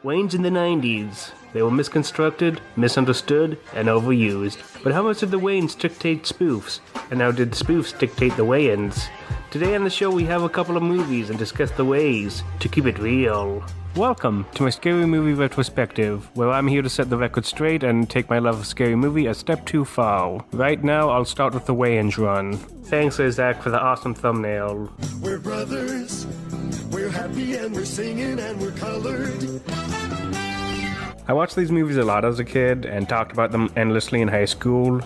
Waynes in the 90s. They were misconstructed, misunderstood, and overused. But how much did the Waynes dictate spoofs? And how did spoofs dictate the Wayans? Today on the show we have a couple of movies and discuss the ways to keep it real. Welcome to my Scary Movie Retrospective, where I'm here to set the record straight and take my love of Scary Movie a step too far. Right now, I'll start with the Wayans run. Thanks, Zach, for the awesome thumbnail. We're brothers, we're happy and we're singing and we're colored. I watched these movies a lot as a kid and talked about them endlessly in high school.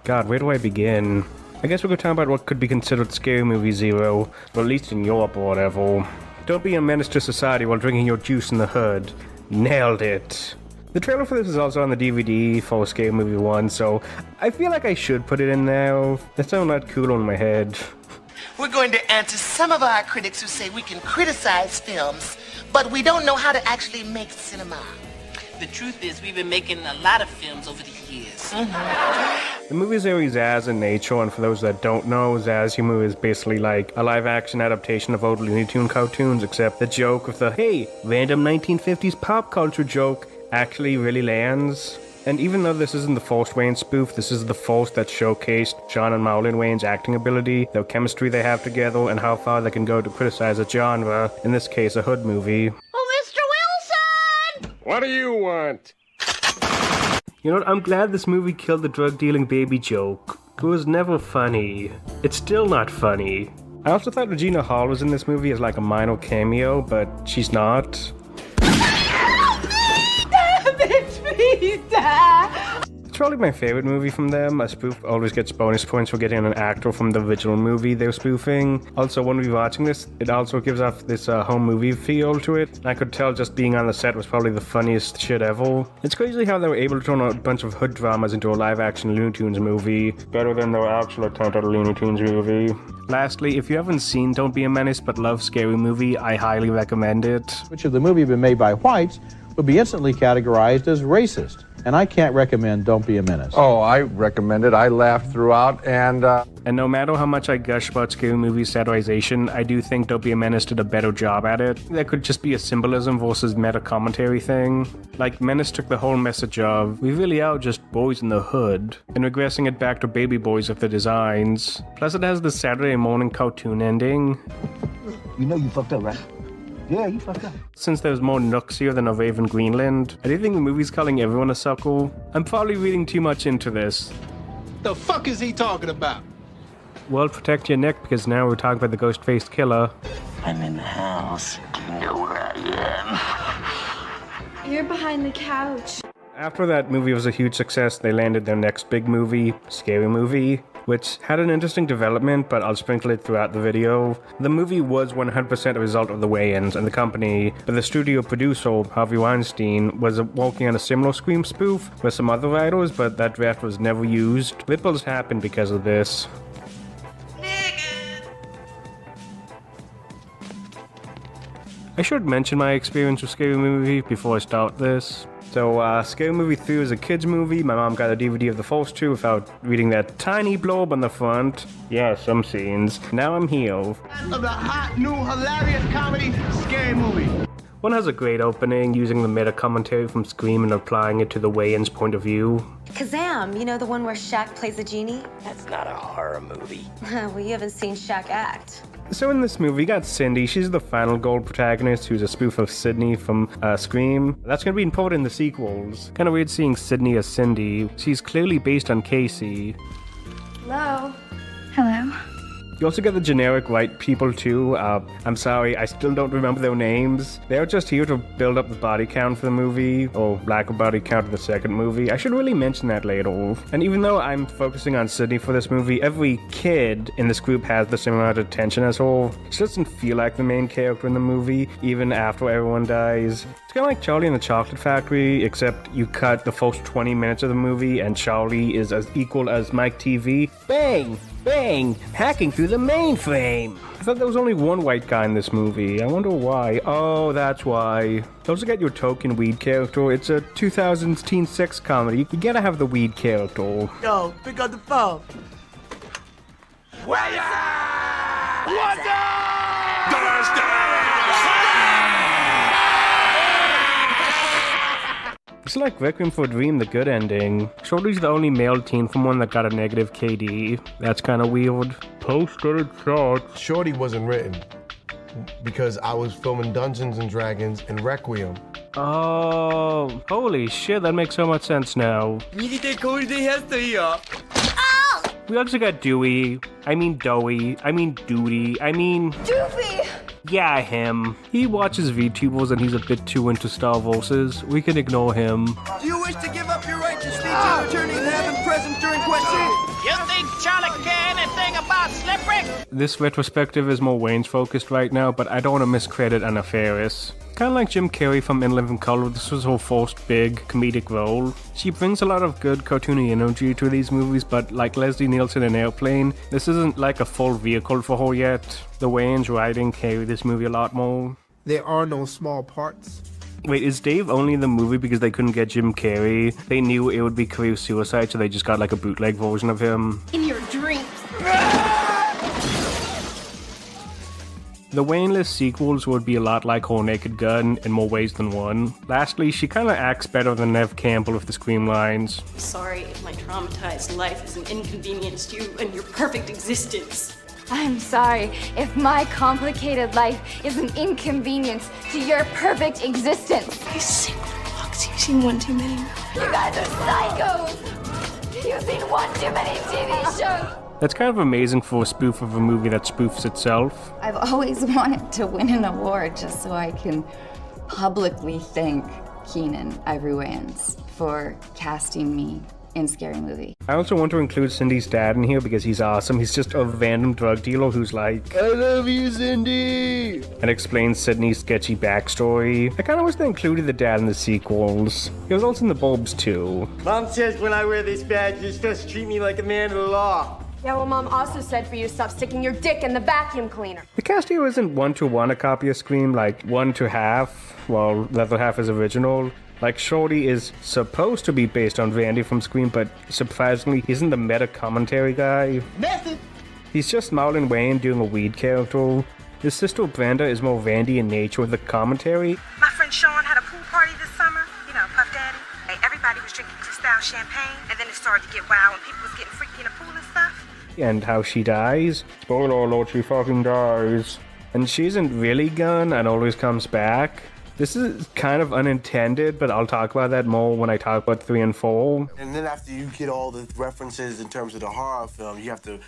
God, where do I begin? I guess we could talk about what could be considered Scary Movie Zero, or at least in Europe or whatever. Don't be a menace to society while drinking your juice in the hood. Nailed it. The trailer for this is also on the DVD for Scary Movie 1, so I feel like I should put it in now. That sounds not cool in my head. We're going to answer some of our critics who say we can criticize films, but we don't know how to actually make cinema. The truth is, we've been making a lot of films over the years. The movie is very Zaz in nature, and for those that don't know, Zaz humor is basically like a live-action adaptation of old Looney Tunes cartoons, except the joke of the, hey, random 1950s pop culture joke actually really lands. And even though this isn't the first Wayne spoof, this is the first that showcased John and Marlon Wayne's acting ability, the chemistry they have together, and how far they can go to criticize a genre, in this case a hood movie. What do you want? You know what, I'm glad this movie killed the drug-dealing baby joke. It was never funny. It's still not funny. I also thought Regina Hall was in this movie as like a minor cameo, but she's not. It's probably my favorite movie from them. A spoof always gets bonus points for getting an actor from the original movie they're spoofing. Also, when we're watching this, it also gives off this home movie feel to it. I could tell just being on the set was probably the funniest shit ever. It's crazy how they were able to turn a bunch of hood dramas into a live-action Looney Tunes movie. Better than their actual attempt at a Looney Tunes movie. Lastly, if you haven't seen Don't Be a Menace but love Scary Movie, I highly recommend it. Which if the movie had been made by whites, would be instantly categorized as racist. And I can't recommend Don't Be a Menace. Oh, I recommend it. I laughed throughout, and no matter how much I gush about Scary Movie satirization, I do think Don't Be a Menace did a better job at it. That could just be a symbolism versus meta-commentary thing. Like, Menace took the whole message of, we really are just boys in the hood, and regressing it back to baby boys with the designs. Plus it has the Saturday morning cartoon ending. You know you fucked up, right? Yeah, you fucked up. Since there's more nooks here than a Raven Greenland, I do think the movie's calling everyone a sucker. I'm probably reading too much into this. The fuck is he talking about? Well, protect your neck, because now we're talking about the ghost-faced killer. I'm in the house. Do you know where I am? You're behind the couch. After that movie was a huge success, they landed their next big movie, Scary Movie, which had an interesting development, but I'll sprinkle it throughout the video. The movie was 100% a result of the Wayans and the company, but the studio producer, Harvey Weinstein, was working on a similar Scream spoof with some other writers, but that draft was never used. Ripples happened because of this. I should mention my experience with Scary Movie before I start this. So, Scary Movie 3 was a kid's movie. My mom got a DVD of the first two without reading that tiny blurb on the front. Yeah, some scenes. Now I'm here. Of the hot, new, hilarious comedy, Scary Movie. One has a great opening, using the meta-commentary from Scream and applying it to the Wayans' point of view. Kazam, you know the one where Shaq plays a genie? That's not a horror movie. Well, you haven't seen Shaq act. So in this movie, you got Cindy. She's the final gold protagonist, who's a spoof of Sydney from Scream. That's going to be important in the sequels. Kind of weird seeing Sydney as Cindy. She's clearly based on Casey. Hello. Hello. You also get the generic white people too. I'm sorry, I still don't remember their names. They're just here to build up the body count for the movie, or lack of body count in the second movie. I should really mention that later. And even though I'm focusing on Sydney for this movie, every kid in this group has the same amount of attention as her. She doesn't feel like the main character in the movie, even after everyone dies. It's kind of like Charlie and the Chocolate Factory, except you cut the first 20 minutes of the movie and Charlie is as equal as Mike TV. Bang! Bang! Hacking through the mainframe! I thought there was only one white guy in this movie. I wonder why. Oh, that's why. You also get your token weed character. It's a 2000s teen sex comedy. You gotta have the weed character. Yo, pick up the phone. What's up? Looks like Requiem for a Dream, the good ending. Shorty's the only male teen from one that got a negative KD. That's kind of weird. Post-credit shot. Shorty wasn't written because I was filming Dungeons and Dragons and Requiem. Oh, holy shit, that makes so much sense now. We also got Dewey. I mean Doughy. I mean Duty. I mean... Doofy! Yeah, him. He watches VTubers and he's a bit too into Star Voices. We can ignore him. Do you wish to give up your right to speak and returning to heaven present during question? You think Charlie care anything about Slippery? This retrospective is more Wayne's focused right now, but I don't want to miscredit Anna Faris. Kind of like Jim Carrey from In Living Color, this was her first big comedic role. She brings a lot of good cartoony energy to these movies, but like Leslie Nielsen in Airplane, this isn't like a full vehicle for her yet. The Wayne's writing carry this movie a lot more. There are no small parts. Wait, is Dave only in the movie because they couldn't get Jim Carrey? They knew it would be career suicide, so they just got like a bootleg version of him. In your dreams. The Wayne-less sequels would be a lot like her Naked Gun in more ways than one. Lastly, she kinda acts better than Nev Campbell with the scream lines. Sorry if my traumatized life is an inconvenience to you and your perfect existence. I'm sorry if my complicated life is an inconvenience to your perfect existence. You sick fucks, you've seen one too many. You guys are psychos! You've seen one too many TV shows! That's kind of amazing for a spoof of a movie that spoofs itself. I've always wanted to win an award just so I can publicly thank Keenan Ivory Wayans for casting me in Scary Movie. I also want to include Cindy's dad in here because he's awesome. He's just a random drug dealer who's like, I love you, Cindy! And explains Sydney's sketchy backstory. I kind of wish they included the dad in the sequels. He was also in the Bulbs too. Mom says when I wear this badge, you're supposed to treat me like a man of the law. Yeah, well, Mom also said for you to stop sticking your dick in the vacuum cleaner. The cast here isn't 1-to-1 a copy of Scream, like 1-to-half, while the other half is original. Like, Shorty is supposed to be based on Randy from Scream, but surprisingly, isn't the meta commentary guy. Method! He's just Marlon Wayne doing a weed character. His sister Brenda is more Randy in nature with the commentary. My friend Sean had a pool party this summer. You know, Puff Daddy. Hey, everybody was drinking Cristal champagne, and then it started to get wild, and people was getting freaky in the pool and stuff. And how she dies. Spoiler alert, she fucking dies. And she isn't really gone and always comes back. This is kind of unintended, but I'll talk about that more when I talk about 3 and 4. And then after you get all the references in terms of the horror film, you have to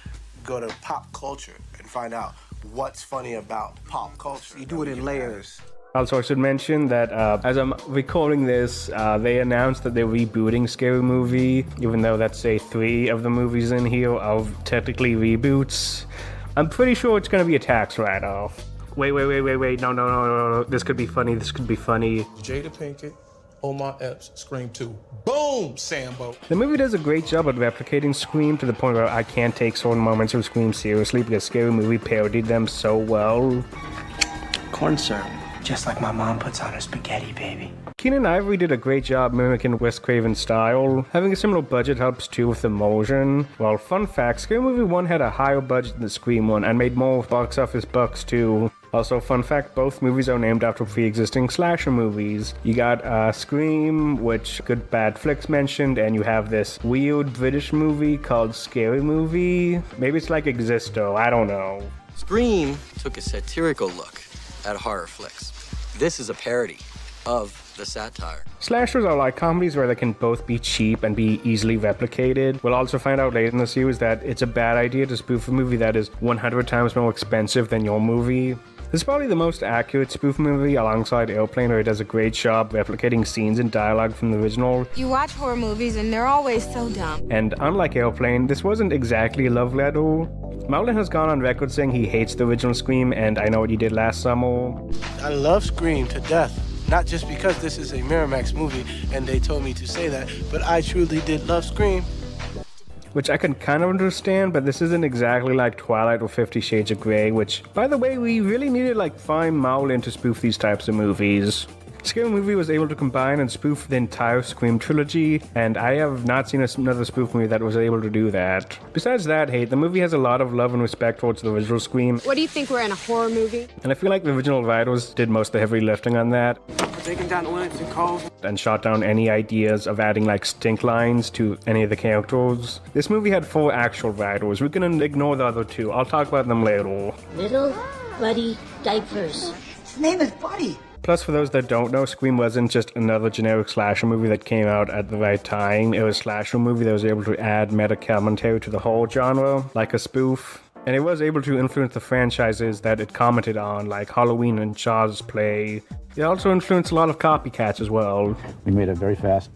go to pop culture and find out what's funny about pop culture. You do it in layers. Also, I should mention that as I'm recording this, they announced that they're rebooting Scary Movie, even though that's, say, 3 of the movies in here are technically reboots. I'm pretty sure it's going to be a tax write-off. Wait, no, this could be funny, Jada Pinkett, Omar Epps, Scream 2. Boom, Sambo! The movie does a great job at replicating Scream to the point where I can't take certain moments of Scream seriously because Scary Movie parodied them so well. Corn syrup. Just like my mom puts on her spaghetti, baby. Keenan Ivory did a great job mimicking Wes Craven's style. Having a similar budget helps too with immersion. Well, fun fact, Scary Movie 1 had a higher budget than the Scream one and made more box office bucks too. Also, fun fact, both movies are named after pre-existing slasher movies. You got Scream, which Good Bad Flicks mentioned, and you have this weird British movie called Scary Movie. Maybe it's like Existo, I don't know. Scream took a satirical look at horror flicks. This is a parody of the satire. Slashers are like comedies where they can both be cheap and be easily replicated. We'll also find out later in the series that it's a bad idea to spoof a movie that is 100 times more expensive than your movie. This is probably the most accurate spoof movie alongside Airplane, where it does a great job replicating scenes and dialogue from the original. You watch horror movies and they're always so dumb. And unlike Airplane, this wasn't exactly a love letter. Marlon has gone on record saying he hates the original Scream, and I Know What You Did Last Summer. I love Scream to death. Not just because this is a Miramax movie and they told me to say that, but I truly did love Scream. Which I can kind of understand, but this isn't exactly like Twilight or 50 Shades of Grey, which, by the way, we really needed like fine Marlon to spoof these types of movies. Scary Movie was able to combine and spoof the entire Scream trilogy, and I have not seen another spoof movie that was able to do that. Besides that hate, the movie has a lot of love and respect towards the original Scream. What do you think, we're in a horror movie? And I feel like the original writers did most of the heavy lifting on that. Taking down Lynch and Cole. And shot down any ideas of adding like stink lines to any of the characters. This movie had 4 actual writers. We can ignore the other 2. I'll talk about them later. Little Buddy Diapers. His name is Buddy. Plus, for those that don't know, Scream wasn't just another generic slasher movie that came out at the right time. It was a slasher movie that was able to add meta commentary to the whole genre, like a spoof. And it was able to influence the franchises that it commented on, like Halloween and Child's Play. It also influenced a lot of copycats as well. We made a very fast,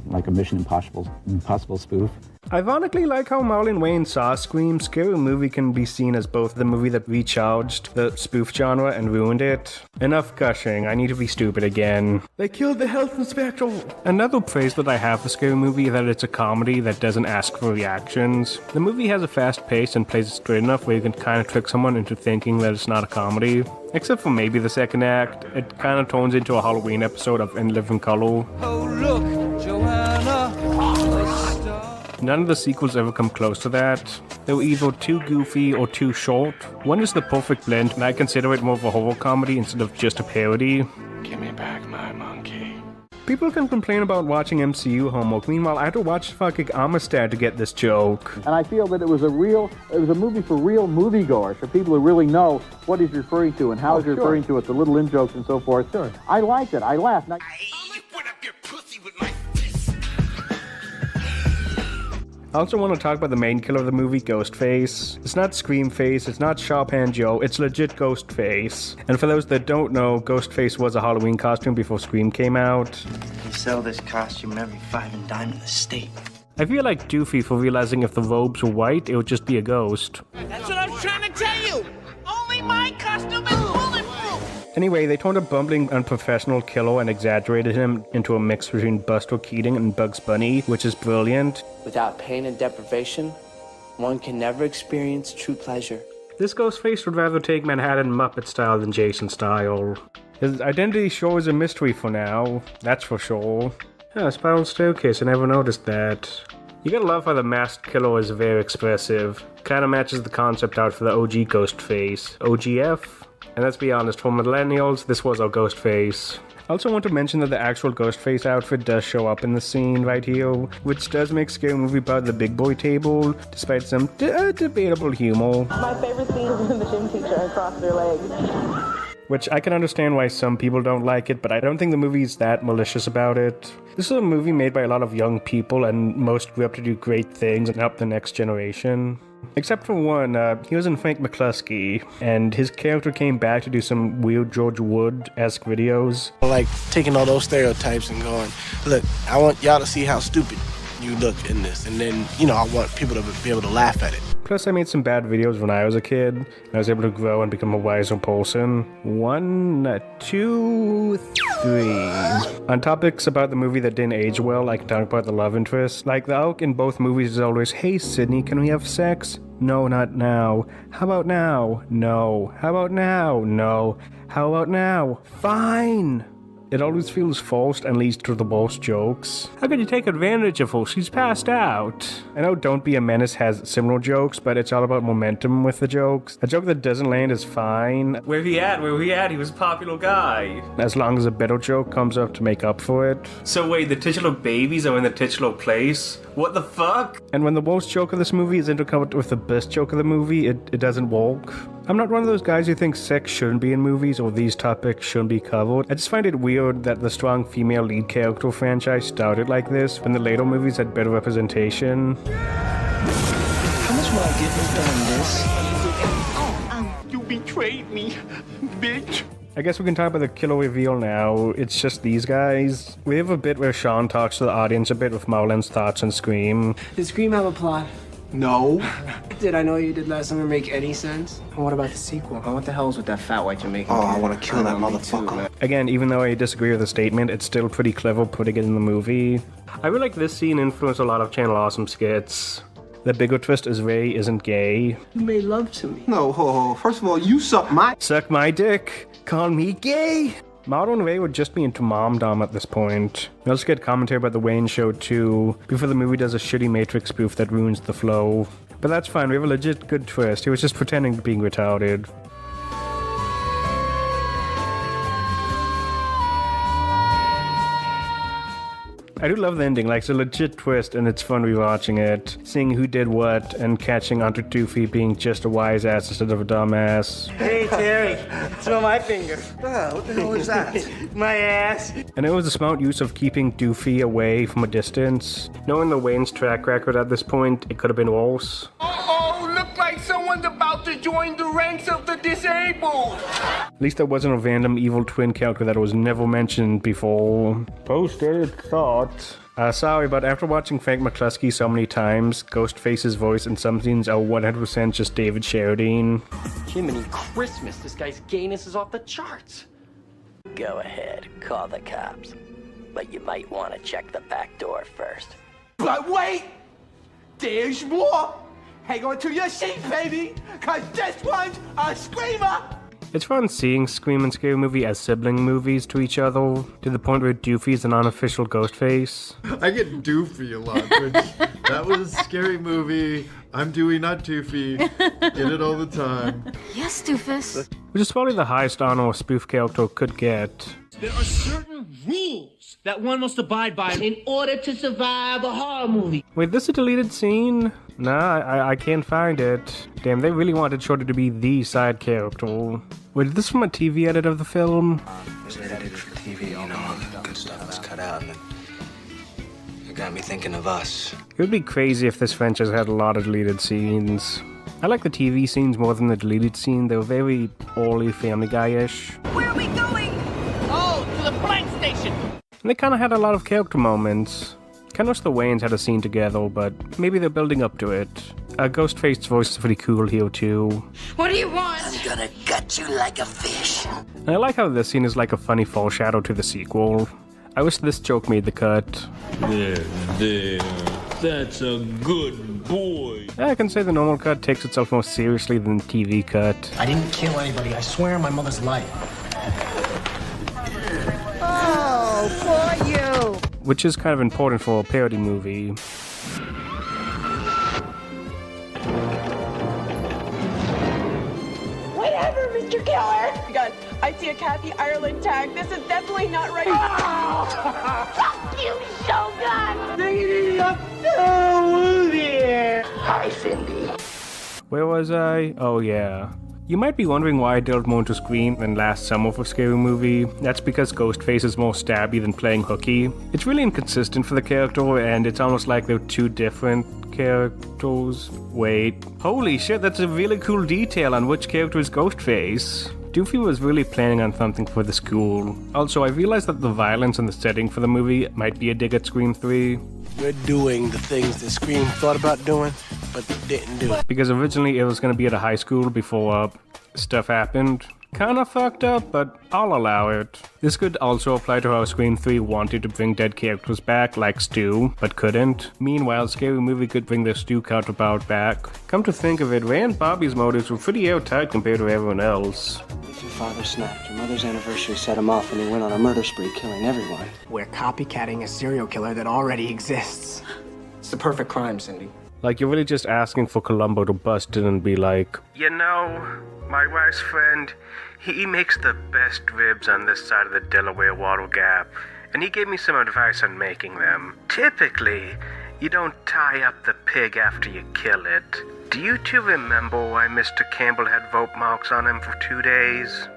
like a Mission Impossible spoof. Ironically, like how Marlon Wayne saw Scream, Scary Movie can be seen as both the movie that recharged the spoof genre and ruined it. Enough gushing, I need to be stupid again. They killed the health inspector! Another praise that I have for Scary Movie is that it's a comedy that doesn't ask for reactions. The movie has a fast pace and plays it straight enough where you can kind of trick someone into thinking that it's not a comedy. Except for maybe the second act, it kind of turns into a Halloween episode of In Living Color. Oh look, Joanna! None of the sequels ever come close to that. They were either too goofy or too short. One is the perfect blend, and I consider it more of a horror comedy instead of just a parody. Give me back my monkey. People can complain about watching MCU homework. Meanwhile, I had to watch fucking Amistad to get this joke. And I feel that it was a movie for real moviegoers, for people who really know what he's referring to and how he's referring to it, the little in-jokes and so forth. Sure. I liked it. I laughed. Now, I also want to talk about the main killer of the movie, Ghostface. It's not Screamface, it's not Sharp-Hand Joe, it's legit Ghostface. And for those that don't know, Ghostface was a Halloween costume before Scream came out. You sell this costume every 5 and dime in the state. I feel like Doofy for realizing if the robes were white, it would just be a ghost. That's what I was trying to tell you. Only my costume is bulletproof. Anyway, they turned a bumbling, unprofessional killer and exaggerated him into a mix between Buster Keaton and Bugs Bunny, which is brilliant. Without pain and deprivation, one can never experience true pleasure. This Ghostface would rather take Manhattan Muppet style than Jason style. His identity sure is a mystery for now, that's for sure. Yeah, spiral staircase, I never noticed that. You gotta love how the masked killer is very expressive. Kinda matches the concept out for the OG Ghostface. OGF? And let's be honest, for millennials, this was our Ghostface. I also want to mention that the actual Ghostface outfit does show up in the scene right here, which does make Scary Movie part of the big boy table, despite some debatable humor. My favorite scene is when the gym teacher crossed their legs. Which I can understand why some people don't like it, but I don't think the movie's that malicious about it. This is a movie made by a lot of young people, and most grew up to do great things and help the next generation. Except for one, he was in Frank McCluskey, and his character came back to do some weird George Wood-esque videos. Like taking all those stereotypes and going, look, I want y'all to see how stupid you look in this, and then, I want people to be able to laugh at it. Plus, I made some bad videos when I was a kid, and I was able to grow and become a wiser person. 1, 2, 3. On topics about the movie that didn't age well, I can talk about the love interest. Like, the arc in both movies is always, hey, Sydney, can we have sex? No, not now. How about now? No. How about now? No. How about now? Fine! It always feels forced and leads to the worst jokes. How could you take advantage of her? She's passed out. I know Don't Be a Menace has similar jokes, but it's all about momentum with the jokes. A joke that doesn't land is fine. Where he at? He was a popular guy. As long as a better joke comes up to make up for it. So wait, the titular babies are in the titular place? What the fuck? And when the worst joke of this movie is intercovered with the best joke of the movie, it doesn't work. I'm not one of those guys who thinks sex shouldn't be in movies or these topics shouldn't be covered. I just find it weird that the strong female lead character franchise started like this when the later movies had better representation. How much will I get for this? You betrayed me, bitch. I guess we can talk about the killer reveal now. It's just these guys. We have a bit where Sean talks to the audience a bit with Marlon's thoughts on Scream. Did Scream have a plot? No. Did I Know You Did Last Summer make any sense? And what about the sequel? What the hell is with that fat white Jamaican? Oh, I want to kill that motherfucker. Again, even though I disagree with the statement, it's still pretty clever putting it in the movie. I feel like this scene influenced a lot of Channel Awesome skits. The bigger twist is Ray isn't gay. You made love to me. No, first of all, you suck my dick. Call me gay. Marlon Ray would just be into momdom at this point. We also get commentary about the Wayne Show too, before the movie does a shitty Matrix spoof that ruins the flow. But that's fine, we have a legit good twist. He was just pretending to be retarded. I do love the ending, like it's a legit twist and it's fun rewatching it. Seeing who did what and catching Uncle Doofy being just a wise ass instead of a dumbass. Hey Terry, smell my finger. Oh, what the hell is that? My ass. And it was a smart use of keeping Doofy away from a distance. Knowing the Wayne's track record at this point, it could have been worse. Oh, look like someone's about to join the ranks of the disabled. At least there wasn't a random evil twin character that was never mentioned before. Posted thought. Sorry, but after watching Frank McCluskey so many times, Ghostface's voice in some scenes are 100% just David Sheridan. Jiminy Christmas, this guy's gayness is off the charts. Go ahead, call the cops. But you might want to check the back door first. But wait! There's more! Hang on to your seat, baby! Cause this one's a screamer! It's fun seeing Scream and Scary Movie as sibling movies to each other, to the point where Doofy is an unofficial Ghostface. I get Doofy a lot, which that was a Scary Movie. I'm Dewey, not Doofy. Get it all the time. Yes, Doofus. Which is probably the highest honor a spoof character could get. There are certain rules that one must abide by in order to survive a horror movie. Wait, this is a deleted scene? Nah, I can't find it. Damn, they really wanted Shorty to be the side character. Wait, is this from a TV edit of the film? It was edited for TV, you know, all the good stuff was cut out, and it got me thinking of us. It would be crazy if this franchise had a lot of deleted scenes. I like the TV scenes more than the deleted scene. They were very early Family Guy-ish. Where are we going? Oh, to the flank station! And they kind of had a lot of character moments. Kind of wish the Wayans had a scene together, but maybe they're building up to it. Ghostface's voice is pretty cool here too. What do you want? I'm gonna gut you like a fish. And I like how this scene is like a funny foreshadow to the sequel. I wish this joke made the cut. There. That's a good boy. I can say the normal cut takes itself more seriously than the TV cut. I didn't kill anybody, I swear on my mother's life. Oh, poor you. Which is kind of important for a parody movie. Whatever, Mr. Killer. God, I see a Kathy Ireland tag. This is definitely not right. Fuck you, Shogun! Hi, Cindy. Where was I? Oh yeah. You might be wondering why I delved more into Scream than last summer for Scary Movie. That's because Ghostface is more stabby than playing hooky. It's really inconsistent for the character, and it's almost like they're two different characters. Wait. Holy shit, that's a really cool detail on which character is Ghostface. Doofy was really planning on something for the school. Also, I realized that the violence and the setting for the movie might be a dig at Scream 3. We're doing the things that Scream thought about doing, but didn't do. Because originally it was going to be at a high school before stuff happened. Kinda fucked up, but I'll allow it. This could also apply to how Scream 3 wanted to bring dead characters back, like Stu, but couldn't. Meanwhile, Scary Movie could bring their Stu counterpart back. Come to think of it, Ray and Bobby's motives were pretty airtight compared to everyone else. If your father snapped, your mother's anniversary set him off and he went on a murder spree killing everyone. We're copycatting a serial killer that already exists. It's the perfect crime, Cindy. Like, you're really just asking for Columbo to bust in and be like, you know, my wife's friend, he makes the best ribs on this side of the Delaware Water Gap, and he gave me some advice on making them. Typically, you don't tie up the pig after you kill it. Do you two remember why Mr. Campbell had rope marks on him for 2 days?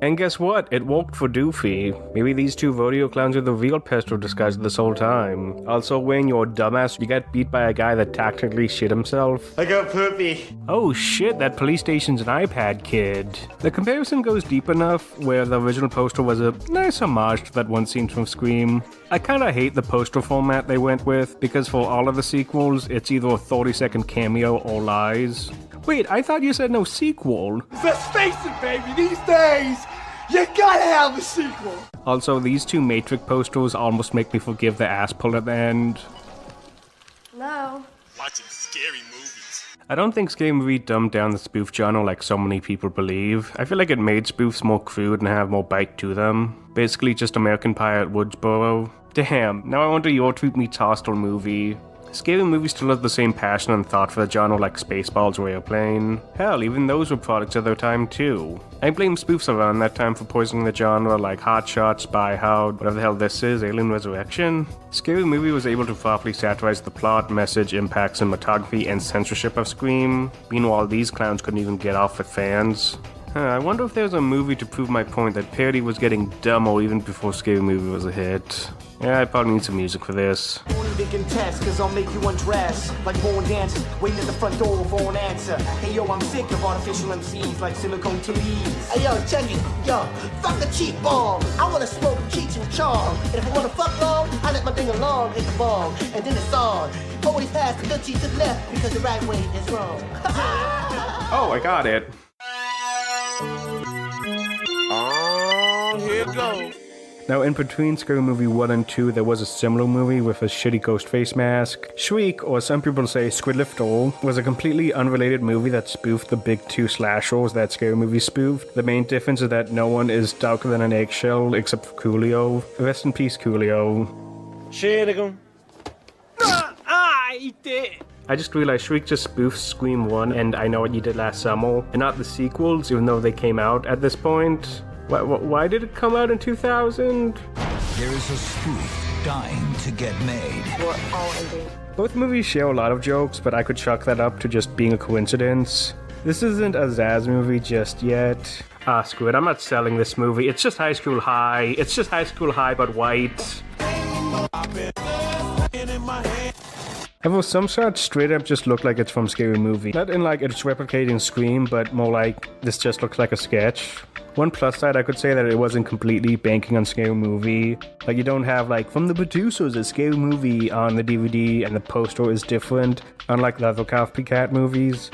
And guess what? It worked for Doofy. Maybe these two rodeo clowns are the real pesto disguised this whole time. Also, Wayne, you're a dumbass. You got beat by a guy that tactically shit himself. I got poopy. Oh shit, that police station's an iPad kid. The comparison goes deep enough where the original poster was a nice homage to that one scene from Scream. I kinda hate the poster format they went with, because for all of the sequels, it's either a 30-second cameo or lies. Wait, I thought you said no sequel. Let's face it, baby, these days, you gotta have a sequel. Also, these two Matrix posters almost make me forgive the ass pull at the end. Hello? Watching scary movies. I don't think Scary Movie dumbed down the spoof genre like so many people believe. I feel like it made spoofs more crude and have more bite to them. Basically just American Pie at Woodsboro. Damn, now I want a Your Treat Meets Hostel movie. Scary Movie still has the same passion and thought for the genre like Spaceballs or Airplane. Hell, even those were products of their time too. I blame spoofs around that time for poisoning the genre like Hot Shot, Spy Hard, whatever the hell this is, Alien Resurrection. Scary Movie was able to properly satirize the plot, message, impact, cinematography, and censorship of Scream. Meanwhile, these clowns couldn't even get off with fans. I wonder if there's a movie to prove my point that parody was getting dumber even before Scary Movie was a hit. Yeah, I probably need some music for this. Don't even contest, cause I'll make you undress. Like born dancers, waiting at the front door for an answer. Hey yo, I'm sick of artificial MCs like silicone Therese. Hey yo, check it, yo, fuck the cheap bomb. I wanna smoke Cheech and Chong. And if I wanna fuck long, I let my thing along, hit the bong, and then it's on. Always pass the good cheek to the left because the right way is wrong. Oh, I got it. Oh, here it goes. Now, in between Scary Movie 1 and 2, there was a similar movie with a shitty ghost face mask. Shriek, or some people say Squidlifter, was a completely unrelated movie that spoofed the big two slashers that Scary Movie spoofed. The main difference is that no one is darker than an eggshell except for Coolio. Rest in peace, Coolio. I just realized Shriek just spoofed Scream 1 and I Know What You Did Last Summer, and not the sequels, even though they came out at this point. Why did it come out in 2000? There is a spoof dying to get made. Both movies share a lot of jokes, but I could chalk that up to just being a coincidence. This isn't a Zaz movie just yet. Screw it, I'm not selling this movie. It's just High School High. It's just High School High, but white. However, some shots straight up just look like it's from Scary Movie. Not in like it's replicating Scream, but more like this just looks like a sketch. One plus side, I could say that it wasn't completely banking on Scary Movie. Like, you don't have, like, from the producers, a Scary Movie on the DVD, and the poster is different, unlike the other copycat movies.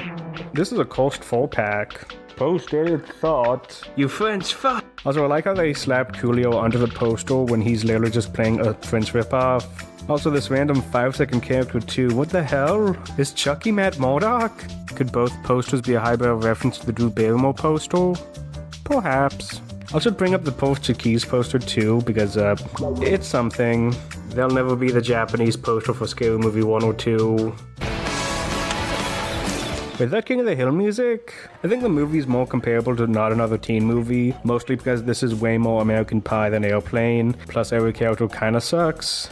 This is a cursed 4-pack. Poster thought. You French fuck. Also, I like how they slapped Coolio onto the poster when he's literally just playing a French ripoff. Also, this random 5-second character too. What the hell? Is Chucky Matt Murdock? Could both posters be a highbrow reference to the Drew Barrymore poster? Perhaps. I should bring up the Poster Keys poster too, because it's something. They'll never be the Japanese poster for Scary Movie 1 or 2. Is that King of the Hill music? I think the movie is more comparable to Not Another Teen Movie, mostly because this is way more American Pie than Airplane, plus every character kinda sucks.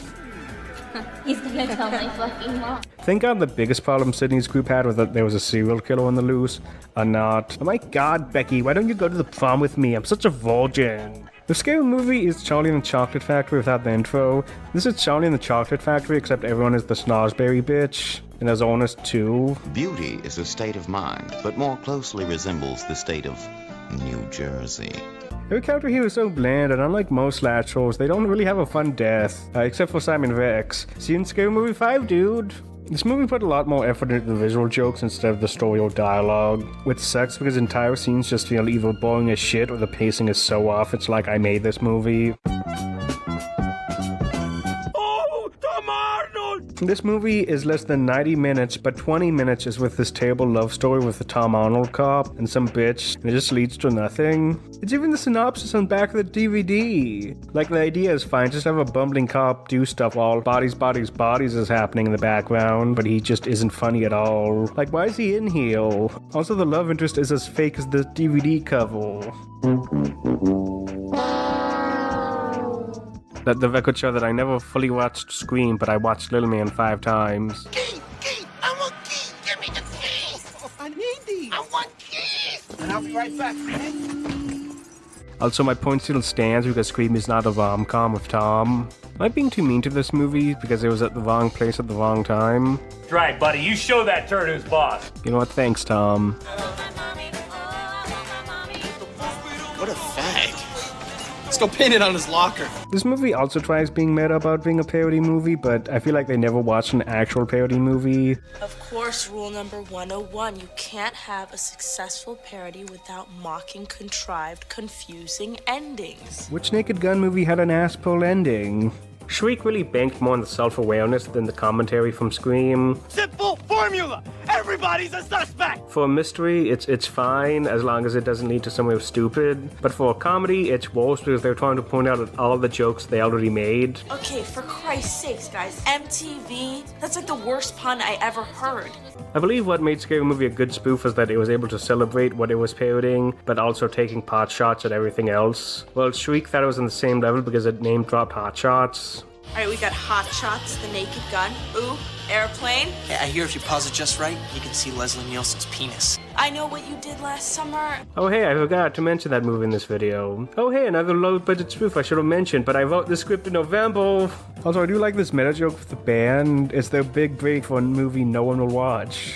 He's gonna tell my fucking mom. Thank God the biggest problem Sydney's group had was that there was a serial killer on the loose, or not. Oh my God, Becky, why don't you go to the prom with me? I'm such a virgin. The Scary Movie is Charlie and the Chocolate Factory without the intro. This is Charlie and the Chocolate Factory, except everyone is the Snozzberry bitch. And there's Ernest too. Beauty is a state of mind, but more closely resembles the state of New Jersey. Every character here is so bland, and unlike most slashers, they don't really have a fun death, except for Simon Rex. See you in Scary Movie 5, dude. This movie put a lot more effort into the visual jokes instead of the story or dialogue, which sucks because entire scenes just feel either boring as shit or the pacing is so off it's like I made this movie. This movie is less than 90 minutes, but 20 minutes is with this terrible love story with the Tom Arnold cop and some bitch, and it just leads to nothing. It's even the synopsis on the back of the DVD. Like, the idea is fine, just have a bumbling cop do stuff while bodies is happening in the background, but he just isn't funny at all. Like, why is he in here? Also, the love interest is as fake as the DVD cover. That the record show that I never fully watched Scream, but I watched Little Man 5 times. Key! I want keys! Give me the keys! I need these! I want keys! And I'll be right back, man. Also, my point still stands because Scream is not a rom-com with Tom. Am I being too mean to this movie because it was at the wrong place at the wrong time? Right, buddy. You show that turd who's boss. You know what? Thanks, Tom. What a fag. Let's go pin it on his locker. This movie also tries being meta about being a parody movie, but I feel like they never watched an actual parody movie. Of course, rule number 101, you can't have a successful parody without mocking contrived, confusing endings. Which Naked Gun movie had an ass-pull ending? Shriek really banked more on the self-awareness than the commentary from Scream. Simple formula! Everybody's a suspect! For a mystery, it's fine as long as it doesn't lead to somewhere stupid. But for a comedy, it's worse because they're trying to point out all the jokes they already made. Okay, for Christ's sakes, guys. MTV? That's like the worst pun I ever heard. I believe what made Scary Movie a good spoof was that it was able to celebrate what it was parodying, but also taking pot shots at everything else. Well, Shriek thought it was on the same level because it name-dropped Hot Shots. Alright, we got Hot Shots, The Naked Gun, ooh, Airplane. Hey, I hear if you pause it just right, you can see Leslie Nielsen's penis. I Know What You Did Last Summer. Oh hey, I forgot to mention that movie in this video. Oh hey, another low-budget spoof I should have mentioned, but I wrote the script in November. Also, I do like this meta joke with the band. It's their big break for a movie no one will watch.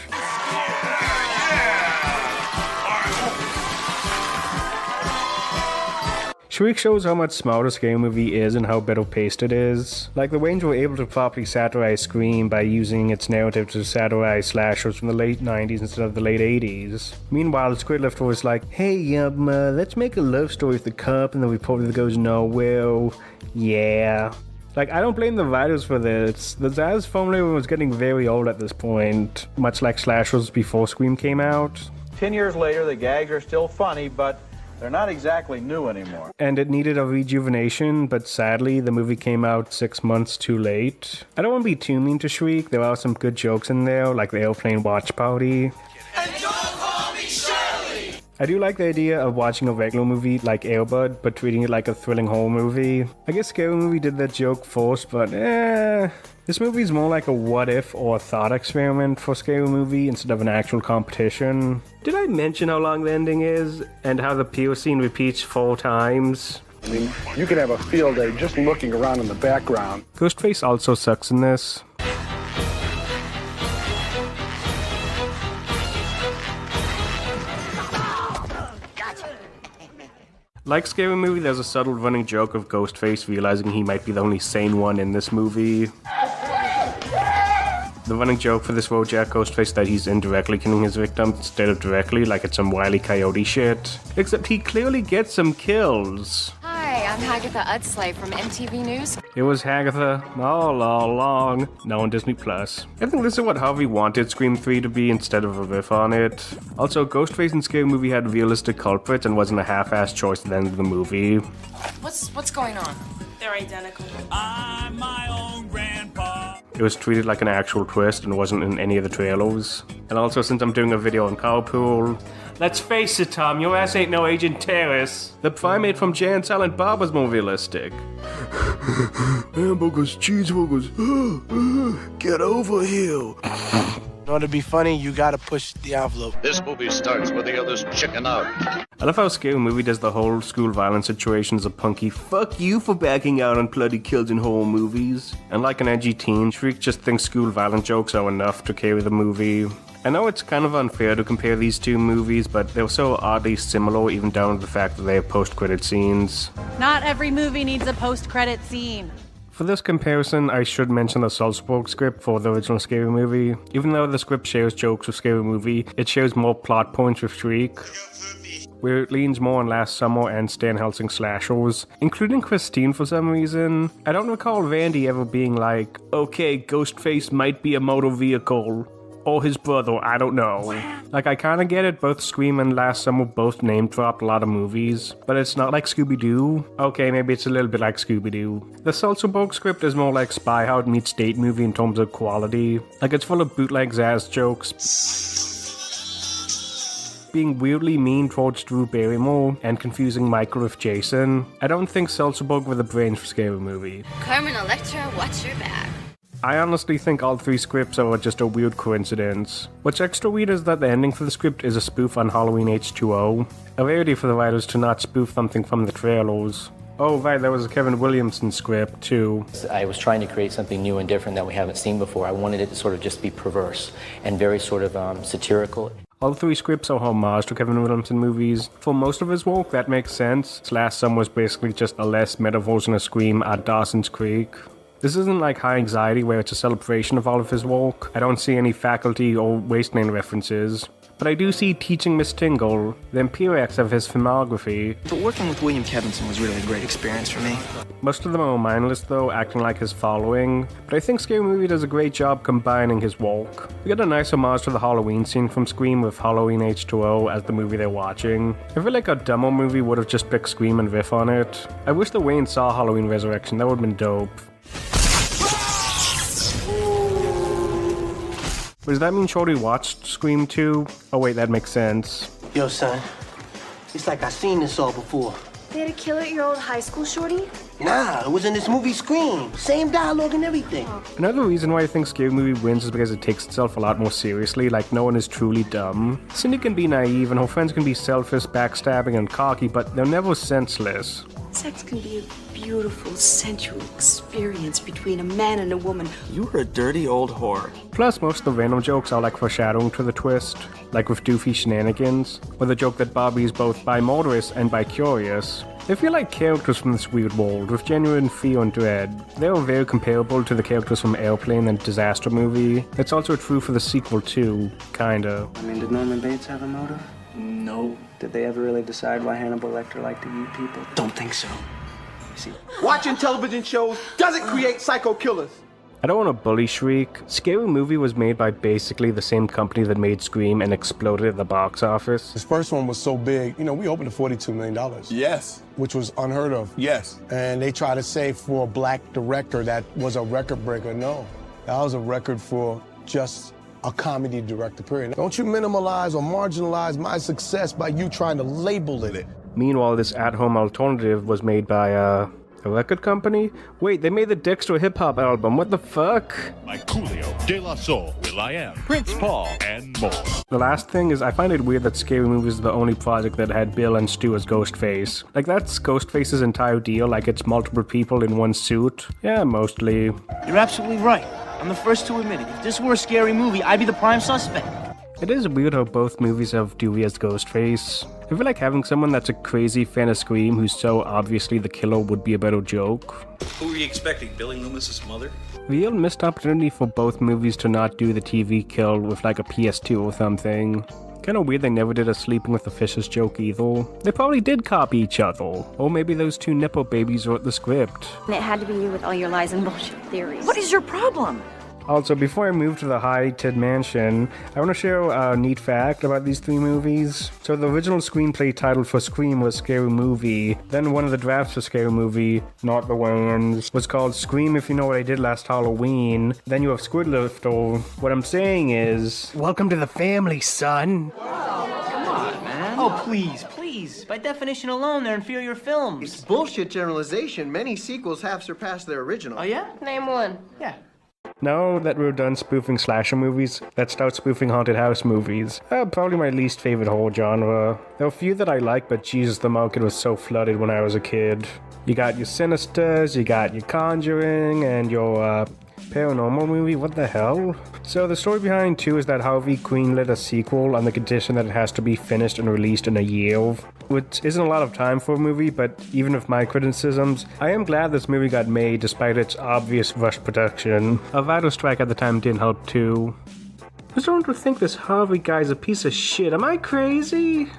Shriek shows how much smarter Scary Movie is and how better paced it is. Like, the Wayans were able to properly satirize Scream by using its narrative to satirize slashers from the late 90s instead of the late 80s. Meanwhile, Squid Lift was like, hey, let's make a love story with the cop and the reporter that goes nowhere. Yeah. Like, I don't blame the writers for this. The Zaz formula was getting very old at this point, much like slashers before Scream came out. 10 years later, the gags are still funny, but they're not exactly new anymore. And it needed a rejuvenation, but sadly, the movie came out 6 months too late. I don't want to be too mean to Shriek. There are some good jokes in there, like the airplane watch party. And don't call me Shirley! I do like the idea of watching a regular movie like Air Bud, but treating it like a thrilling horror movie. I guess Scary Movie did that joke first, but this movie's more like a what-if or a thought experiment for Scary Movie instead of an actual competition. Did I mention how long the ending is? And how the pier scene repeats 4 times? I mean, you could have a field day just looking around in the background. Ghostface also sucks in this. Like Scary Movie, there's a subtle running joke of Ghostface realizing he might be the only sane one in this movie. The running joke for this Wojak Ghostface that he's indirectly killing his victims instead of directly, like it's some Wile E. Coyote shit. Except he clearly gets some kills. Hi, I'm Hagatha Udsley from MTV News. It was Hagatha all along. Now on Disney Plus. I think this is what Harvey wanted Scream 3 to be instead of a riff on it. Also, Ghostface in Scary Movie had realistic culprits and wasn't a half-assed choice at the end of the movie. What's going on? They're identical. I'm my own grandpa. It was treated like an actual twist and wasn't in any of the trailers. And also, since I'm doing a video on Carpool, let's face it, Tom, your ass ain't no Agent Terrace. The primate from Jay and Silent Bob was more realistic. Hamburgers, cheeseburgers, get over here. In order to be funny, you gotta push the envelope. This movie starts with the others chicken out. I love how Scary Movie does the whole school violence situation as a punky fuck you for backing out on bloody kills in horror movies. And like an edgy teen, Shriek just thinks school violence jokes are enough to carry the movie. I know it's kind of unfair to compare these two movies, but they're so oddly similar even down to the fact that they have post-credit scenes. Not every movie needs a post-credit scene. For this comparison, I should mention the Salzburg script for the original Scary Movie. Even though the script shares jokes with Scary Movie, it shares more plot points with Shriek, where it leans more on Last Summer and Stan Helsing slashers, including Christine for some reason. I don't recall Randy ever being like, okay, Ghostface might be a motor vehicle. Or his brother, I don't know. Like, I kinda get it, both Scream and Last Summer both name-dropped a lot of movies, but it's not like Scooby-Doo. Okay, maybe it's a little bit like Scooby-Doo. The Salzburg script is more like Spy Hard meets Date Movie in terms of quality. Like, it's full of bootleg Zaz jokes, being weirdly mean towards Drew Barrymore, and confusing Michael with Jason. I don't think Salzburg were the brains for Scary Movie. Carmen Electra, watch your back. I honestly think all 3 scripts are just a weird coincidence. What's extra weird is that the ending for the script is a spoof on Halloween H2O. A rarity for the writers to not spoof something from the trailers. Oh right, there was a Kevin Williamson script too. I was trying to create something new and different that we haven't seen before. I wanted it to sort of just be perverse and very sort of satirical. All 3 scripts are homage to Kevin Williamson movies. For most of his work, that makes sense. Last Summer was basically just a less meta version of Scream at Dawson's Creek. This isn't like High Anxiety where it's a celebration of all of his work. I don't see any faculty or wasteland references. But I do see Teaching Miss Tingle, the Imperiax of his filmography. But working with William Kevinson was really a great experience for me. Most of them are mindless though, acting like his following, but I think Scary Movie does a great job combining his work. We get a nice homage to the Halloween scene from Scream with Halloween H2O as the movie they're watching. I feel like a demo movie would have just picked Scream and riff on it. I wish that Wayne saw Halloween Resurrection, that would have been dope. Does that mean Shorty watched Scream 2? Oh wait, that makes sense. Yo, son, it's like I've seen this all before. They had a killer at your old high school, Shorty? Nah, it was in this movie Scream. Same dialogue and everything. Another reason why I think Scary Movie wins is because it takes itself a lot more seriously, like no one is truly dumb. Cindy can be naive and her friends can be selfish, backstabbing, and cocky, but they're never senseless. Sex can be a beautiful, sensual experience between a man and a woman. You're a dirty old whore. Plus, most of the random jokes are like foreshadowing to the twist, like with Doofy Shenanigans, or the joke that Bobby is both bi-motorist and bi-curious. They feel like characters from this weird world, with genuine fear and dread. They are very comparable to the characters from Airplane and Disaster Movie. It's also true for the sequel too, kinda. I mean, did Norman Bates have a motive? No. Did they ever really decide why Hannibal Lecter liked to eat people? Don't think so. See, Watching television shows doesn't create psycho killers. I don't want to bully Shriek. Scary Movie was made by basically the same company that made Scream and exploded at the box office. This first one was so big, you know, we opened at $42 million. Yes. Which was unheard of. Yes. And they tried to say for a black director that was a record breaker. No, that was a record for just a comedy director, period. Don't you minimalize or marginalize my success by you trying to label it. Meanwhile, this at-home alternative was made by a record company? Wait, they made the Dexter hip-hop album, what the fuck? Like Coolio, De La Soul, will.i.am, Prince Paul, and more. The last thing is, I find it weird that Scary Movie is the only project that had Bill and Stu as Ghostface. Like, that's Ghostface's entire deal, like it's multiple people in one suit. Yeah, mostly. You're absolutely right. I'm the first to admit it. If this were a scary movie, I'd be the prime suspect. It is weird how both movies have Dewey as Ghostface. I feel like having someone that's a crazy fan of Scream who's so obviously the killer would be a better joke. Who were you expecting, Billy Loomis's mother? Real missed opportunity for both movies to not do the TV kill with like a PS2 or something. Kinda weird they never did a sleeping with the fishes joke either. They probably did copy each other. Or maybe those two nipple babies wrote the script. And it had to be you with all your lies and bullshit theories. What is your problem? Also, before I move to the haunted mansion, I want to share a neat fact about these three movies. So the original screenplay title for Scream was Scary Movie. Then one of the drafts for Scary Movie, not the ones, was called Scream If You Know What I Did Last Halloween. Then you have Squid Lifter. What I'm saying is, welcome to the family, son. Come on, man. Oh, please, please. By definition alone, they're inferior films. It's bullshit generalization. Many sequels have surpassed their original. Oh, yeah? Name one. Yeah. Now that we're done spoofing slasher movies, let's start spoofing haunted house movies. Probably my least favorite horror genre. There are a few that I like, but Jesus, the market was so flooded when I was a kid. You got your Sinisters, you got your Conjuring, and your paranormal movie, what the hell? So the story behind 2 is that Harvey greenlit a sequel on the condition that it has to be finished and released in a year, which isn't a lot of time for a movie, but even with my criticisms, I am glad this movie got made despite its obvious rushed production. A writer's strike at the time didn't help too. I'm starting to think this Harvey guy's a piece of shit, am I crazy?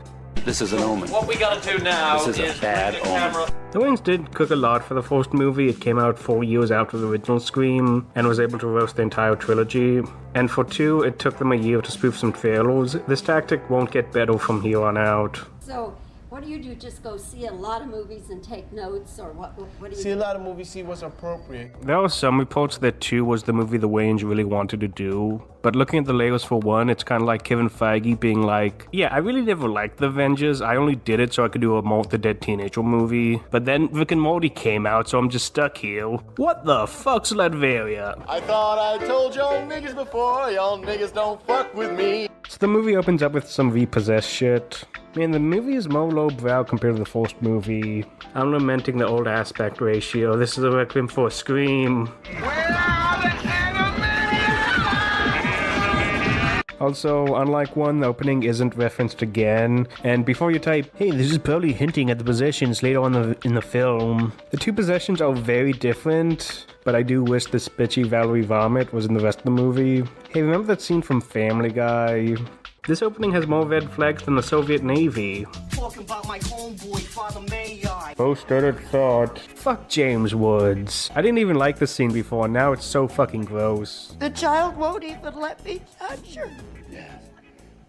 This is an omen. What we gotta do now This is a bad omen. The Wayans did cook a lot for the first movie. It came out 4 years after the original Scream and was able to roast the entire trilogy. And for 2, it took them a year to spoof some trailers. This tactic won't get better from here on out. So, what do? Just go see a lot of movies and take notes, or what do you See a lot of movies, see what's appropriate. There were some reports that 2 was the movie the Wayans really wanted to do. But looking at the layers for 1, it's kind of like Kevin Feige being like, yeah, I really never liked The Avengers. I only did it so I could do a Mort the Dead Teenager movie. But then Rick and Morty came out, so I'm just stuck here. What the fuck's Latveria? I thought I told y'all niggas before, y'all niggas don't fuck with me. So the movie opens up with some repossessed shit. Man, the movie is more lowbrow compared to the first movie. I'm lamenting the old aspect ratio. This is a requiem for a Scream. Also, unlike 1, the opening isn't referenced again, and before you type, hey, this is probably hinting at the possessions later on in the film, the two possessions are very different, but I do wish this bitchy Valerie Vomit was in the rest of the movie. Hey, remember that scene from Family Guy? This opening has more red flags than the Soviet Navy. Talking about my homeboy, Father Maillard. Both started thought. Fuck James Woods. I didn't even like this scene before, and now it's so fucking gross. The child won't even let me touch her. Yeah.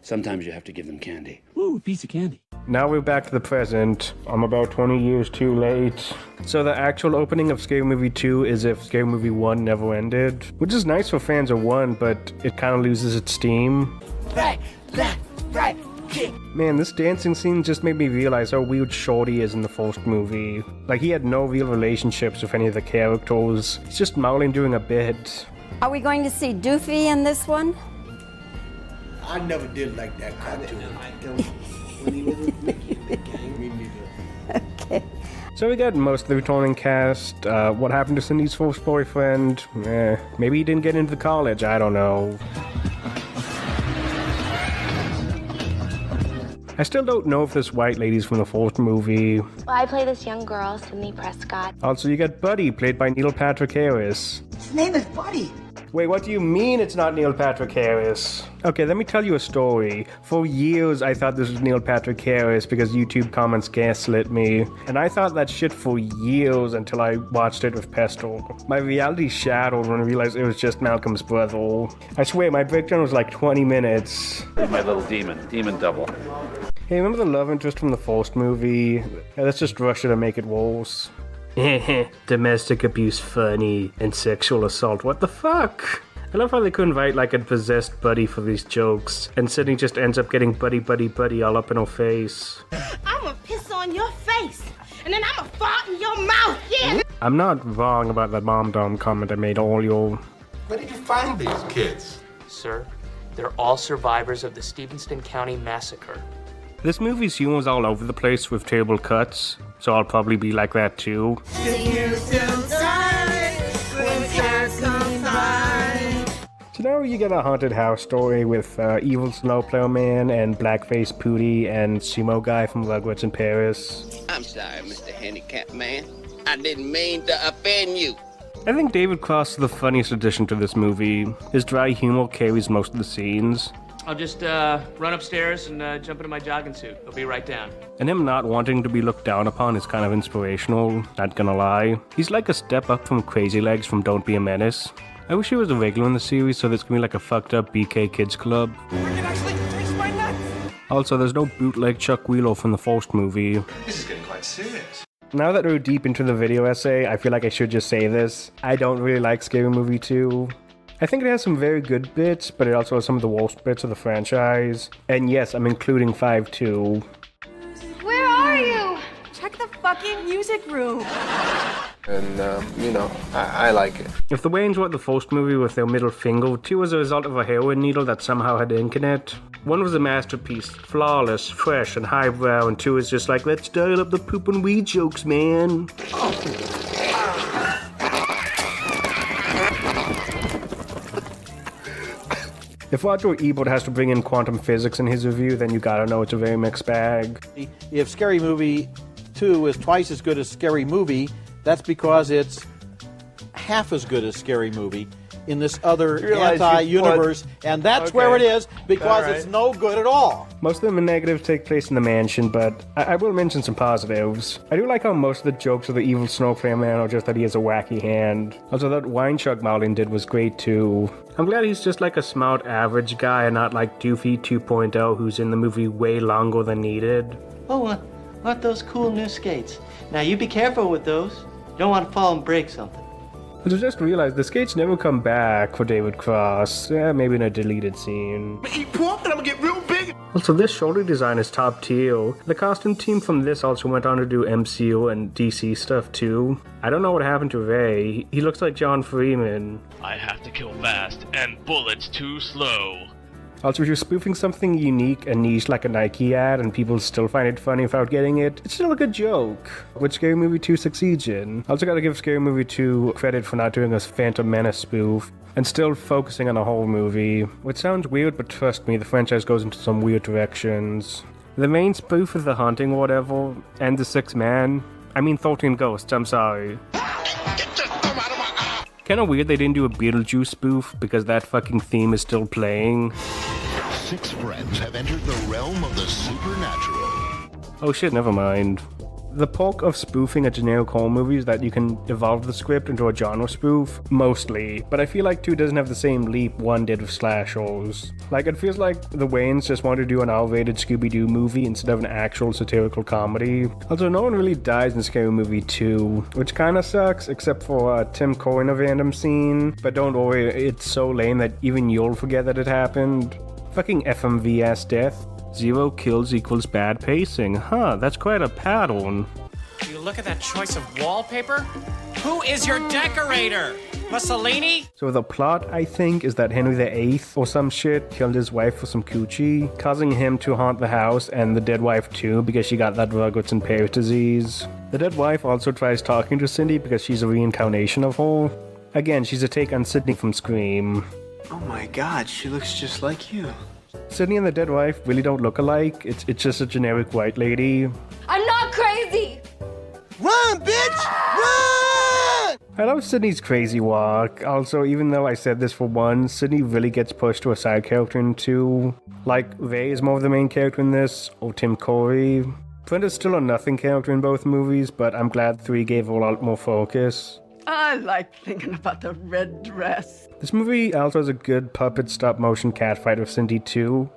Sometimes you have to give them candy. Ooh, a piece of candy. Now we're back to the present. I'm about 20 years too late. So the actual opening of Scary Movie 2 is if Scary Movie 1 never ended, which is nice for fans of 1, but it kind of loses its steam. Right, left, right, kick. Man, this dancing scene just made me realize how weird Shorty is in the first movie. Like, he had no real relationships with any of the characters. He's just Marlon doing a bit. Are we going to see Doofy in this one? I never did like that cartoon. When he was with Mickey, Okay. So we got most of the returning cast. What happened to Cindy's first boyfriend? Maybe he didn't get into college, I don't know. I still don't know if this white lady's from the first movie. Well, I play this young girl, Sydney Prescott. Also, you got Buddy, played by Neil Patrick Harris. His name is Buddy. Wait, what do you mean it's not Neil Patrick Harris? Okay, let me tell you a story. For years, I thought this was Neil Patrick Harris because YouTube comments gaslit me. And I thought that shit for years until I watched it with Pesto. My reality shattered when I realized it was just Malcolm's brother. I swear, my breakdown was like 20 minutes. My little demon double. Hey, remember the love interest from the first movie? Let's just rush it and make it worse. Domestic abuse funny and sexual assault. What the fuck? I love how they couldn't write like a possessed Buddy for these jokes, and Sydney just ends up getting buddy all up in her face. I'ma piss on your face, and then I'ma fart in your mouth, yeah! I'm not wrong about that mom-dom comment I made earlier. Where did you find these kids? Sir, they're all survivors of the Stevenston County Massacre. This movie's humor's all over the place with terrible cuts, so I'll probably be like that too. So now you get a haunted house story with evil snowplow man and blackface Pootie and sumo guy from Rugrats in Paris. I'm sorry, Mr. Handicapped Man. I didn't mean to offend you. I think David Cross is the funniest addition to this movie. His dry humor carries most of the scenes. I'll just run upstairs and jump into my jogging suit. I'll be right down. And him not wanting to be looked down upon is kind of inspirational, not gonna lie. He's like a step up from Crazy Legs from Don't Be a Menace. I wish he was a regular in the series so this can be like a fucked up BK Kids Club. Also, there's no bootleg Chuck Wheeler from the first movie. This is getting quite serious. Now that we're deep into the video essay, I feel like I should just say this. I don't really like Scary Movie 2. I think it has some very good bits, but it also has some of the worst bits of the franchise. And yes, I'm including 5 too. Where are you? Check the fucking music room. And, I like it. If the Wayans wrote the first movie with their middle finger, 2 was a result of a heroin needle that somehow had ink in it. 1 was a masterpiece, flawless, fresh, and highbrow, and 2 is just like, let's dial up the poop and weed jokes, man. If Roger Ebert has to bring in quantum physics in his review, then you gotta know it's a very mixed bag. If Scary Movie 2 is twice as good as Scary Movie, that's because it's half as good as Scary Movie in this other anti-universe, and that's where it is, because it's no good at all. Most of the negatives take place in the mansion, but I will mention some positives. I do like how most of the jokes of the evil snowflake man are just that he has a wacky hand. Also, that wine chug Marlon did was great too. I'm glad he's just like a smart average guy and not like Doofy 2.0 who's in the movie way longer than needed. Oh, aren't those cool new skates? Now you be careful with those. You don't want to fall and break something. I just realized the skates never come back for David Cross. Maybe in a deleted scene. Eat pork and I'm gonna get real big. Also, this shoulder design is top tier. The costume team from this also went on to do MCU and DC stuff too. I don't know what happened to Ray. He looks like John Freeman. I have to kill fast and bullets too slow. Also, if you're spoofing something unique and niche like a Nike ad and people still find it funny without getting it, it's still a good joke, which Scary Movie 2 succeeds in. Also gotta give Scary Movie 2 credit for not doing a Phantom Menace spoof. and still focusing on the whole movie, which sounds weird, but trust me, the franchise goes into some weird directions. The main spoof is The Haunting or whatever, and The Sixth Man. I mean 13 Ghosts, I'm sorry. Kinda weird they didn't do a Beetlejuice spoof, because that fucking theme is still playing. 6 friends have entered the realm of the supernatural. Oh shit, never mind. The perk of spoofing a generic horror movie is that you can evolve the script into a genre spoof, mostly, but I feel like 2 doesn't have the same leap 1 did with slashers. Like, it feels like the Wayans just wanted to do an R-rated Scooby-Doo movie instead of an actual satirical comedy. Also, no one really dies in Scary Movie 2, which kinda sucks, except for Tim Curry in a random scene, but don't worry, it's so lame that even you'll forget that it happened. Fucking FMV-ass death. 0 kills equals bad pacing. Huh, that's quite a pattern. You look at that choice of wallpaper? Who is your decorator? Mussolini? So the plot, I think, is that Henry VIII or some shit killed his wife for some coochie, causing him to haunt the house and the dead wife too because she got that Rugwarts and Pears disease. The dead wife also tries talking to Cindy because she's a reincarnation of her. Again, she's a take on Sydney from Scream. Oh my god, she looks just like you. Sydney and the dead wife really don't look alike. It's just a generic white lady. I'm not crazy! Run, bitch! Run! I love Sydney's crazy walk. Also, even though I said this for 1, Sydney really gets pushed to a side character in 2. Like, Ray is more of the main character in this, or Tim Curry. Brenda's still a nothing character in both movies, but I'm glad 3 gave her a lot more focus. I like thinking about the red dress. This movie also has a good puppet stop-motion cat fight with Cindy too.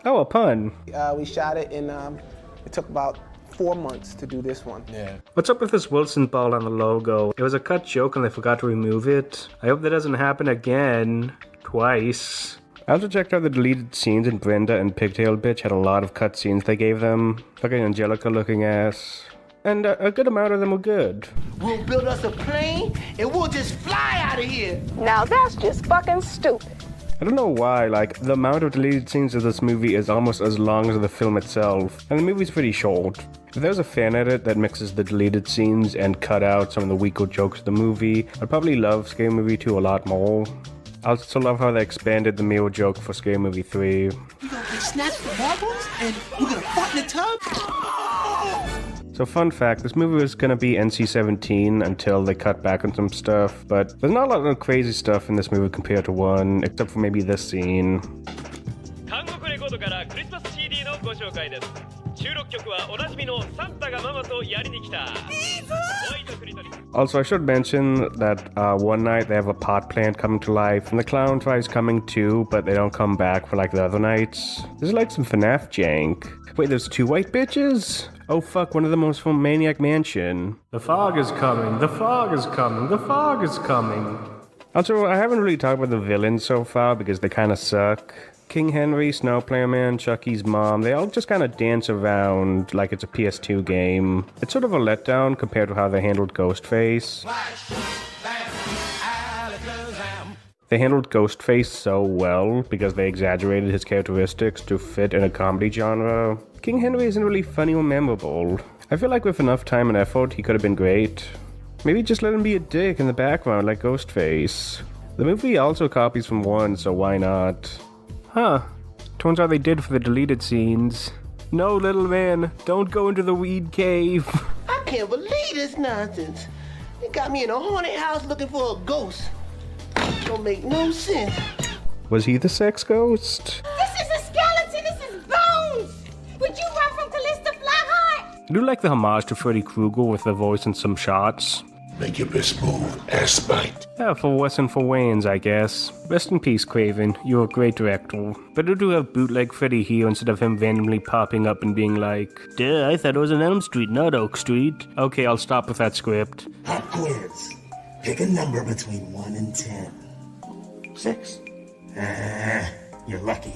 Oh, a pun. We shot it in, it took about 4 months to do this one. Yeah. What's up with this Wilson ball on the logo? It was a cut joke and they forgot to remove it. I hope that doesn't happen again. Twice. I also checked out the deleted scenes in Brenda and Pigtail Bitch had a lot of cut scenes they gave them. Fucking Angelica looking ass. And a good amount of them were good. We'll build us a plane and we'll just fly out of here. Now that's just fucking stupid. I don't know why, like, the amount of deleted scenes of this movie is almost as long as the film itself, and the movie's pretty short. If there's a fan edit that mixes the deleted scenes and cut out some of the weaker jokes of the movie, I'd probably love Scary Movie 2 a lot more. I also love how they expanded the mirror joke for Scary Movie 3. We're gonna get snatched for marbles and we're gonna fart in the tub. So fun fact, this movie was gonna be NC-17 until they cut back on some stuff, but there's not a lot of crazy stuff in this movie compared to 1, except for maybe this scene. Also, I should mention that one night they have a pot plant coming to life, and the clown tries coming too, but they don't come back for like the other nights. This is like some FNAF jank. Wait, there's 2 white bitches? Oh fuck, one of them was from Maniac Mansion. The fog is coming, the fog is coming, the fog is coming. Also, I haven't really talked about the villains so far because they kinda suck. King Henry, Snowplayer Man, Chucky's mom, they all just kinda dance around like it's a PS2 game. It's sort of a letdown compared to how they handled Ghostface. They handled Ghostface so well because they exaggerated his characteristics to fit in a comedy genre. King Henry isn't really funny or memorable. I feel like with enough time and effort, he could have been great. Maybe just let him be a dick in the background like Ghostface. The movie also copies from 1, so why not? Huh. Turns out they did for the deleted scenes. No, little man, don't go into the weed cave. I can't believe this nonsense. They got me in a haunted house looking for a ghost. Don't make no sense. Was he the sex ghost? This is a skeleton, this is bones! Would you run from Callista Flatheart? I do like the homage to Freddy Krueger with the voice in some shots. Make your best move, ass bite. Yeah, for Wes and for Wayans, I guess. Rest in peace, Craven. You're a great director. Better to have bootleg Freddy here instead of him randomly popping up and being like, duh, I thought it was on Elm Street, not Oak Street. Okay, I'll stop with that script. Pop quiz. Pick a number between 1 and 10. 6. You're lucky.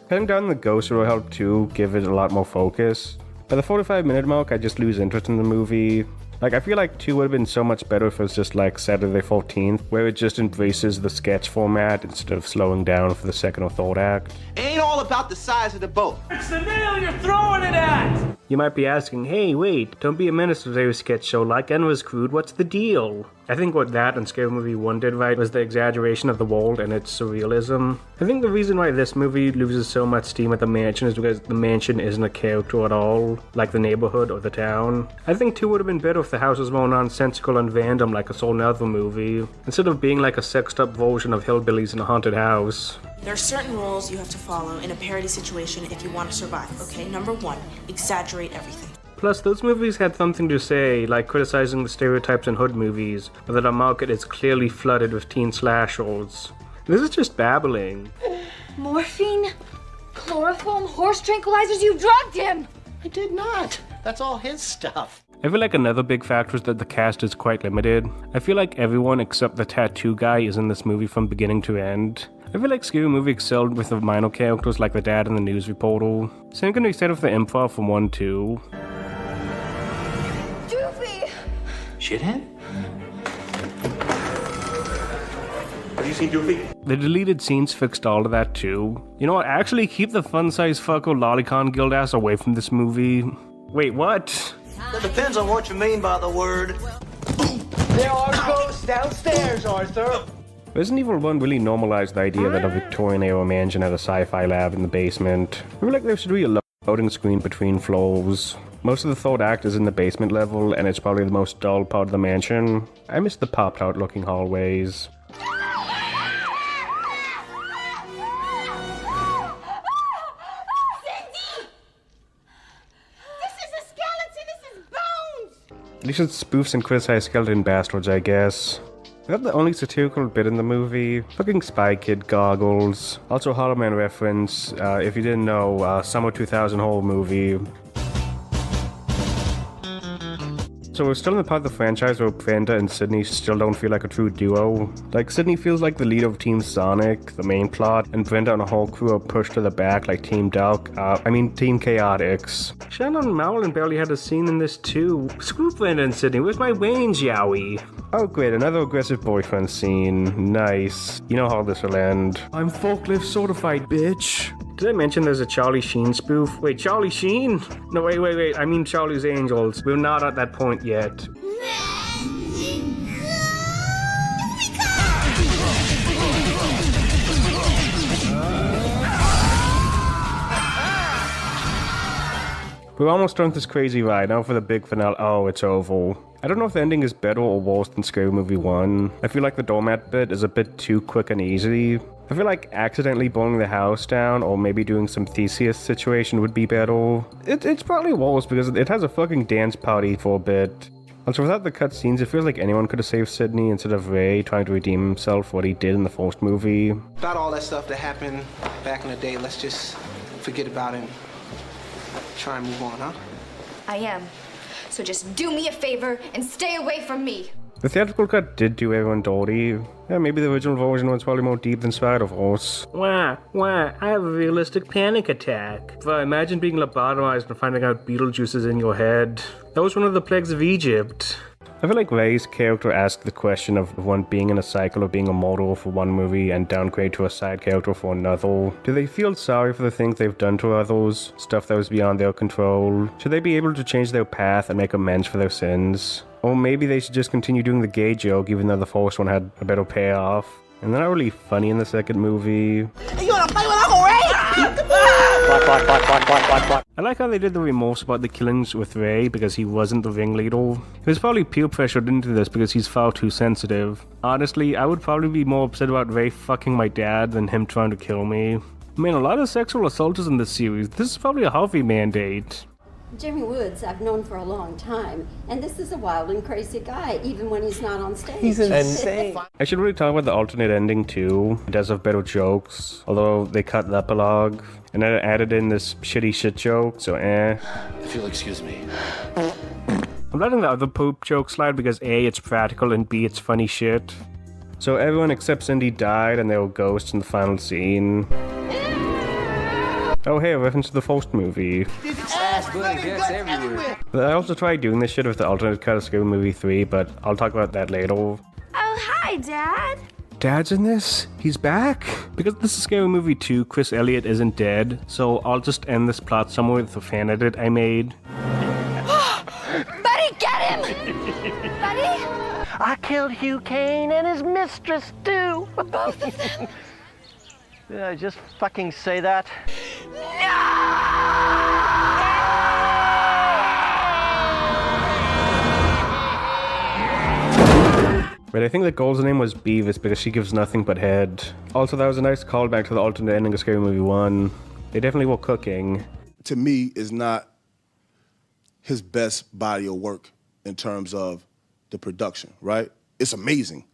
Cutting down the ghost will help too, give it a lot more focus. By the 45-minute mark, I just lose interest in the movie. Like, I feel like 2 would have been so much better if it was just like Saturday 14th, where it just embraces the sketch format instead of slowing down for the second or third act. It ain't all about the size of the boat. It's the nail you're throwing it at! You might be asking, hey, wait, don't be a menace to their sketch show like Enra's Crude, what's the deal? I think what that and Scary Movie 1 did right was the exaggeration of the world and its surrealism. I think the reason why this movie loses so much steam at the mansion is because the mansion isn't a character at all, like the neighborhood or the town. I think 2 would have been better if the house was more nonsensical and random like a Soul Nether movie, instead of being like a sexed up version of Hillbillies in a Haunted House. There are certain rules you have to follow in a parody situation if you want to survive, okay? Number 1, exaggerate everything. Plus, those movies had something to say, like criticizing the stereotypes in hood movies, or that our market is clearly flooded with teen slashers. This is just babbling. Morphine? Chloroform? Horse tranquilizers? You drugged him! I did not. That's all his stuff. I feel like another big factor is that the cast is quite limited. I feel like everyone except the tattoo guy is in this movie from beginning to end. I feel like Scary Movie excelled with the minor characters like the dad and the news reporter. Same can be said of the improv from 1 too. Shithead? Have you seen Doofy? The deleted scenes fixed all of that too. You know what, actually keep the fun-sized fucker lolicon guild ass away from this movie. Wait, what? That depends on what you mean by the word. There are ghosts downstairs, Arthur. Resident Evil 1 really normalized the idea that a Victorian-era mansion had a sci-fi lab in the basement. I feel like there should be a loading screen between floors. Most of the third act is in the basement level, and it's probably the most dull part of the mansion. I miss the popped-out looking hallways. At least it spoofs and criticizes skeleton bastards, I guess. Is that the only satirical bit in the movie? Fucking Spy Kid goggles. Also Hollow Man reference, if you didn't know, Summer 2000 horror movie. So we're still in the part of the franchise where Brenda and Sydney still don't feel like a true duo. Like, Sydney feels like the leader of Team Sonic, the main plot, and Brenda and the whole crew are pushed to the back like Team Duck, Team Chaotix. Shannon and Marlon barely had a scene in this too. Screw Brenda and Sydney, where's my range, yowie? Oh great, another aggressive boyfriend scene. Nice. You know how this will end. I'm forklift certified, bitch. Did I mention there's a Charlie Sheen spoof? Wait, Charlie Sheen? No, wait, I mean Charlie's Angels. We're not at that point yet. We're almost done with this crazy ride, now for the big finale. Oh, it's over. I don't know if the ending is better or worse than Scary Movie 1. I feel like the doormat bit is a bit too quick and easy. I feel like accidentally burning the house down or maybe doing some Theseus situation would be better. It's probably worse because it has a fucking dance party for a bit. Also, without the cutscenes, it feels like anyone could have saved Sydney instead of Ray trying to redeem himself for what he did in the first movie. About all that stuff that happened back in the day, let's just forget about it and try and move on, huh? I am. So just do me a favor and stay away from me. The theatrical cut did do everyone dirty. Yeah, maybe the original version was probably more deep than Spider-Verse. Wah, I have a realistic panic attack. But imagine being lobotomized and finding out Beetlejuice is in your head. That was one of the plagues of Egypt. I feel like Ray's character asked the question of one being in a cycle of being a model for one movie and downgrade to a side character for another. Do they feel sorry for the things they've done to others? Stuff that was beyond their control? Should they be able to change their path and make amends for their sins? Or maybe they should just continue doing the gay joke even though the first one had a better payoff. And they're not really funny in the second movie. Hey, you wanna fight with Uncle Ray? I like how they did the remorse about the killings with Ray because he wasn't the ringleader. He was probably peer pressured into this because he's far too sensitive. Honestly, I would probably be more upset about Ray fucking my dad than him trying to kill me. Man, a lot of sexual assaulters in this series. This is probably a Harvey mandate. Jimmy Woods I've known for a long time, and this is a wild and crazy guy, even when he's not on stage. He's insane. I should really talk about the alternate ending too. It does have better jokes, although they cut the epilogue, and then added in this shitty shit joke, so If you'll excuse me. I'm letting the other poop joke slide because A, it's practical, and B, it's funny shit. So everyone except Cindy died, and they were ghosts in the final scene. Oh hey, a reference to the first movie. I also tried doing this shit with the alternate cut of Scary Movie 3, but I'll talk about that later. Oh, hi, Dad. Dad's in this? He's back? Because this is Scary Movie 2, Chris Elliott isn't dead, so I'll just end this plot somewhere with the fan edit I made. Buddy, get him! Buddy? I killed Hugh Kane and his mistress, too. Both of them? Did I just fucking say that? But I think the girl's name was Beavis because she gives nothing but head. Also, that was a nice callback to the alternate ending of Scary Movie 1. They definitely were cooking. To me, is not his best body of work in terms of the production, right? It's amazing,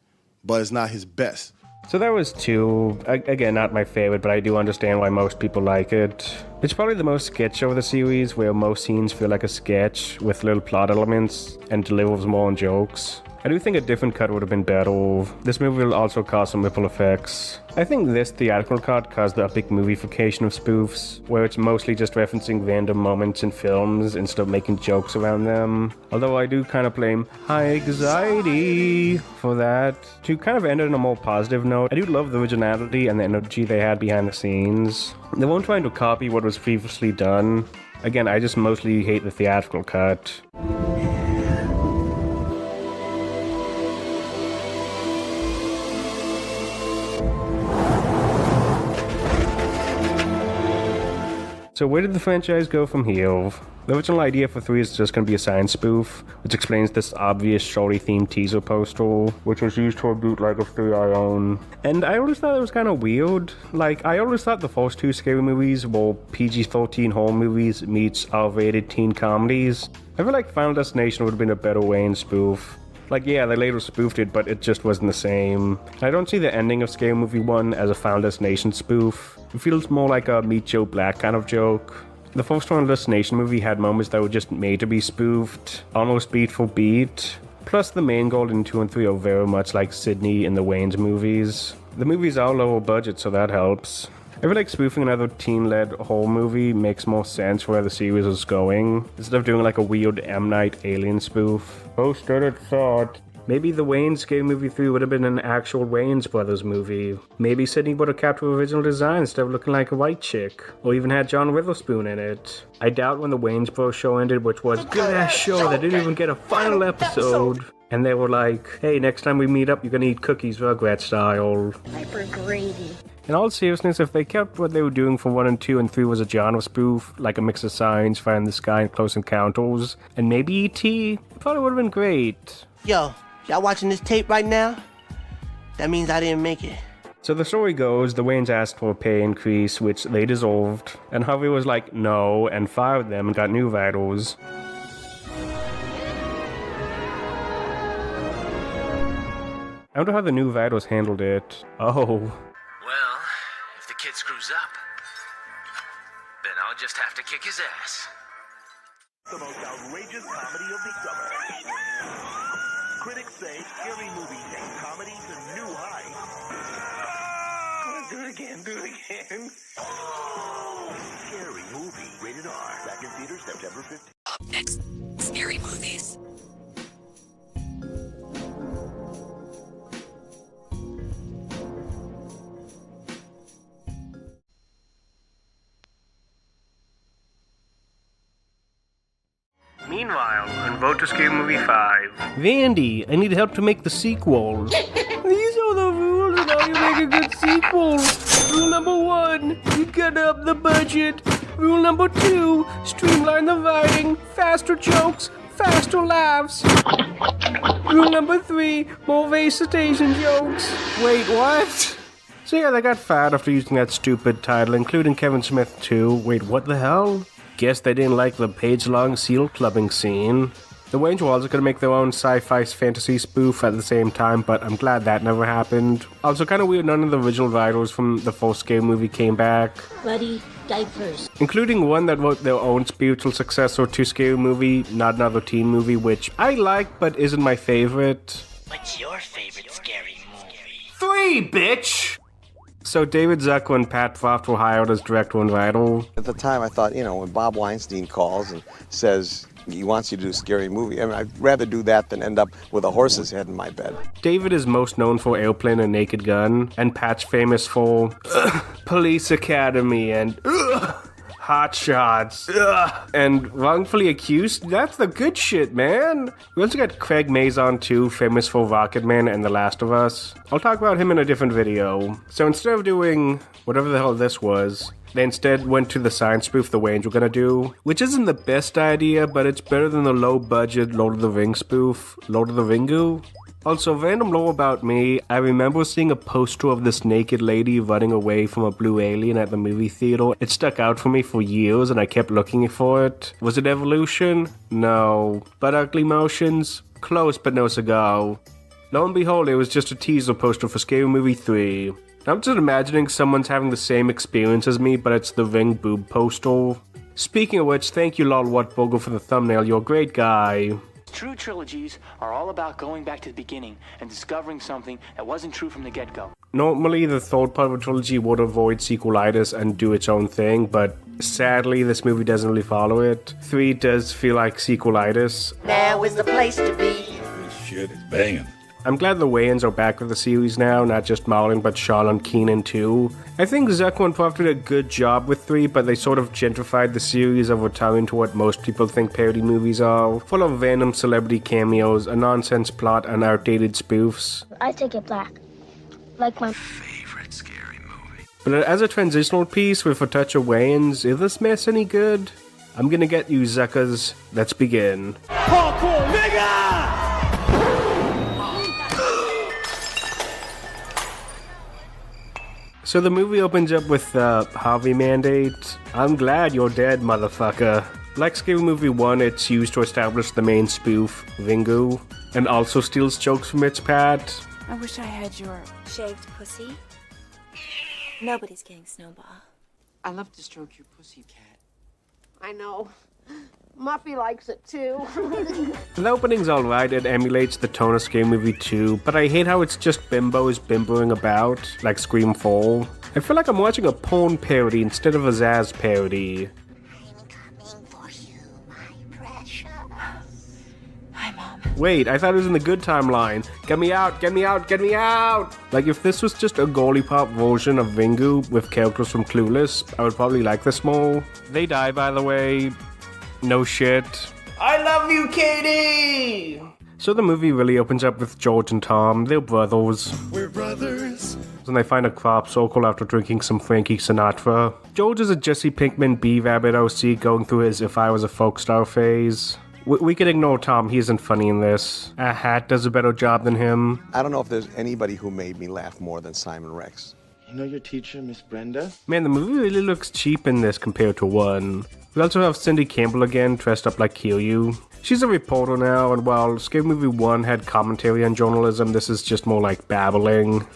but it's not his best. So that was 2. Again, not my favorite, but I do understand why most people like it. It's probably the most sketch of the series, where most scenes feel like a sketch with little plot elements and delivers more on jokes. I do think a different cut would have been better. This movie will also cause some ripple effects. I think this theatrical cut caused the epic moviefication of spoofs, where it's mostly just referencing random moments in films instead of making jokes around them. Although I do kind of blame High Anxiety for that. To kind of end it on a more positive note, I do love the originality and the energy they had behind the scenes. They weren't trying to copy what was previously done. Again, I just mostly hate the theatrical cut. So where did the franchise go from here? The original idea for 3 is just going to be a science spoof, which explains this obvious shorty-themed teaser poster, which was used for a bootleg of 3 I own. And I always thought it was kind of weird. Like, I always thought the first 2 scary movies were PG-13 horror movies meets R-rated teen comedies. I feel like Final Destination would have been a better Wayne spoof. Like, yeah, they later spoofed it, but it just wasn't the same. I don't see the ending of Scary Movie 1 as a Final Destination spoof. It feels more like a Meet Joe Black kind of joke. The first Final Destination movie had moments that were just made to be spoofed, almost beat for beat. Plus, the main goal in 2 and 3 are very much like Sydney in the Wayne's movies. The movies are lower budget, so that helps. I feel like spoofing another teen-led horror movie makes more sense for where the series is going, instead of doing like a weird M. Night alien spoof. Post-credit thought. Maybe the Wayne's Scary Movie 3 would have been an actual Wayne's Brothers movie. Maybe Sydney would have kept her original design instead of looking like a white chick. Or even had John Witherspoon in it. I doubt when the Wayne's Bros show ended, which was a good-ass show that didn't even get a final episode. And they were like, hey, next time we meet up, you're gonna eat cookies Rugrat style. Hyper Grady. In all seriousness, if they kept what they were doing for 1 and 2 and 3 was a genre spoof, like a mix of Signs, Fire in the Sky, and Close Encounters, and maybe E.T., it probably would have been great. Yo, y'all watching this tape right now? That means I didn't make it. So the story goes, the Waynes asked for a pay increase, which they dissolved, and Harvey was like, no, and fired them and got new writers. I wonder how the new writers handled it. Oh. Well, if the kid screws up, then I'll just have to kick his ass. The most outrageous comedy of the summer. Critics say Scary Movie takes comedy to new heights. Do it again. Scary Movie, rated R. Back in theaters September 15th. Next, Scary Movies. Meanwhile, on Vote to Scary Movie 5. Vandy, I need help to make the sequel. These are the rules of how you make a good sequel. Rule number 1, you gotta up the budget. Rule number 2, streamline the writing, faster jokes, faster laughs. Rule number 3, more recitation jokes. Wait, what? So yeah, they got fired after using that stupid title, including Kevin Smith too. Wait, what the hell? Guess they didn't like the page-long seal clubbing scene. The Wayne's were also going to make their own sci-fi fantasy spoof at the same time, but I'm glad that never happened. Also kind of weird none of the original writers from the first Scary Movie came back. Bloody diapers. Including one that wrote their own spiritual successor to Scary Movie, Not Another Teen Movie, which I like but isn't my favorite. What's your favorite scary movie? 3, bitch! So David Zucker and Pat Frost were hired as director and writer. At the time, I thought, when Bob Weinstein calls and says he wants you to do a scary movie, I'd rather do that than end up with a horse's head in my bed. David is most known for Airplane and Naked Gun, and Pat's famous for Police Academy and hot shots, and wrongfully accused. That's the good shit, man. We also got Craig Mazin too, famous for Rocketman and The Last of Us. I'll talk about him in a different video. So instead of doing whatever the hell this was, they instead went to the science spoof the Wayans were gonna do, which isn't the best idea, but it's better than the low-budget Lord of the Rings spoof, Lord of the Ringu. Also, random lore about me, I remember seeing a poster of this naked lady running away from a blue alien at the movie theater. It stuck out for me for years and I kept looking for it. Was it evolution? No. But ugly motions? Close but no cigar. Lo and behold, it was just a teaser poster for Scary Movie 3. I'm just imagining someone's having the same experience as me, but it's the Ring boob poster. Speaking of which, thank you Lol Whatburger for the thumbnail, you're a great guy. True trilogies are all about going back to the beginning and discovering something that wasn't true from the get-go. Normally, the third part of a trilogy would avoid sequelitis and do its own thing, but sadly, this movie doesn't really follow it. 3 does feel like sequelitis. Now is the place to be. This shit is banging. I'm glad the Wayans are back with the series now, not just Marlon but Sean and Keenan too. I think Zucker and Puff did a good job with 3, but they sort of gentrified the series of returning to what most people think parody movies are, full of random celebrity cameos, a nonsense plot, and outdated spoofs. I take it back. Like my favorite scary movie. But as a transitional piece with a touch of Wayans, is this mess any good? I'm gonna get you, Zuckers. Let's begin. Hardcore nigga! So the movie opens up with the Harvey mandate. I'm glad you're dead, motherfucker. Like Scary Movie 1, it's used to establish the main spoof, Ringu, and also steals jokes from its pat. I wish I had your shaved pussy. Nobody's getting Snowball. I love to stroke your pussy, cat. I know. Muffy likes it too. The opening's alright, it emulates the tone of Scary Movie 2, but I hate how it's just bimbos bimboing about, like Scream 4. I feel like I'm watching a porn parody instead of a Zaz parody. Hi, Mom. Wait, I thought it was in the good timeline. Get me out, get me out, get me out! Like, if this was just a girly pop version of Ringu with characters from Clueless, I would probably like this more. They die, by the way. No shit. I love you, Katie! So the movie really opens up with George and Tom. They're brothers. We're brothers. And they find a crop circle after drinking some Frankie Sinatra. George is a Jesse Pinkman B-Rabbit OC going through his If I Was a Folk Star phase. We can ignore Tom, he isn't funny in this. A hat does a better job than him. I don't know if there's anybody who made me laugh more than Simon Rex. You know your teacher, Miss Brenda? Man, the movie really looks cheap in this compared to 1. We also have Cindy Campbell again, dressed up like Kiryu. She's a reporter now, and while Scary Movie 1 had commentary on journalism, this is just more like babbling.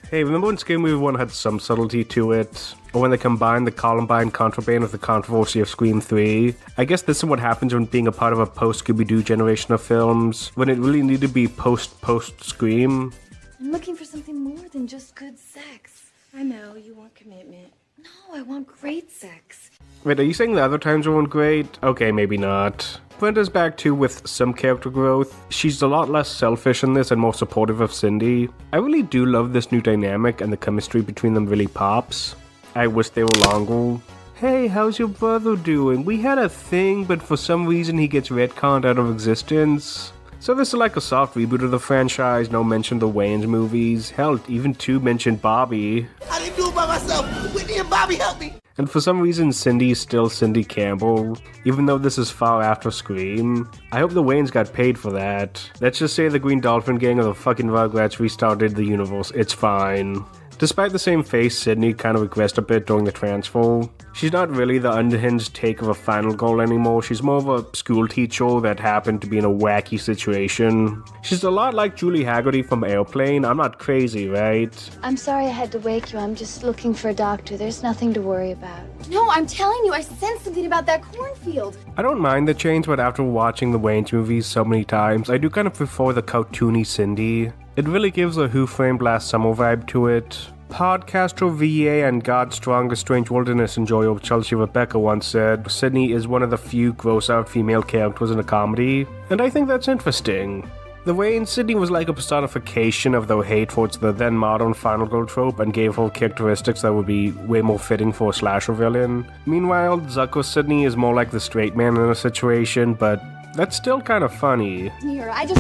Hey, remember when Scary Movie 1 had some subtlety to it? Or when they combined the Columbine contraband with the controversy of Scream 3? I guess this is what happens when being a part of a post-Scooby-Doo generation of films, when it really needed to be post-Scream. I'm looking for something more than just good sex. I know, you want commitment. No, I want great sex. Wait, are you saying the other times weren't great? Okay, maybe not. Brenda's back too with some character growth. She's a lot less selfish in this and more supportive of Cindy. I really do love this new dynamic and the chemistry between them really pops. I wish they were longer. Hey, how's your brother doing? We had a thing, but for some reason he gets retconned out of existence. So this is like a soft reboot of the franchise, no mention of the Wayans movies. Hell, even 2 mentioned Bobby. I didn't do it by myself. Whitney and Bobby helped me. And for some reason, Cindy is still Cindy Campbell, even though this is far after Scream. I hope the Wayans got paid for that. Let's just say the Green Dolphin Gang or the fucking Rugrats restarted the universe. It's fine. Despite the same face, Sydney kind of regressed a bit during the transfer. She's not really the unhinged take of a final girl anymore. She's more of a school teacher that happened to be in a wacky situation. She's a lot like Julie Haggerty from Airplane. I'm not crazy, right? I'm sorry I had to wake you. I'm just looking for a doctor. There's nothing to worry about. No, I'm telling you, I sensed something about that cornfield. I don't mind the change, but after watching the Wayans movies so many times, I do kind of prefer the cartoony Cindy. It really gives a Who Framed Last Summer vibe to it. Podcaster VA and God's Strongest Strange Wilderness enjoyer Chelsea Rebecca once said, Sydney is one of the few gross-out female characters in a comedy, and I think that's interesting. The way in Sydney was like a personification of the hate towards the then modern final girl trope and gave her characteristics that would be way more fitting for a slasher villain. Meanwhile, Zucko Sydney is more like the straight man in a situation, but that's still kind of funny. Here, I just...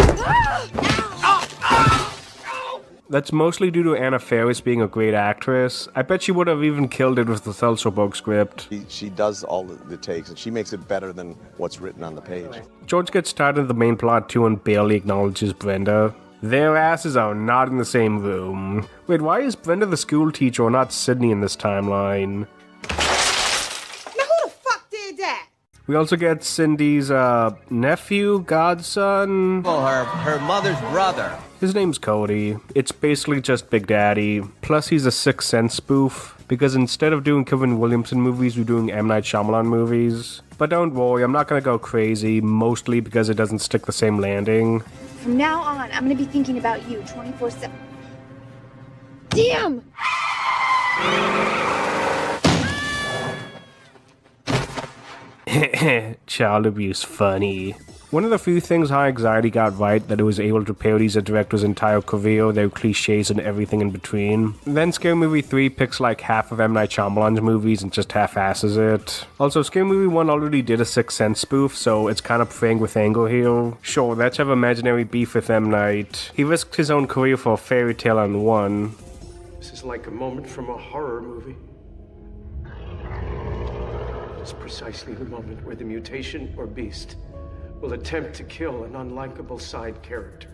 That's mostly due to Anna Faris being a great actress. I bet she would have even killed it with the Seltzer script. She does all the takes, and she makes it better than what's written on the page. George gets started in the main plot too and barely acknowledges Brenda. Their asses are not in the same room. Wait, why is Brenda the school teacher or not Sydney in this timeline? Now who the fuck did that? We also get Cindy's nephew, godson. Oh, her mother's brother. His name's Cody. It's basically just Big Daddy. Plus he's a Sixth Sense spoof, because instead of doing Kevin Williamson movies, we're doing M. Night Shyamalan movies. But don't worry, I'm not gonna go crazy, mostly because it doesn't stick the same landing. From now on, I'm gonna be thinking about you 24/7. Damn! Child abuse funny. One of the few things High Anxiety got right, that it was able to parody the director's entire career, their cliches and everything in between. Then Scary Movie 3 picks like half of M. Night Shyamalan's movies and just half-asses it. Also, Scary Movie 1 already did a Sixth Sense spoof, so it's kind of playing with anger here. Sure, let's have imaginary beef with M. Night. He risked his own career for a fairy tale on one. This is like a moment from a horror movie. It's precisely the moment where the mutation or beast will attempt to kill an unlikable side character.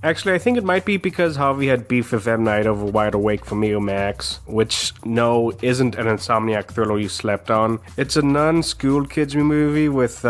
Actually, I think it might be because Harvey had beef with M. Night over Wide Awake for Miramax, which, no, isn't an Insomniac thriller you slept on. It's a non-school kids movie with,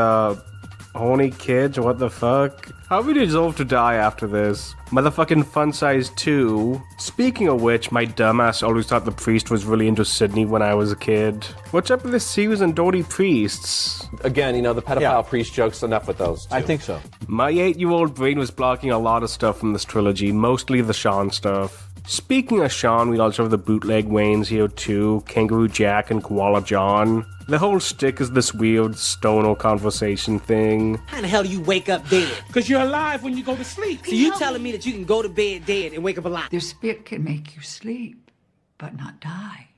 horny kids, what the fuck? Harvey deserved to die after this. Motherfucking Fun Size 2. Speaking of which, my dumbass always thought the priest was really into Sydney when I was a kid. What's up with this series and dirty priests? Again, the pedophile priest jokes, enough with those two. I think so. My 8-year-old brain was blocking a lot of stuff from this trilogy, mostly the Sean stuff. Speaking of Sean, we also have the bootleg Waynes here too, Kangaroo Jack and Koala John. The whole stick is this weird stoner conversation thing. How the hell do you wake up dead? Because you're alive when you go to sleep. So you telling me that you can go to bed dead and wake up alive? Their spit can make you sleep, but not die.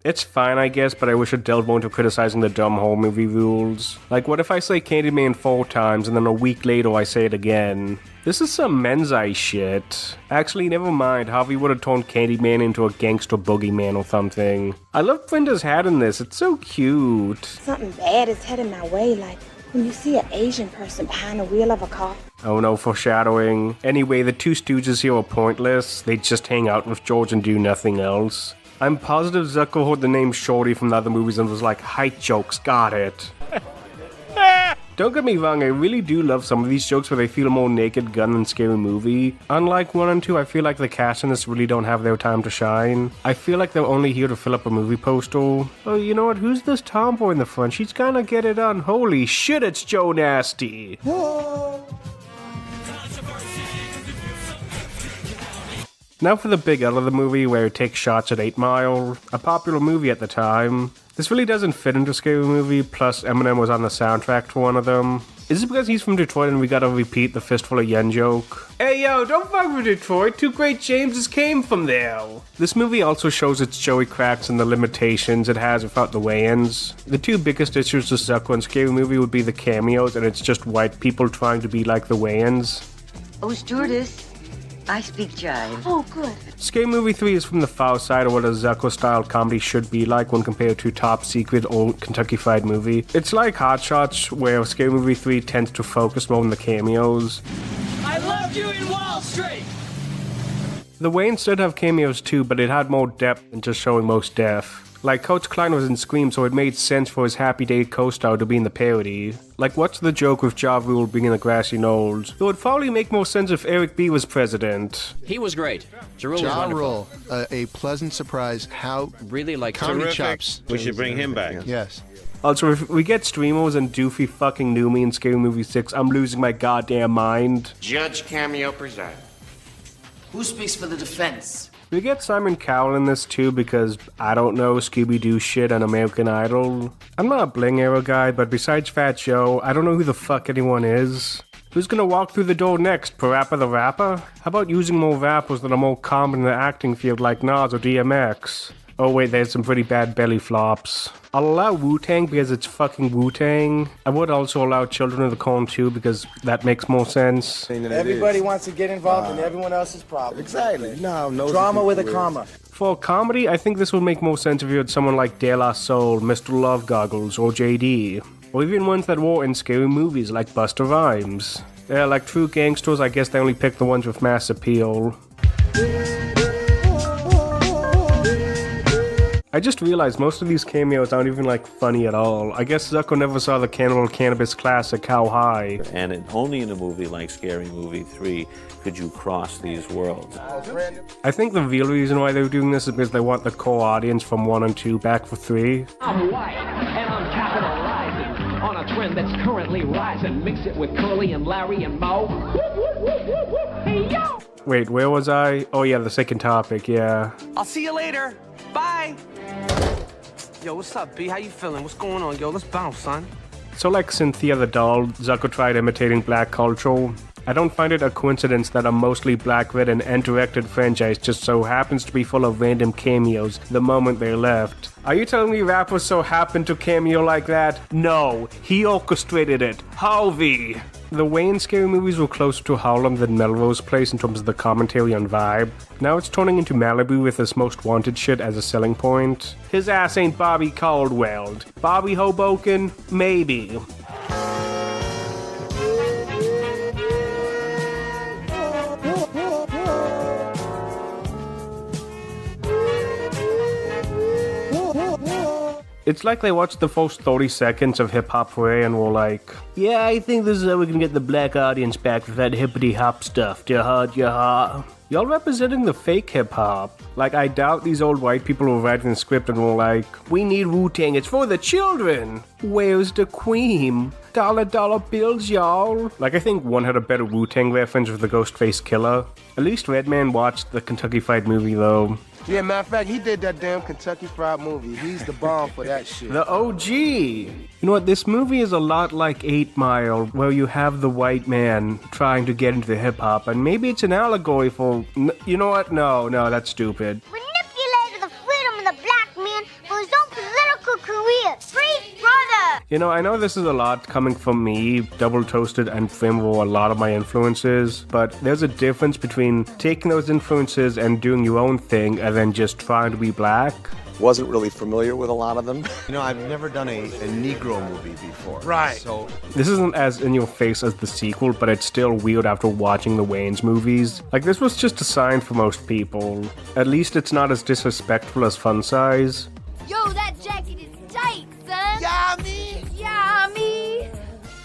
It's fine, I guess, but I wish it delved more into criticizing the dumb horror movie rules. Like, what if I say Candyman 4 times and then a week later I say it again? This is some Men's-Eye shit. Actually, never mind, Harvey would have turned Candyman into a gangster boogeyman or something. I love Brenda's hat in this, it's so cute. Something bad is heading my way, like when you see an Asian person behind the wheel of a car. Oh no, foreshadowing. Anyway, the two stooges here are pointless. They just hang out with George and do nothing else. I'm positive Zucko heard the name Shorty from the other movies and was like, height jokes, got it. Don't get me wrong, I really do love some of these jokes where they feel more Naked Gun than Scary Movie. Unlike 1 and 2, I feel like the cast in this really don't have their time to shine. I feel like they're only here to fill up a movie poster. Oh, you know what, who's this tomboy in the front? She's gonna get it on. Holy shit, it's Joe Nasty! Now for the big L of the movie, where it takes shots at 8 Mile, a popular movie at the time. This really doesn't fit into Scary Movie, plus Eminem was on the soundtrack to one of them. Is it because he's from Detroit and we gotta repeat the Fistful of Yen joke? Hey yo, don't fuck with Detroit, 2 great Jameses came from there! This movie also shows its Joey cracks and the limitations it has without the Wayans. The 2 biggest issues to Zucko and Scary Movie would be the cameos, and it's just white people trying to be like the Wayans. Oh, stewardess. I speak jive. Oh, good. Scary Movie 3 is from the far side of what a Zucko-style comedy should be like when compared to Top Secret or Kentucky Fried Movie. It's like Hot Shots, where Scary Movie 3 tends to focus more on the cameos. I love you in Wall Street! The Wayans did have cameos too, but it had more depth than just showing Mos Def. Like, Coach Klein was in Scream, so it made sense for his Happy Day co-star to be in the parody. Like, what's the joke with Ja Rule being in the grassy knolls? It would probably make more sense if Eric B. was president. He was great. Ja Rule was wonderful. A pleasant surprise. How really like comedy terrific. chops. We should bring him back. Yes. Also, if we get streamers and Doofy fucking knew me in Scary Movie 6, I'm losing my goddamn mind. Judge Cameo preside. Who speaks for the defense? We get Simon Cowell in this too because, I don't know, Scooby-Doo shit and American Idol. I'm not a Bling era guy, but besides Fat Joe, I don't know who the fuck anyone is. Who's gonna walk through the door next, Parappa the Rapper? How about using more rappers that are more common in the acting field like Nas or DMX? Oh wait, there's some pretty bad belly flops. I'll allow Wu-Tang because it's fucking Wu-Tang. I would also allow Children of the Corn too because that makes more sense. Everybody wants to get involved in everyone else's problems. Exactly. No, Drama with a comma. For comedy, I think this would make more sense if you had someone like De La Soul, Mr. Love Goggles, or JD. Or even ones that were in scary movies like Busta Rhymes. Yeah, like true gangsters, I guess they only pick the ones with mass appeal. I just realized most of these cameos aren't even like funny at all. I guess Zucko never saw the Cannibal Cannabis classic How High. And only in a movie like Scary Movie 3 could you cross these worlds. I think the real reason why they were doing this is because they want the core audience from 1 and 2 back for 3. I'm white, and I'm capitalizing on a trend that's currently rising. Mix it with Curly and Larry and Moe. Hey, yo! Wait, where was I? Oh yeah, the second topic, yeah. I'll see you later. Bye. Yo, what's up, B? How you feeling? What's going on? Yo, let's bounce, son. So like Cynthia the Doll, Zucko tried imitating black culture. I don't find it a coincidence that a mostly black-written and directed franchise just so happens to be full of random cameos the moment they left. Are you telling me rappers so happened to cameo like that? No, he orchestrated it. Harvey! The Wayne scary movies were closer to Harlem than Melrose Place in terms of the commentary and vibe. Now it's turning into Malibu with this Most Wanted shit as a selling point. His ass ain't Bobby Caldwell. Bobby Hoboken? Maybe. It's like they watched the first 30 seconds of Hip Hop Hooray and were like, yeah, I think this is how we can get the black audience back with that hippity hop stuff. Yaha. Y'all representing the fake hip hop. Like, I doubt these old white people were writing the script and were like, we need Wu-Tang, it's for the children. Where's the queen? Dollar bills, y'all. Like, I think one had a better Wu-Tang reference with the Ghostface Killer. At least Redman watched the Kentucky Fried Movie, though. Yeah, matter of fact, he did that damn Kentucky Fried Movie. He's the bomb for that shit. The OG! You know what, this movie is a lot like 8 Mile, where you have the white man trying to get into hip-hop, and maybe it's an allegory for... You know what? No, that's stupid. Manipulated the freedom of the black man for his own political career. Free brother! You know, I know this is a lot coming from me. Double Toasted and Frim were a lot of my influences, but there's a difference between taking those influences and doing your own thing and then just trying to be black. Wasn't really familiar with a lot of them. You know, I've never done a Negro movie before. Right. So this isn't as in your face as the sequel, but it's still weird after watching the Wayans movies. Like, this was just a sign for most people. At least it's not as disrespectful as Fun Size. Yo, that jacket is tight, son. Yummy.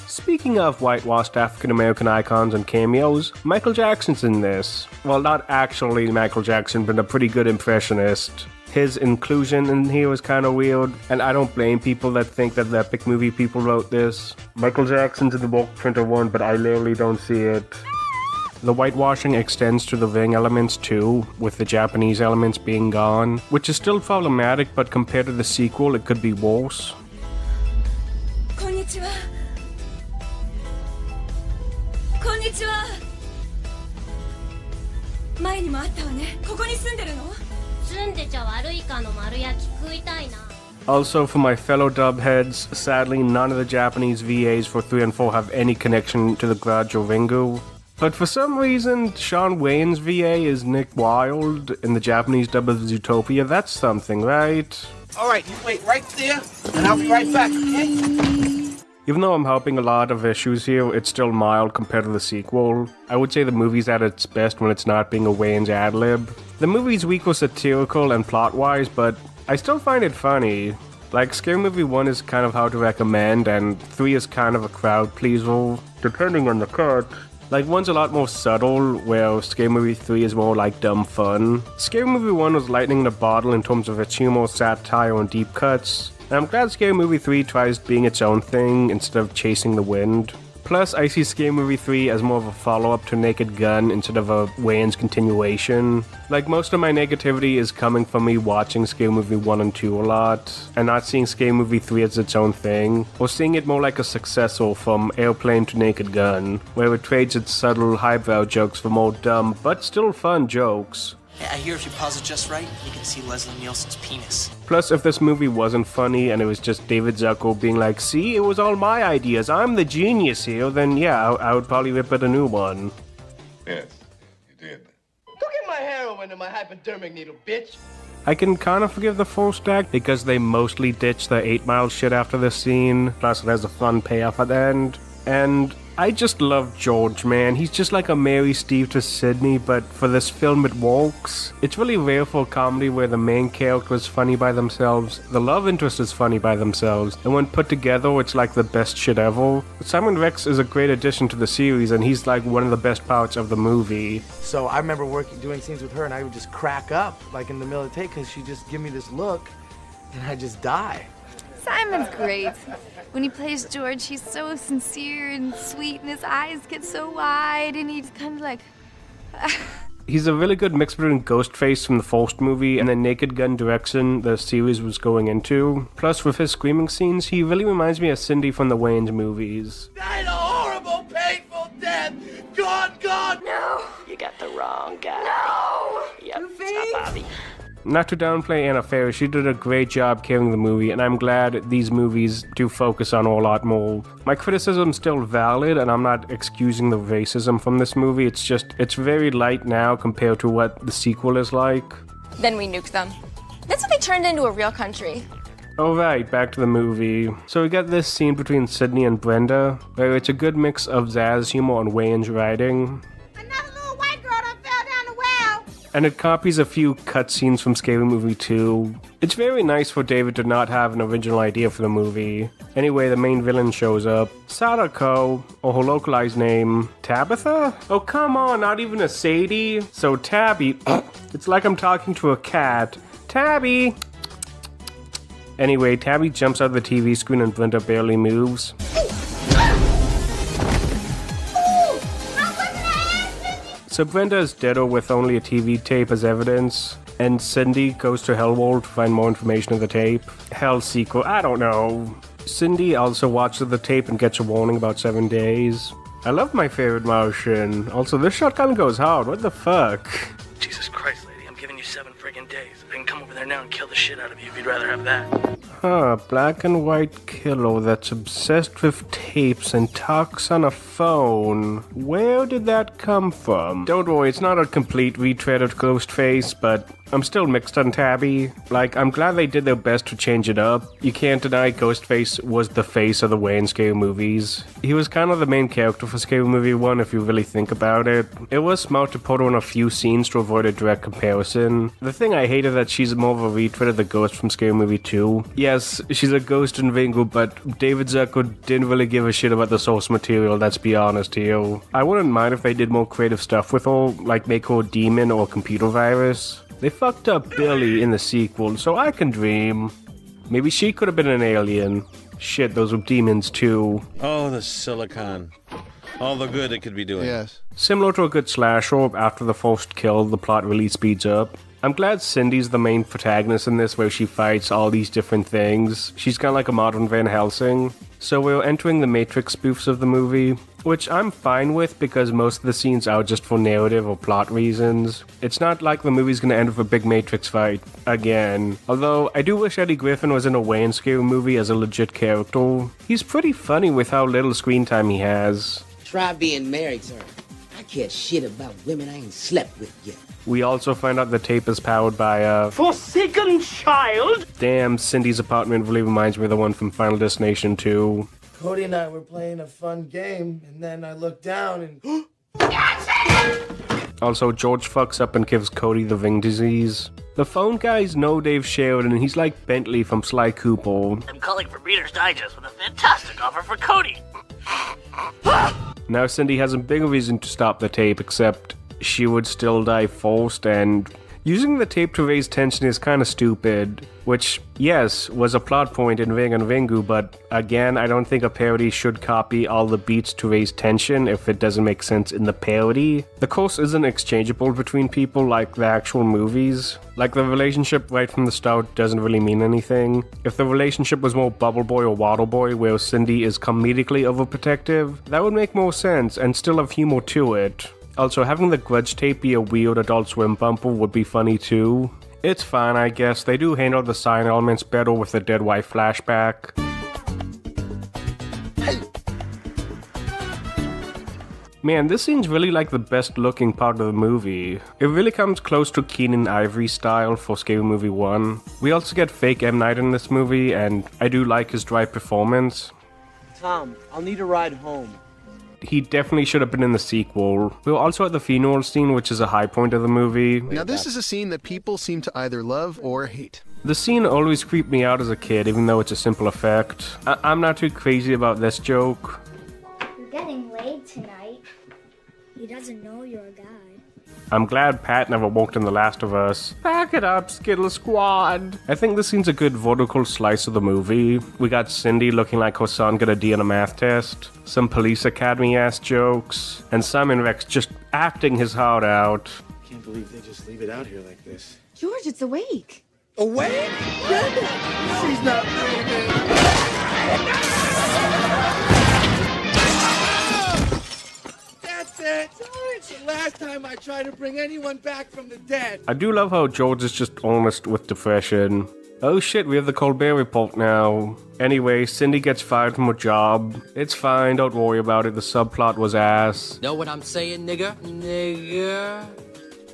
Speaking of whitewashed African-American icons and cameos, Michael Jackson's in this. Well, not actually Michael Jackson, but a pretty good impressionist. His inclusion in here was kind of weird, and I don't blame people that think that the Epic Movie people wrote this. Michael Jackson's in the bulk printer one, but I literally don't see it. The whitewashing extends to the Ring elements too, with the Japanese elements being gone, which is still problematic, but compared to the sequel, it could be worse. Konnichiwa. Konnichiwa. 前にもあったわね。ここに住んでるの？住んでちゃ悪いかの丸焼き食いたいな。Also, for my fellow dubheads, sadly none of the Japanese VAs for 3 and 4 have any connection to the Grudge or Ringu. But for some reason, Shawn Wayne's VA is Nick Wilde in the Japanese dub of Zootopia. That's something, right? Alright, you wait right there, and I'll be right back, okay? Even though I'm helping a lot of issues here, it's still mild compared to the sequel. I would say the movie's at its best when it's not being a Wayne's ad-lib. The movie's weak was satirical and plot-wise, but I still find it funny. Like, Scary Movie 1 is kind of hard to recommend, and 3 is kind of a crowd pleaser, depending on the cut. Like, 1's a lot more subtle, where Scary Movie 3 is more like dumb fun. Scary Movie 1 was lightning in a bottle in terms of its humor, satire, and deep cuts. And I'm glad Scary Movie 3 tries being its own thing instead of chasing the wind. Plus, I see Scary Movie 3 as more of a follow-up to Naked Gun instead of a Wayans continuation. Like, most of my negativity is coming from me watching Scary Movie 1 and 2 a lot, and not seeing Scary Movie 3 as its own thing, or seeing it more like a successor from Airplane to Naked Gun, where it trades its subtle, highbrow jokes for more dumb, but still fun jokes. I hear if you pause it just right, you can see Leslie Nielsen's penis. Plus, if this movie wasn't funny and it was just David Zucker being like, see, it was all my ideas, I'm the genius here, then yeah, I would probably rip it a new one. Yes, you did. Go get my heroin and my hypodermic needle, bitch. I can kind of forgive the first act because they mostly ditch the 8 Mile shit after this scene, plus it has a fun payoff at the end. And I just love George, man. He's just like a Mary Steve to Sydney, but for this film it works. It's really rare for a comedy where the main character is funny by themselves, the love interest is funny by themselves, and when put together it's like the best shit ever. Simon Rex is a great addition to the series, and he's like one of the best parts of the movie. So I remember doing scenes with her, and I would just crack up, like in the middle of the take, because she'd just give me this look, and I'd just die. Simon's great. When he plays George, he's so sincere and sweet, and his eyes get so wide, and he's kind of like... He's a really good mix between Ghostface from the first movie and the Naked Gun direction the series was going into. Plus, with his screaming scenes, he really reminds me of Cindy from the Wayans movies. Died a horrible, painful death! Gone! No! You got the wrong guy. No! Yep, it's not Bobby. Not to downplay Anna Faris, she did a great job carrying the movie, and I'm glad these movies do focus on her a lot more. My criticism's still valid, and I'm not excusing the racism from this movie, it's very light now compared to what the sequel is like. Then we nuked them. That's what they turned into a real country. Alright, back to the movie. So we got this scene between Sydney and Brenda, where it's a good mix of Zaz humor and Wayans writing. And it copies a few cutscenes from Scary Movie 2. It's very nice for David to not have an original idea for the movie. Anyway, the main villain shows up. Sadako, or her localized name, Tabitha? Oh, come on, not even a Sadie. So Tabby, it's like I'm talking to a cat. Tabby! Anyway, Tabby jumps out of the TV screen and Brenda barely moves. So Brenda is deader with only a TV tape as evidence, and Cindy goes to Hellworld to find more information of the tape. Hell sequel, I don't know. Cindy also watches the tape and gets a warning about 7 days. I love my favorite Martian. Also, this shotgun goes hard, what the fuck? Jesus Christ, lady, I'm giving you 7 friggin' days. I can come over there now and kill the shit out of you if you'd rather have that. Huh, black and white killer that's obsessed with tapes and talks on a phone. Where did that come from? Don't worry, it's not a complete retread of Ghostface, but I'm still mixed on Tabby. Like, I'm glad they did their best to change it up. You can't deny Ghostface was the face of the Wayans Scary movies. He was kind of the main character for Scary Movie 1 if you really think about it. It was smart to put her in a few scenes to avoid a direct comparison. The thing I hate is that she's more of a retread of the ghost from Scary Movie 2. Yes, she's a ghost in Vingo, but David Zucker didn't really give a shit about the source material, let's be honest here. I wouldn't mind if they did more creative stuff with her, like make her a demon or a computer virus. They fucked up Billy in the sequel, so I can dream. Maybe she could have been an alien. Shit, those were demons too. Oh, the silicon. All the good it could be doing. Yes. Similar to a good slasher, after the first kill, the plot really speeds up. I'm glad Cindy's the main protagonist in this, where she fights all these different things. She's kind of like a modern Van Helsing. So we're entering the Matrix spoofs of the movie, which I'm fine with because most of the scenes are just for narrative or plot reasons. It's not like the movie's gonna end with a big Matrix fight again. Although, I do wish Eddie Griffin was in a Wayans Scary movie as a legit character. He's pretty funny with how little screen time he has. Try being married to her. I care shit about women I ain't slept with yet. We also find out the tape is powered by a Forsaken child? Damn, Cindy's apartment really reminds me of the one from Final Destination 2. Cody and I were playing a fun game, and then I looked down and... Also, George fucks up and gives Cody the Ving disease. The phone guys know Dave Sheridan, and he's like Bentley from Sly Cooper. I'm calling from Reader's Digest with a fantastic offer for Cody. Now Cindy has a big reason to stop the tape, except she would still die first, and Using the tape to raise tension is kinda stupid, which, yes, was a plot point in Ving and Vingu, but again, I don't think a parody should copy all the beats to raise tension if it doesn't make sense in the parody. The course isn't exchangeable between people like the actual movies. Like, the relationship right from the start doesn't really mean anything. If the relationship was more Bubble Boy or Waddle Boy, where Cindy is comedically overprotective, that would make more sense and still have humor to it. Also, having the Grudge tape be a weird Adult Swim bumper would be funny too. It's fine, I guess. They do handle the sign elements better with the dead wife flashback. Man, this scene's really like the best looking part of the movie. It really comes close to Keenan Ivory style for Scary Movie 1. We also get fake M. Night in this movie, and I do like his dry performance. Tom, I'll need a ride home. He definitely should have been in the sequel. We were also at the funeral scene, which is a high point of the movie. Now this is a scene that people seem to either love or hate. The scene always creeped me out as a kid, even though it's a simple effect. I'm not too crazy about this joke. You're getting laid tonight. He doesn't know you're a guy. I'm glad Pat never walked in The Last of Us. Pack it up, Skittle Squad! I think this scene's a good vertical slice of the movie. We got Cindy looking like her son got a D on a math test, some Police Academy-ass jokes, and Simon Rex just acting his heart out. I can't believe they just leave it out here like this. George, it's awake. Awake? Brenda! She's not breathing. That's it. It's the last time I try to bring anyone back from the dead. I do love how George is just honest with depression. Oh shit, we have the Colbert Report now. Anyway, Cindy gets fired from her job. It's fine, don't worry about it, the subplot was ass. Know what I'm saying, nigga? Nigga.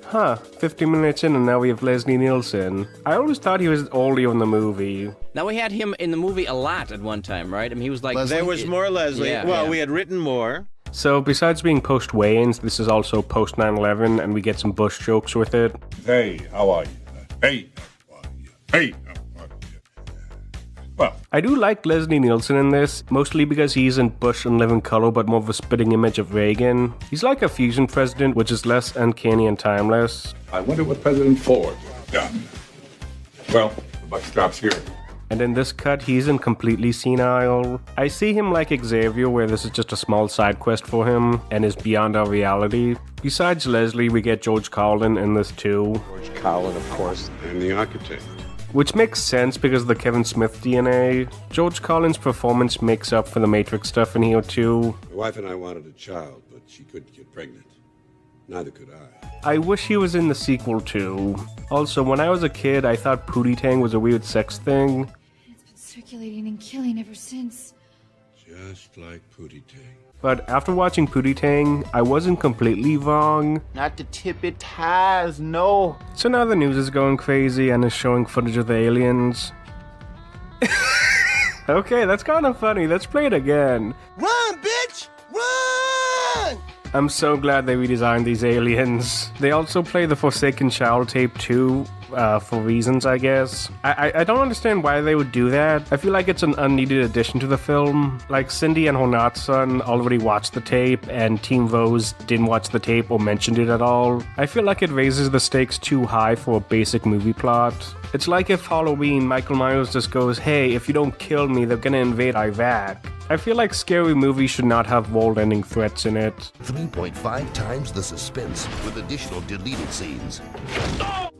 Huh, 50 minutes in and now we have Leslie Nielsen. I always thought he was earlier in the movie. Now, we had him in the movie a lot at one time, right? I mean, he was like... Leslie? There was more Leslie. Yeah, well, yeah. we had written more. So, besides being post-Wayans, this is also post-9/11, and we get some Bush jokes with it. Hey, how are you? Hey, how are you? Hey, how are you? Well, I do like Leslie Nielsen in this, mostly because he isn't Bush in living color, but more of a spitting image of Reagan. He's like a fusion president, which is less uncanny and timeless. I wonder what President Ford would have done. Well, the buck stops here. And in this cut, he isn't completely senile. I see him like Xavier, where this is just a small side quest for him, and is beyond our reality. Besides Leslie, we get George Carlin in this too. George Carlin, of course. And the architect. Which makes sense because of the Kevin Smith DNA. George Carlin's performance makes up for the Matrix stuff in here too. My wife and I wanted a child, but she couldn't get pregnant. Neither could I. I wish he was in the sequel too. Also, when I was a kid, I thought Pootie Tang was a weird sex thing. It's been circulating and killing ever since. Just like Pootie Tang. But after watching Pootie Tang, I wasn't completely wrong. Not the tip it ties, no. So now the news is going crazy and is showing footage of the aliens. Okay, that's kind of funny. Let's play it again. Run, bitch! Run! I'm so glad they redesigned these aliens. They also play the Forsaken Child tape too, for reasons, I guess. I don't understand why they would do that. I feel like it's an unneeded addition to the film. Like, Cindy and her not son already watched the tape, and Team Rose didn't watch the tape or mentioned it at all. I feel like it raises the stakes too high for a basic movie plot. It's like if Halloween, Michael Myers just goes, hey, if you don't kill me, they're gonna invade Iraq. I feel like Scary Movie should not have world-ending threats in it. 3.5 times the suspense with additional deleted scenes.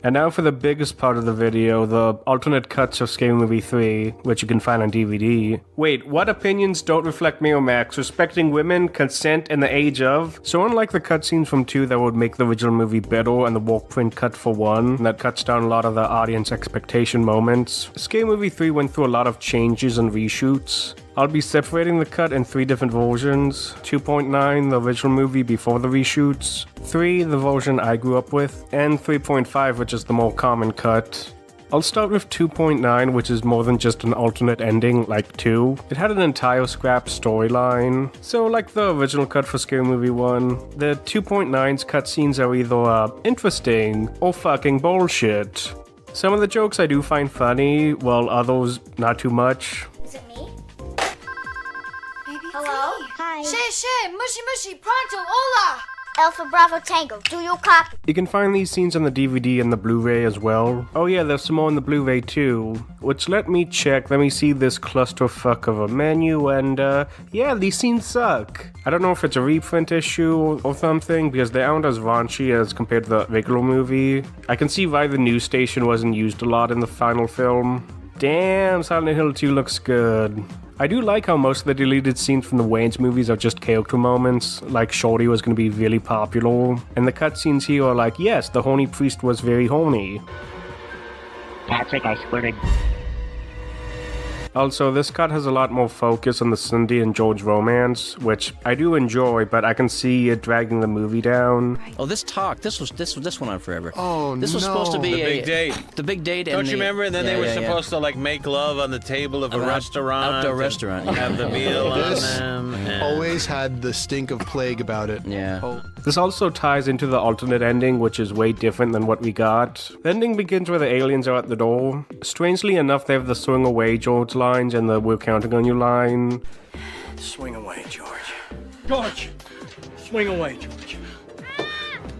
And now for the biggest part of the video, the alternate cuts of Scary Movie 3, which you can find on DVD. Wait, what opinions don't reflect Miramax? Respecting women, consent, and the age of? So unlike the cutscenes from 2 that would make the original movie better and the walk print cut for 1, that cuts down a lot of the audience expectation moments, Scary Movie 3 went through a lot of changes and reshoots. I'll be separating the cut in 3 different versions. 2.9, the original movie before the reshoots. 3, the version I grew up with. And 3.5, which is the more common cut. I'll start with 2.9, which is more than just an alternate ending, like 2. It had an entire scrap storyline. So like the original cut for Scary Movie 1, the 2.9's cutscenes are either interesting or fucking bullshit. Some of the jokes I do find funny, while others not too much. Is it me? Baby, Hello? Hi. Mushy, mushy, pronto, hola! Alpha Bravo Tango, do you copy? You can find these scenes on the DVD and the Blu-ray as well. Oh yeah, there's some more on the Blu-ray too. Which, let me check, let me see this clusterfuck of a menu, and yeah, these scenes suck. I don't know if it's a reprint issue or something, because they aren't as raunchy as compared to the regular movie. I can see why the news station wasn't used a lot in the final film. Damn, Silent Hill 2 looks good. I do like how most of the deleted scenes from the Wayans movies are just character moments, like Shorty was going to be really popular, and the cutscenes here are like, yes, the horny priest was very horny. Patrick, I squirted. Also, this cut has a lot more focus on the Cindy and George romance, which I do enjoy, but I can see it dragging the movie down. Oh, this went on forever. Oh, This was supposed to be The big date. The big date. Don't and you remember? And then yeah, they were yeah, yeah. supposed to like make love on the table of a restaurant. Outdoor restaurant. Yeah. Have the meal on This them. and- always had the stink of plague about it. Yeah. Oh. This also ties into the alternate ending, which is way different than what we got. The ending begins where the aliens are at the door. Strangely enough, they have the swing away George lines and the we're counting on you line. Swing away, George. George! Swing away, George.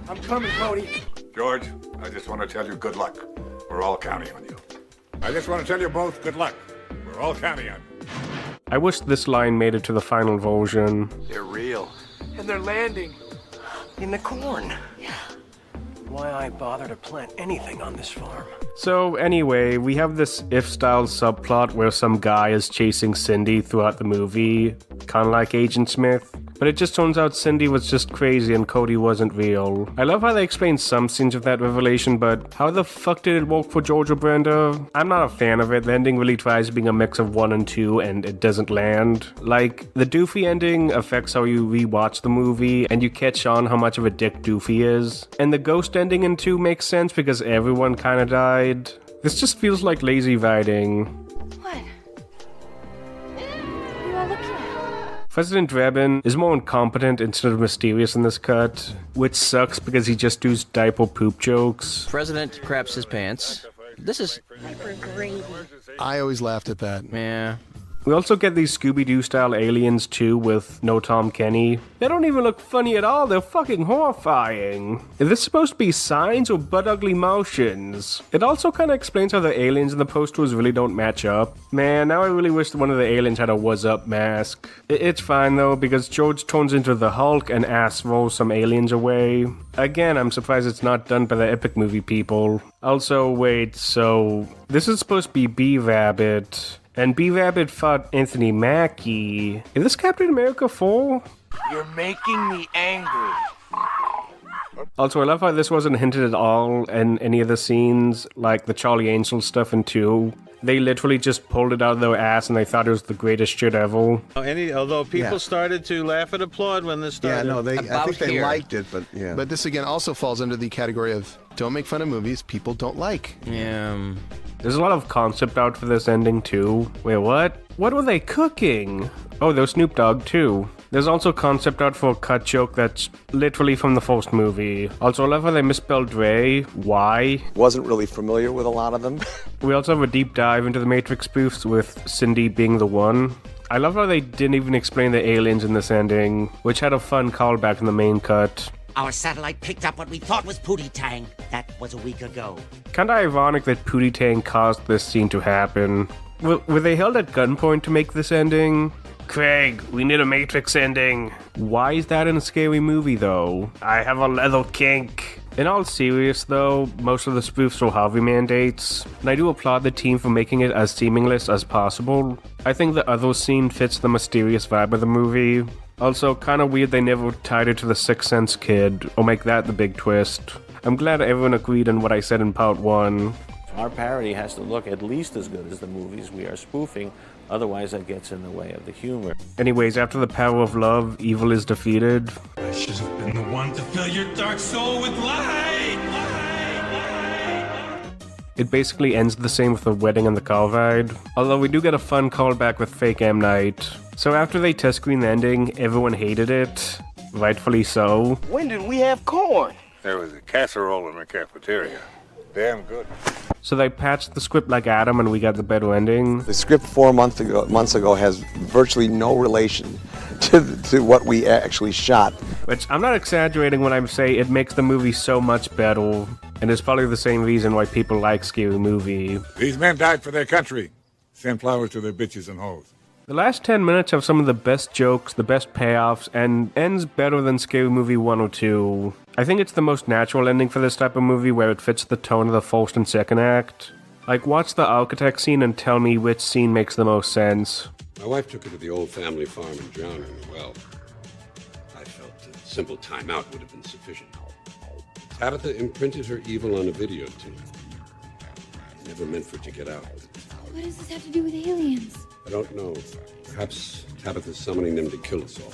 I'm coming, Cody. George, I just want to tell you good luck. We're all counting on you. I just want to tell you both good luck. We're all counting on you. I wish this line made it to the final version. They're real. And they're landing. In the corn. Why I bother to plant anything on this farm? So anyway, we have this if-style subplot where some guy is chasing Cindy throughout the movie, kind of like Agent Smith. But it just turns out Cindy was just crazy and Cody wasn't real. I love how they explain some scenes of that revelation, but how the fuck did it work for George or Brenda? I'm not a fan of it. The ending really tries being a mix of 1 and 2, and it doesn't land. Like, the Doofy ending affects how you rewatch the movie, and you catch on how much of a dick Doofy is. And the ghost ending in 2 makes sense because everyone kinda died. This just feels like lazy writing. What? You are looking at? President Drebin is more incompetent instead of mysterious in this cut, which sucks because he just does diaper poop jokes. President craps his pants. This is... I always laughed at that. Yeah. We also get these Scooby-Doo style aliens too with no Tom Kenny. They don't even look funny at all, they're fucking horrifying. Is this supposed to be signs or butt ugly Martians? It also kinda explains how the aliens in the posters really don't match up. Man, now I really wish that one of the aliens had a "was up" mask. It's fine though, because George turns into the Hulk and rolls some aliens away. Again, I'm surprised it's not done by the Epic Movie people. Also, wait, so this is supposed to be B-Rabbit. And B-Rabbit fought Anthony Mackie. Is this Captain America 4? You're making me angry. Also, I love how this wasn't hinted at all in any of the scenes, like the Charlie Angel stuff in 2. They literally just pulled it out of their ass and they thought it was the greatest shit ever. Although people started to laugh and applaud when this started. Yeah, no, I think they liked it, but yeah. But this again also falls under the category of don't make fun of movies people don't like. Yeah. There's a lot of concept art for this ending too. Wait, what? What were they cooking? Oh, there's Snoop Dogg too. There's also concept art for a cut joke that's literally from the first movie. Also, I love how they misspelled Ray. Why? Wasn't really familiar with a lot of them. We also have a deep dive into the Matrix spoofs with Cindy being the one. I love how they didn't even explain the aliens in this ending, which had a fun callback in the main cut. Our satellite picked up what we thought was Pootie Tang. That was a week ago. Kinda ironic that Pootie Tang caused this scene to happen. Were they held at gunpoint to make this ending? Craig, we need a Matrix ending. Why is that in a scary movie though? I have a leather kink. In all serious though, most of the spoofs were Harvey mandates, and I do applaud the team for making it as seamless as possible. I think the other scene fits the mysterious vibe of the movie. Also, kinda weird they never tied it to the Sixth Sense kid, or make that the big twist. I'm glad everyone agreed on what I said in part 1. Our parody has to look at least as good as the movies we are spoofing, otherwise that gets in the way of the humor. Anyways, after the power of love, evil is defeated. I should have been the one to fill your dark soul with light. It basically ends the same with the wedding and the car ride, although we do get a fun callback with fake M. Night. So after they test screen the ending, everyone hated it, rightfully so. When did we have corn? There was a casserole in the cafeteria. Damn good. So they patched the script like Adam and we got the better ending. The script 4 months ago has virtually no relation to what we actually shot. Which I'm not exaggerating when I say it makes the movie so much better, and it's probably the same reason why people like Scary Movie. These men died for their country. Send flowers to their bitches and hoes. The last 10 minutes have some of the best jokes, the best payoffs, and ends better than Scary Movie 1 or 2. I think it's the most natural ending for this type of movie where it fits the tone of the first and second act. Like, watch the architect scene and tell me which scene makes the most sense. My wife took her to the old family farm and drowned her in the well. I felt a simple timeout would have been sufficient. Tabitha imprinted her evil on a videotape. Never meant for it to get out. What does this have to do with aliens? I don't know. Perhaps Tabitha's summoning them to kill us all.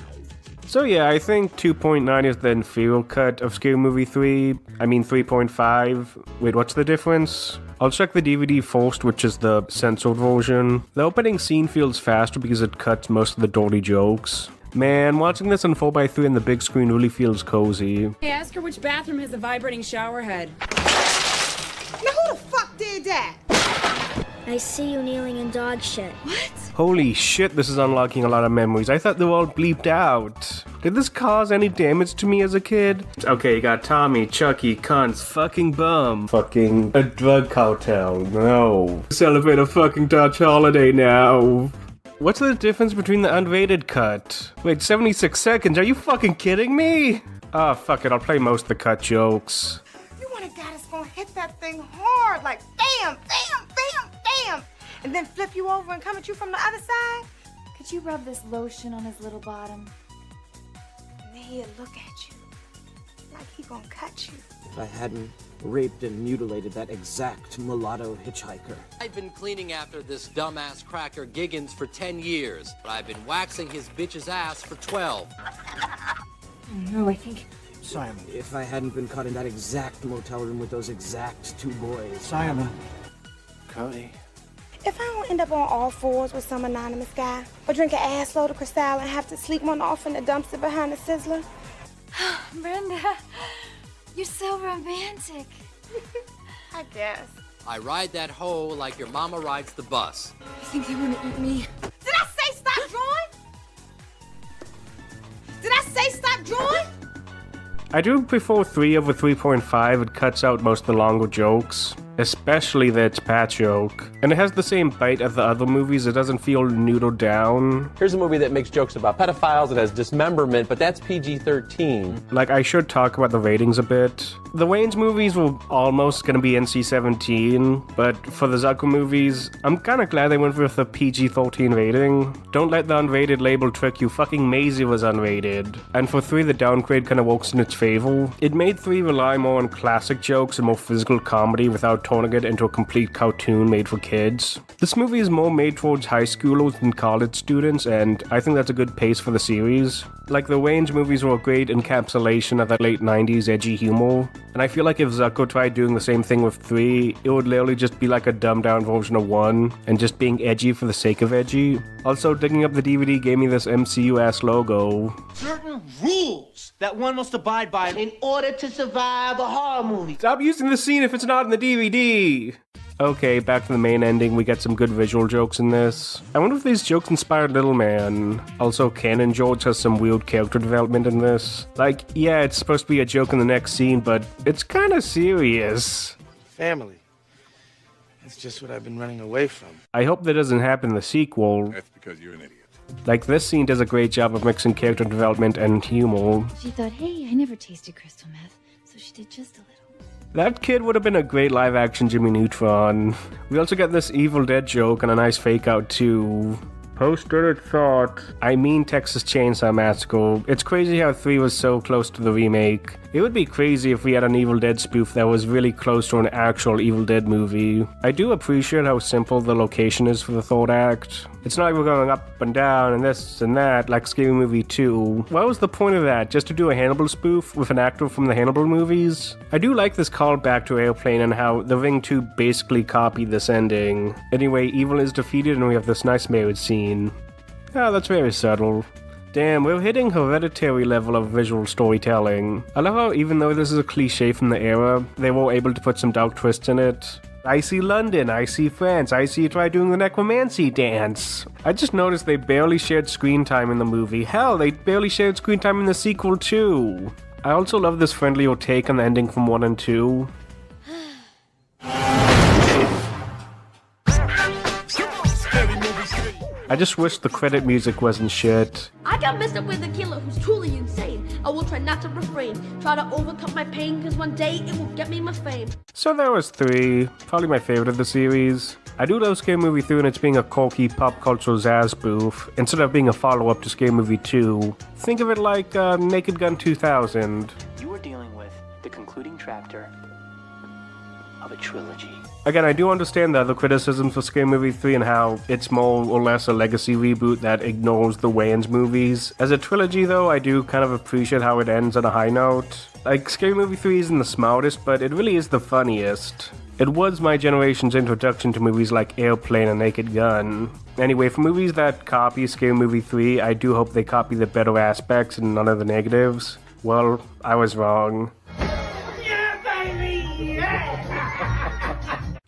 So yeah, I think 2.9 is the inferior cut of Scary Movie 3. I mean 3.5. Wait, what's the difference? I'll check the DVD first, which is the censored version. The opening scene feels faster because it cuts most of the dirty jokes. Man, watching this on 4x3 on the big screen really feels cozy. Hey, ask her which bathroom has a vibrating shower head. Now who the fuck did that? I see you kneeling in dog shit. What? Holy shit, this is unlocking a lot of memories. I thought they were all bleeped out. Did this cause any damage to me as a kid? Okay, you got Tommy, Chucky, cunts, fucking bum, fucking a drug cartel. No. Celebrate a fucking Dutch holiday now. What's the difference between the unrated cut? Wait, 76 seconds? Are you fucking kidding me? Ah, fuck it, I'll play most of the cut jokes. You want a guy that's gonna hit that thing hard, like bam, bam, bam, bam, and then flip you over and come at you from the other side? Could you rub this lotion on his little bottom? And then he'll look at you like he gonna cut you. If I hadn't raped and mutilated that exact mulatto hitchhiker. I've been cleaning after this dumbass cracker Giggins for 10 years, but I've been waxing his bitch's ass for 12. No, I think... Simon. If I hadn't been caught in that exact motel room with those exact two boys. Simon. Cody. If I don't end up on all fours with some anonymous guy, or drink an ass load of Cristal and have to sleep one off in the dumpster behind the Sizzler. Brenda, you're so romantic. I guess. I ride that hoe like your mama rides the bus. I think they want to eat me. Did I say stop drawing? Did I say stop drawing? I do prefer 3 over 3.5. It cuts out most of the longer jokes, especially the It's Pat joke. And it has the same bite as the other movies. It doesn't feel noodled down. Here's a movie that makes jokes about pedophiles. It has dismemberment, but that's PG-13. Like, I should talk about the ratings a bit. The Wayans movies were almost gonna be NC-17, but for the Zucker movies, I'm kinda glad they went with a PG-13 rating. Don't let the unrated label trick you. Fucking Maisie was unrated. And for 3, the downgrade kinda works in its favor. It made 3 rely more on classic jokes and more physical comedy without turning it into a complete cartoon made for kids. This movie is more made towards high schoolers than college students, and I think that's a good pace for the series. Like, the Wayans movies were a great encapsulation of that late 90s edgy humor, and I feel like if Zucker tried doing the same thing with 3, it would literally just be like a dumbed down version of 1, and just being edgy for the sake of edgy. Also, digging up the DVD gave me this MCU-ass logo. Certain rules that one must abide by in order to survive a horror movie. Stop using the scene if it's not in the DVD! Okay, back to the main ending. We get some good visual jokes in this. I wonder if these jokes inspired Little Man. Also, Canon George has some weird character development in this. Like, yeah, it's supposed to be a joke in the next scene, but it's kinda serious. Family. That's just what I've been running away from. I hope that doesn't happen in the sequel. That's because you're an idiot. Like, this scene does a great job of mixing character development and humor. She thought, hey, I never tasted crystal meth, so she did just a little. That kid would have been a great live-action Jimmy Neutron. We also get this Evil Dead joke and a nice fake-out too. Post-credit thought. I mean Texas Chainsaw Massacre. It's crazy how 3 was so close to the remake. It would be crazy if we had an Evil Dead spoof that was really close to an actual Evil Dead movie. I do appreciate how simple the location is for the third act. It's not like we're going up and down and this and that like Scary Movie 2. What was the point of that? Just to do a Hannibal spoof with an actor from the Hannibal movies? I do like this callback to Airplane and how The Ring 2 basically copied this ending. Anyway, evil is defeated and we have this nice marriage scene. Oh, that's very subtle. Damn, we're hitting Hereditary level of visual storytelling. I love how even though this is a cliche from the era, they were able to put some dark twists in it. I see London, I see France, I see you try doing the necromancy dance. I just noticed they barely shared screen time in the movie. Hell, they barely shared screen time in the sequel too. I also love this friendlier take on the ending from 1 and 2. I just wish the credit music wasn't shit. I got messed up with a killer who's truly insane. I will try not to refrain. Try to overcome my pain, cause one day it will get me my fame. So that was 3. Probably my favorite of the series. I do love Scary Movie 3 and it's being a quirky pop cultural Zaz spoof, instead of being a follow-up to Scary Movie 2. Think of it like Naked Gun 2000. You are dealing with the concluding chapter of a trilogy. Again, I do understand the other criticisms for Scary Movie 3 and how it's more or less a legacy reboot that ignores the Wayans movies. As a trilogy, though, I do kind of appreciate how it ends on a high note. Like, Scary Movie 3 isn't the smartest, but it really is the funniest. It was my generation's introduction to movies like Airplane and Naked Gun. Anyway, for movies that copy Scary Movie 3, I do hope they copy the better aspects and none of the negatives. Well, I was wrong.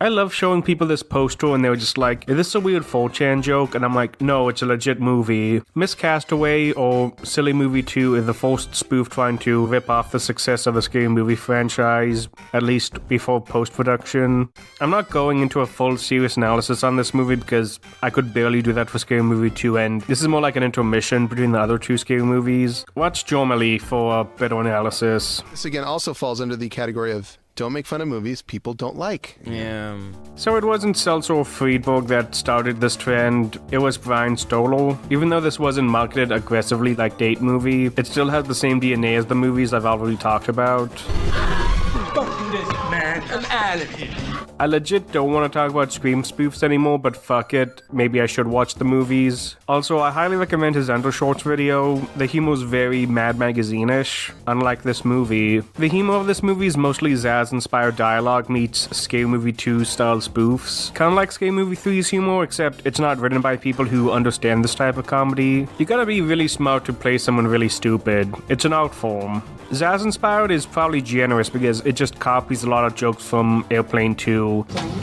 I love showing people this poster and they were just like, is this a weird 4chan joke? And I'm like, no, it's a legit movie. Miss Castaway or Silly Movie 2 is the first spoof trying to rip off the success of the Scary Movie franchise, at least before post-production. I'm not going into a full serious analysis on this movie because I could barely do that for Scary Movie 2 and this is more like an intermission between the other 2 Scary movies. Watch Jormali for a better analysis. This again also falls under the category of don't make fun of movies people don't like. Yeah. So it wasn't Seltzer or Friedberg that started this trend, it was Brian Stoller. Even though this wasn't marketed aggressively like Date Movie, it still has the same DNA as the movies I've already talked about. Fuck this, man. I'm out of here. I legit don't want to talk about Scream spoofs anymore, but fuck it. Maybe I should watch the movies. Also, I highly recommend his Undershorts video. The humor's very Mad Magazine-ish, unlike this movie. The humor of this movie is mostly Zaz-inspired dialogue meets Scary Movie 2 style spoofs. Kinda like Scary Movie 3's humor, except it's not written by people who understand this type of comedy. You gotta be really smart to play someone really stupid. It's an art form. Zaz-inspired is probably generous because it just copies a lot of jokes from Airplane 2.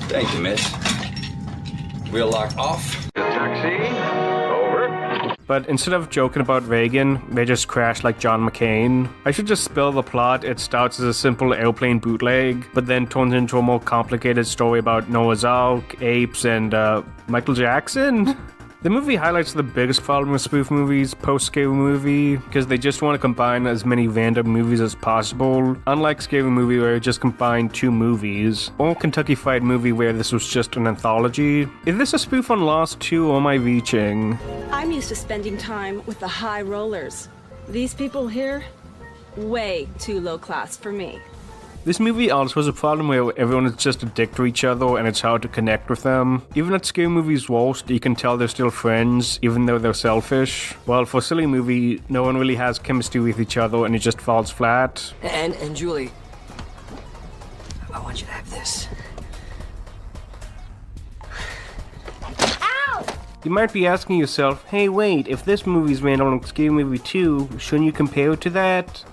Thank you, miss. We'll lock off. The taxi. Over. But instead of joking about Reagan, they just crash like John McCain. I should just spill the plot. It starts as a simple Airplane bootleg, but then turns into a more complicated story about Noah's Ark, apes, and Michael Jackson? The movie highlights the biggest problem with spoof movies post-Scary Movie, because they just want to combine as many random movies as possible, unlike Scary Movie where it just combined 2 movies, or Kentucky Fried Movie where this was just an anthology. Is this a spoof on Lost 2 or am I reaching? I'm used to spending time with the high rollers. These people here, way too low class for me. This movie also has a problem where everyone is just a dick to each other and it's hard to connect with them. Even at Scary Movie's worst, you can tell they're still friends, even though they're selfish. While for Silly Movie, no one really has chemistry with each other and it just falls flat. And Julie, I want you to have this. You might be asking yourself, hey wait, if this movie's made on Scary Movie 2, shouldn't you compare it to that?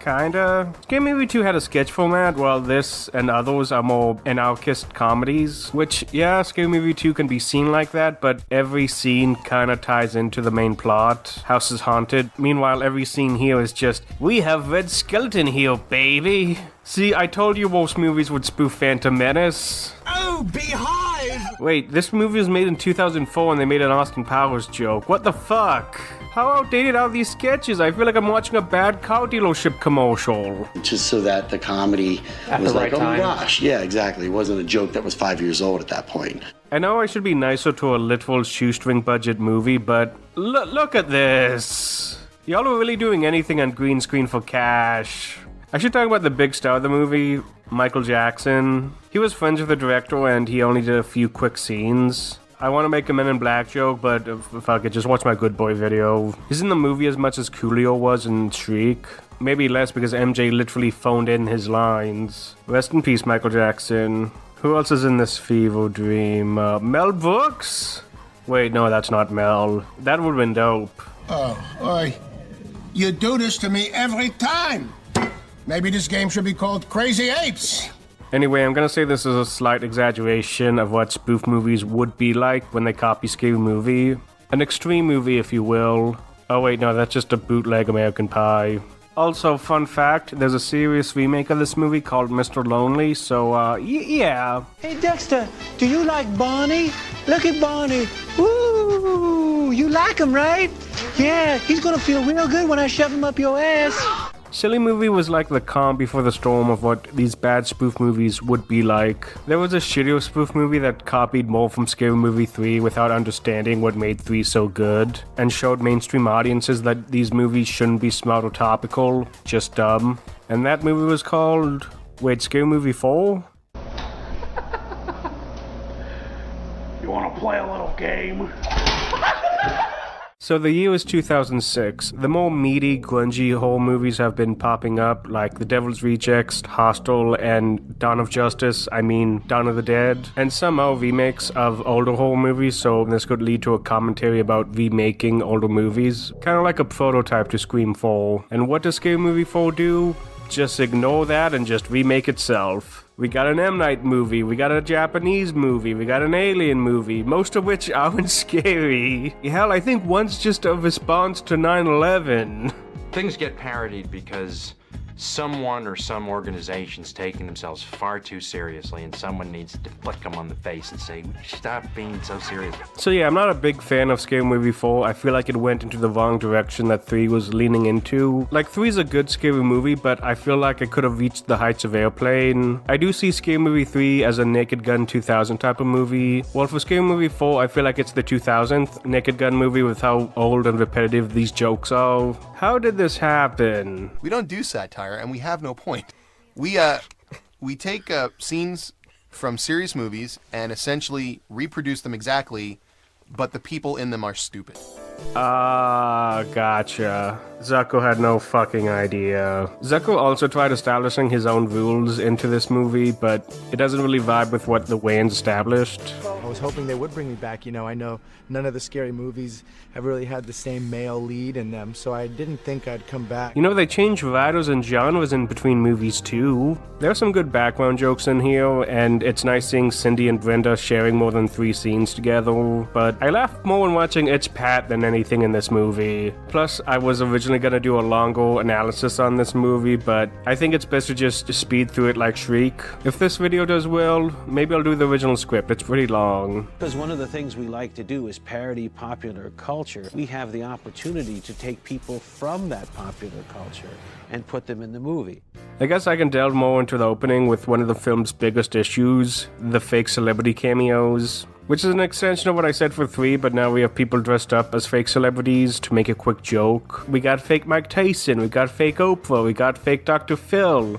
Kinda. Scary Movie 2 had a sketch format, while this and others are more anarchist comedies. Which, yeah, Scary Movie 2 can be seen like that, but every scene kinda ties into the main plot. House is haunted. Meanwhile, every scene here is just, we have Red Skeleton here, baby. See, I told you most movies would spoof Phantom Menace. Oh, beehive! Wait, this movie was made in 2004 and they made an Austin Powers joke. What the fuck? How outdated are these sketches? I feel like I'm watching a bad car dealership commercial. Just so that the comedy was like, oh my gosh. Yeah, exactly. It wasn't a joke that was 5 years old at that point. I know I should be nicer to a literal shoestring budget movie, but look at this. Y'all are really doing anything on green screen for cash. I should talk about the big star of the movie, Michael Jackson. He was friends with the director and he only did a few quick scenes. I want to make a Men in Black joke, but fuck it, just watch my Good Boy video. He's in the movie as much as Coolio was in Shriek. Maybe less because MJ literally phoned in his lines. Rest in peace, Michael Jackson. Who else is in this fever dream? Mel Brooks? Wait, no, that's not Mel. That would've been dope. Oh, oi. You do this to me every time. Maybe this game should be called Crazy Apes. Anyway, I'm gonna say this is a slight exaggeration of what spoof movies would be like when they copy Scary Movie. An extreme movie, if you will. Oh wait, no, that's just a bootleg American Pie. Also, fun fact, there's a serious remake of this movie called Mr. Lonely, so, yeah. Hey, Dexter, do you like Barney? Look at Barney. Woo! You like him, right? Yeah, he's gonna feel real good when I shove him up your ass. Silly Movie was like the calm before the storm of what these bad spoof movies would be like. There was a shittier spoof movie that copied more from Scary Movie 3 without understanding what made 3 so good, and showed mainstream audiences that these movies shouldn't be smart or topical, just dumb. And that movie was called... wait, Scary Movie 4? You wanna play a little game? So the year is 2006. The more meaty, grungy horror movies have been popping up, like The Devil's Rejects, Hostel, and Dawn of Dawn of the Dead, and some are remakes of older horror movies, so this could lead to a commentary about remaking older movies, kind of like a prototype to Scream 4. And what does Scary Movie 4 do? Just ignore that and just remake itself. We got an M. Night movie, we got a Japanese movie, we got an Alien movie, most of which aren't scary. Hell, I think one's just a response to 9/11. Things get parodied because someone or some organization's taking themselves far too seriously, and someone needs to flick them on the face and say, stop being so serious. So yeah, I'm not a big fan of Scary Movie 4. I feel like it went into the wrong direction that 3 was leaning into. Like, 3's a good scary movie, but I feel like it could have reached the heights of Airplane. I do see Scary Movie 3 as a Naked Gun 2000 type of movie. Well, for Scary Movie 4, I feel like it's the 2000th Naked Gun movie with how old and repetitive these jokes are. How did this happen? We don't do satire, and we have no point. We take scenes from serious movies and essentially reproduce them exactly, but the people in them are stupid. Gotcha. Zucco had no fucking idea. Zucco also tried establishing his own rules into this movie, but it doesn't really vibe with what the Wayans established. I was hoping they would bring me back. You know, I know none of the scary movies have really had the same male lead in them, so I didn't think I'd come back. You know, they change writers and genres in between movies too. There are some good background jokes in here, and it's nice seeing Cindy and Brenda sharing more than 3 scenes together, but I laughed more when watching It's Pat than anything in this movie. Plus, I was originally gonna do a longer analysis on this movie, but I think it's best to just speed through it like Shriek. If this video does well, maybe I'll do the original script. It's pretty long. Because one of the things we like to do is parody popular culture. We have the opportunity to take people from that popular culture and put them in the movie. I guess I can delve more into the opening with one of the film's biggest issues, the fake celebrity cameos. Which is an extension of what I said for 3, but now we have people dressed up as fake celebrities to make a quick joke. We got fake Mike Tyson, we got fake Oprah, we got fake Dr. Phil.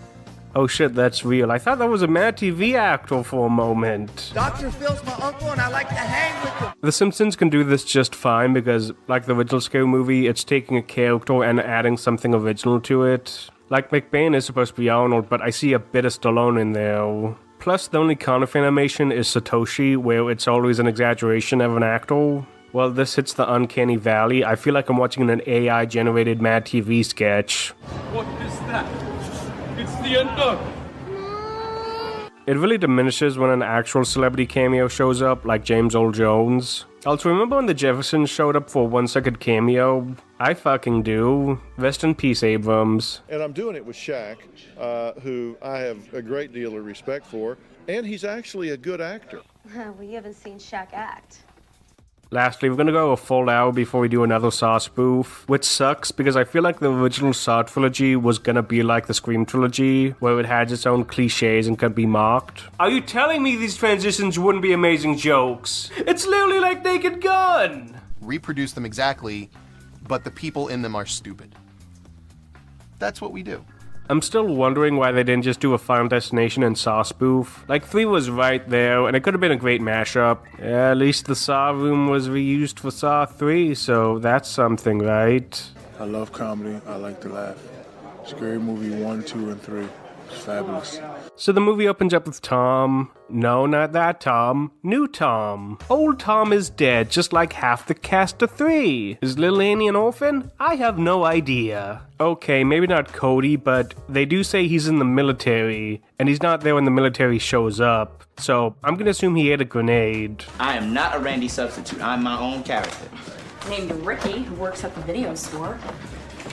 Oh shit, that's real. I thought that was a Mad TV actor for a moment. Dr. Phil's my uncle and I like to hang with him. The Simpsons can do this just fine because, like the original Scary Movie, it's taking a character and adding something original to it. Like McBain is supposed to be Arnold, but I see a bit of Stallone in there. Plus, the only counterfeit animation is Satoshi, where it's always an exaggeration of an actor. Well, this hits the uncanny valley. I feel like I'm watching an AI-generated Mad TV sketch. What is that? It's the unknown. It really diminishes when an actual celebrity cameo shows up, like James Earl Jones. Also, remember when the Jeffersons showed up for a 1-second cameo? I fucking do. Rest in peace, Abrams. And I'm doing it with Shaq, who I have a great deal of respect for, and he's actually a good actor. Well, you haven't seen Shaq act. Lastly, we're gonna go a full hour before we do another Saw spoof, which sucks because I feel like the original Saw trilogy was gonna be like the Scream trilogy, where it had its own cliches and could be mocked. Are you telling me these transitions wouldn't be amazing jokes? It's literally like Naked Gun! Reproduce them exactly, but the people in them are stupid. That's what we do. I'm still wondering why they didn't just do a Final Destination and Saw spoof. Like, 3 was right there, and it could have been a great mashup. At least the Saw room was reused for Saw 3, so that's something, right? I love comedy. I like to laugh. Scary Movie 1, 2, and 3. It's fabulous. So the movie opens up with Tom. No, not that Tom. New Tom. Old Tom is dead, just like half the cast of 3. Is little Annie an orphan? I have no idea. Okay, maybe not Cody, but they do say he's in the military, and he's not there when the military shows up. So I'm gonna assume he ate a grenade. I am not a Randy substitute. I'm my own character. Named Ricky, who works at the video store.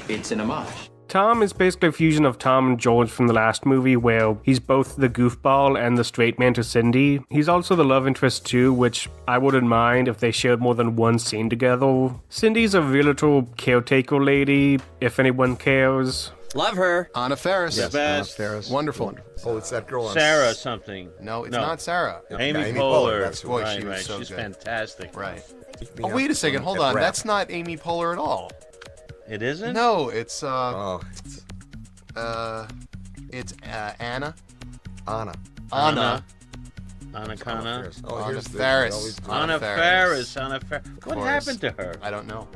It's an homage. Tom is basically a fusion of Tom and George from the last movie, where he's both the goofball and the straight man to Cindy. He's also the love interest too, which I wouldn't mind if they shared more than one scene together. Cindy's a real little caretaker lady, if anyone cares. Love her. Anna Faris. Yes, Best. Anna Faris. Wonderful. Oh, it's that girl on Sarah something. No, it's not Sarah. Amy Poehler. That's Boy, right, she was right. so She's good. fantastic. Right. Oh, wait a second. Hold on. That's not Amy Poehler at all. It isn't? No, it's Oh, it's Anna. Anna. Anna. Anna Kana. Oh, Anna here's the- Faris. Anna Faris. Anna Faris. What happened to her? I don't know.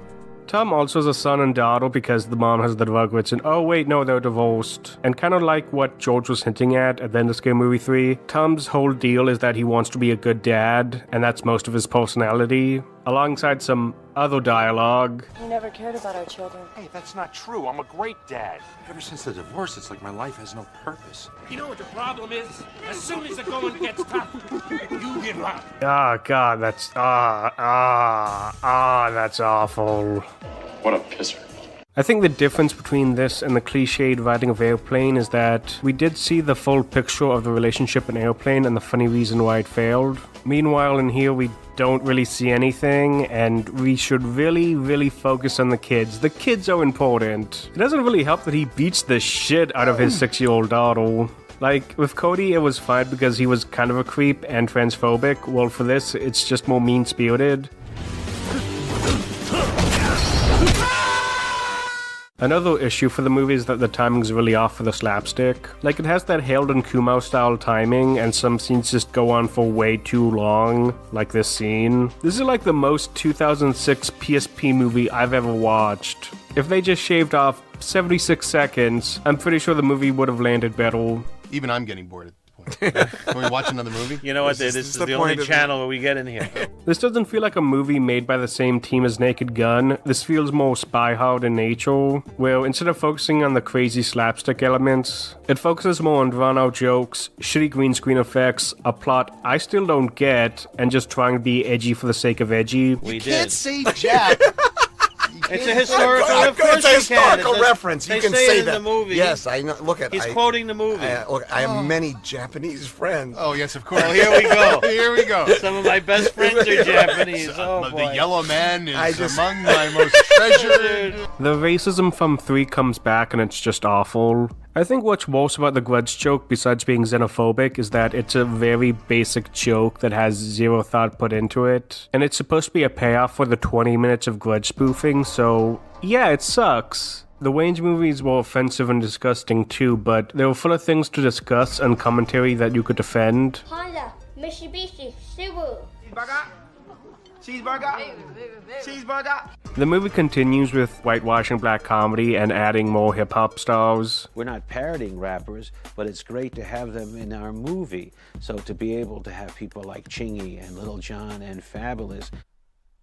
Tom also has a son and daughter because the mom has the drug written. Oh wait, no, they're divorced. And kind of like what George was hinting at the end of Scary Movie 3, Tom's whole deal is that he wants to be a good dad, and that's most of his personality, alongside some other dialogue. You never cared about our children. Hey, that's not true. I'm a great dad. Ever since the divorce, it's like my life has no purpose. You know what the problem is? As soon as the going gets tough, you give up. Ah, God, that's that's awful. What a pisser. I think the difference between this and the cliched writing of Airplane is that we did see the full picture of the relationship in Airplane and the funny reason why it failed. Meanwhile, in here, we don't really see anything, and we should really focus on the kids. The kids are important. It doesn't really help that he beats the shit out of his 6-year-old daughter. Like, with Cody, it was fine because he was kind of a creep and transphobic. Well, for this, it's just more mean-spirited. Another issue for the movie is that the timing's really off for the slapstick. Like, it has that Harold and Kumar style timing, and some scenes just go on for way too long, like this scene. This is like the most 2006 PSP movie I've ever watched. If they just shaved off 76 seconds, I'm pretty sure the movie would have landed better. Even I'm getting bored at this point. Can we watch another movie? You know what? This is the only channel where we get in here. This doesn't feel like a movie made by the same team as Naked Gun. This feels more Spy Hard in nature, where instead of focusing on the crazy slapstick elements, it focuses more on drawn-out jokes, shitty green screen effects, a plot I still don't get, and just trying to be edgy for the sake of edgy. We did. Can't say Jack. It's a historical. Of course it's a historical can. reference. They You can say say it that. in the movie. Yes, I know. Look at. He's quoting the movie. Look, I have many Japanese friends. Oh yes, of course. Well, here we go. Here we go. Some of my best friends are Japanese. Oh boy. The Yellow Man is among my most treasured. The racism from 3 comes back and it's just awful. I think what's worse about the Grudge joke, besides being xenophobic, is that it's a very basic joke that has zero thought put into it. And it's supposed to be a payoff for the 20 minutes of Grudge spoofing, so yeah, it sucks. The Wayne's movies were offensive and disgusting too, but they were full of things to discuss and commentary that you could defend. Honda, Mitsubishi, Subaru. Cheeseburger. Cheeseburger. The movie continues with whitewashing black comedy and adding more hip-hop stars. We're not parodying rappers, but it's great to have them in our movie. So to be able to have people like Chingy and Little John and Fabulous.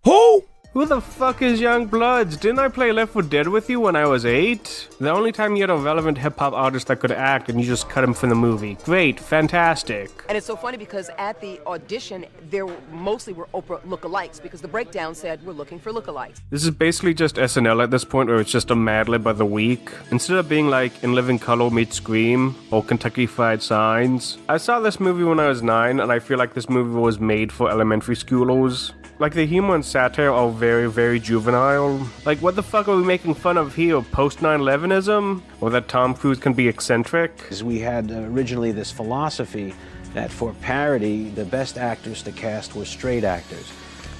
Who? Who the fuck is Young Bloods? Didn't I play Left 4 Dead with you when I was 8? The only time you had a relevant hip-hop artist that could act and you just cut him from the movie. Great, fantastic. And it's so funny because at the audition, there mostly were Oprah lookalikes because the breakdown said we're looking for lookalikes. This is basically just SNL at this point where it's just a Mad Lib of the week. Instead of being like In Living Color meets Scream or Kentucky Fried Signs. I saw this movie when I was 9 and I feel like this movie was made for elementary schoolers. Like, the humor and satire are very juvenile. Like, what the fuck are we making fun of here? Post-9/11ism? Or that Tom Cruise can be eccentric? We had originally this philosophy that for parody, the best actors to cast were straight actors.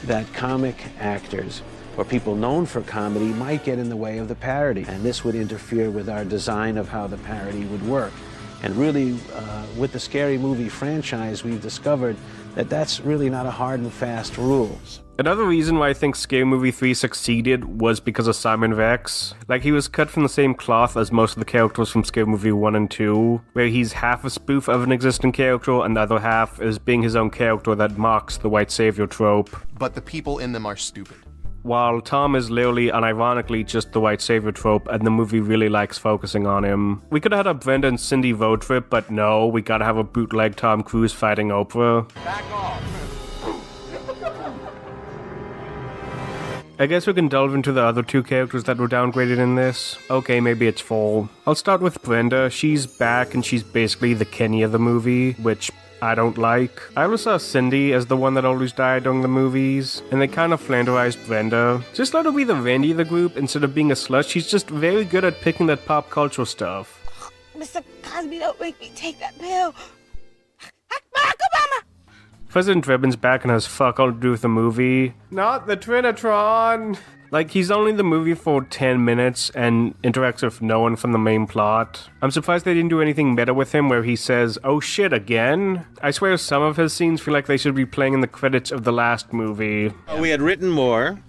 That comic actors or people known for comedy might get in the way of the parody. And this would interfere with our design of how the parody would work. And really, with the Scary Movie franchise, we've discovered that that's really not a hard and fast rule. Another reason why I think Scary Movie 3 succeeded was because of Simon Rex. Like, he was cut from the same cloth as most of the characters from Scary Movie 1 and 2, where he's half a spoof of an existing character and the other half is being his own character that mocks the white savior trope. But the people in them are stupid. While Tom is literally unironically just the white savior trope, and the movie really likes focusing on him. We could have had a Brenda and Cindy road trip, but no, we gotta have a bootleg Tom Cruise fighting Oprah. Back off. I guess we can delve into the other two characters that were downgraded in this. Okay, maybe it's 4. I'll start with Brenda. She's back and she's basically the Kenny of the movie, which I don't like. I always saw Cindy as the one that always died during the movies, and they kind of flanderized Brenda. Just let her be the Randy of the group instead of being a slut. She's just very good at picking that pop culture stuff. Mr. Cosby, don't make me take that pill. President Drebin's back and has fuck all to do with the movie. Not the Trinitron! Like, he's only in the movie for 10 minutes and interacts with no one from the main plot. I'm surprised they didn't do anything meta with him where he says, "Oh shit, again?" I swear some of his scenes feel like they should be playing in the credits of the last movie. We had written more,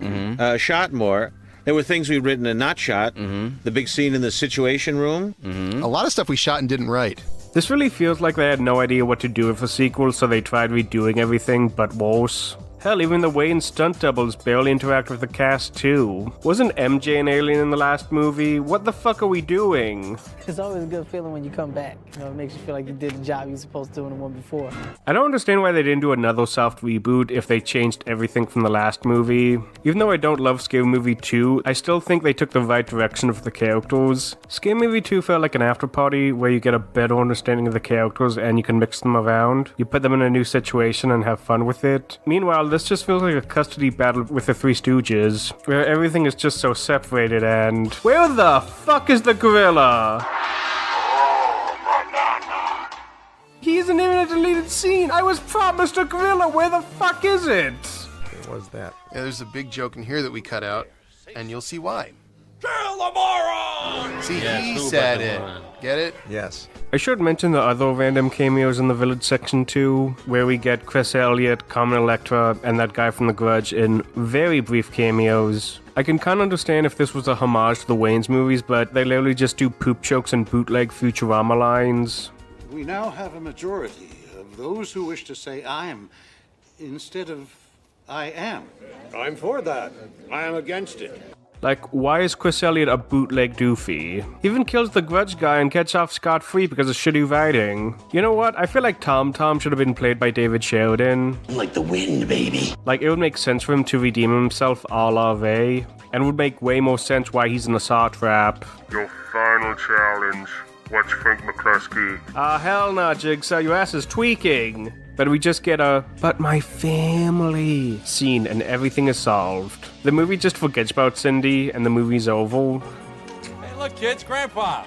shot more. There were things we'd written and not shot. The big scene in the Situation Room. A lot of stuff we shot and didn't write. This really feels like they had no idea what to do with a sequel, so they tried redoing everything, but worse. Hell, even the Wayne stunt doubles barely interact with the cast too. Wasn't MJ an alien in the last movie? What the fuck are we doing? It's always a good feeling when you come back. You know, it makes you feel like you did the job you were supposed to do in the one before. I don't understand why they didn't do another soft reboot if they changed everything from the last movie. Even though I don't love Scary Movie 2, I still think they took the right direction for the characters. Scary Movie 2 felt like an after party where you get a better understanding of the characters and you can mix them around. You put them in a new situation and have fun with it. Meanwhile, this just feels like a custody battle with the Three Stooges, where everything is just so separated and... Where the fuck is the gorilla? He isn't even a deleted scene! I was promised a gorilla! Where the fuck is it? What was that? Yeah, there's a big joke in here that we cut out, and you'll see why. Kill the moron! See, he said it. Get it? Yes. I should mention the other random cameos in the Village section too, where we get Chris Elliott, Carmen Electra, and that guy from The Grudge in very brief cameos. I can kind of understand if this was a homage to the Wayans movies, but they literally just do poop jokes and bootleg Futurama lines. We now have a majority of those who wish to say I'm instead of I am. I'm for that. I am against it. Like, why is Chris Elliott a bootleg doofy? He even kills the Grudge guy and gets off scot-free because of shitty writing. You know what? I feel like Tom should have been played by David Sheridan. Like the wind, baby. Like, it would make sense for him to redeem himself a la Ray, and would make way more sense why he's in a saw trap. Your final challenge. What's Frank McCluskey? Hell no, Jigsaw, your ass is tweaking. But we just get a, "but my family" scene and everything is solved. The movie just forgets about Cindy and the movie's over. Hey, look, kids, Grandpa.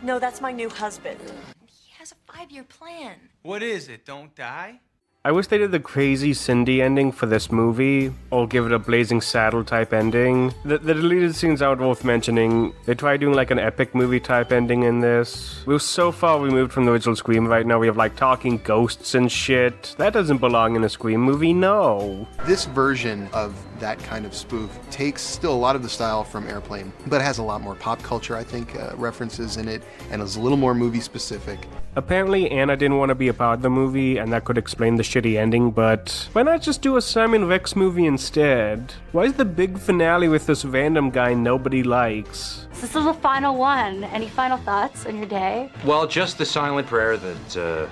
No, that's my new husband. He has a 5-year plan. What is it? Don't die? I wish they did the crazy Cindy ending for this movie, or give it a Blazing Saddle type ending. The deleted scenes aren't worth mentioning. They tried doing like an epic movie type ending in this. We're so far removed from the original Scream right now. We have like talking ghosts and shit. That doesn't belong in a Scream movie, no. This version of that kind of spoof takes still a lot of the style from Airplane, but has a lot more pop culture, I think, references in it, and is a little more movie specific. Apparently Anna didn't want to be a part of the movie, and that could explain the shitty ending, but why not just do a Simon Rex movie instead? Why is the big finale with this random guy nobody likes? This is the final one. Any final thoughts on your day? Well, just the silent prayer that,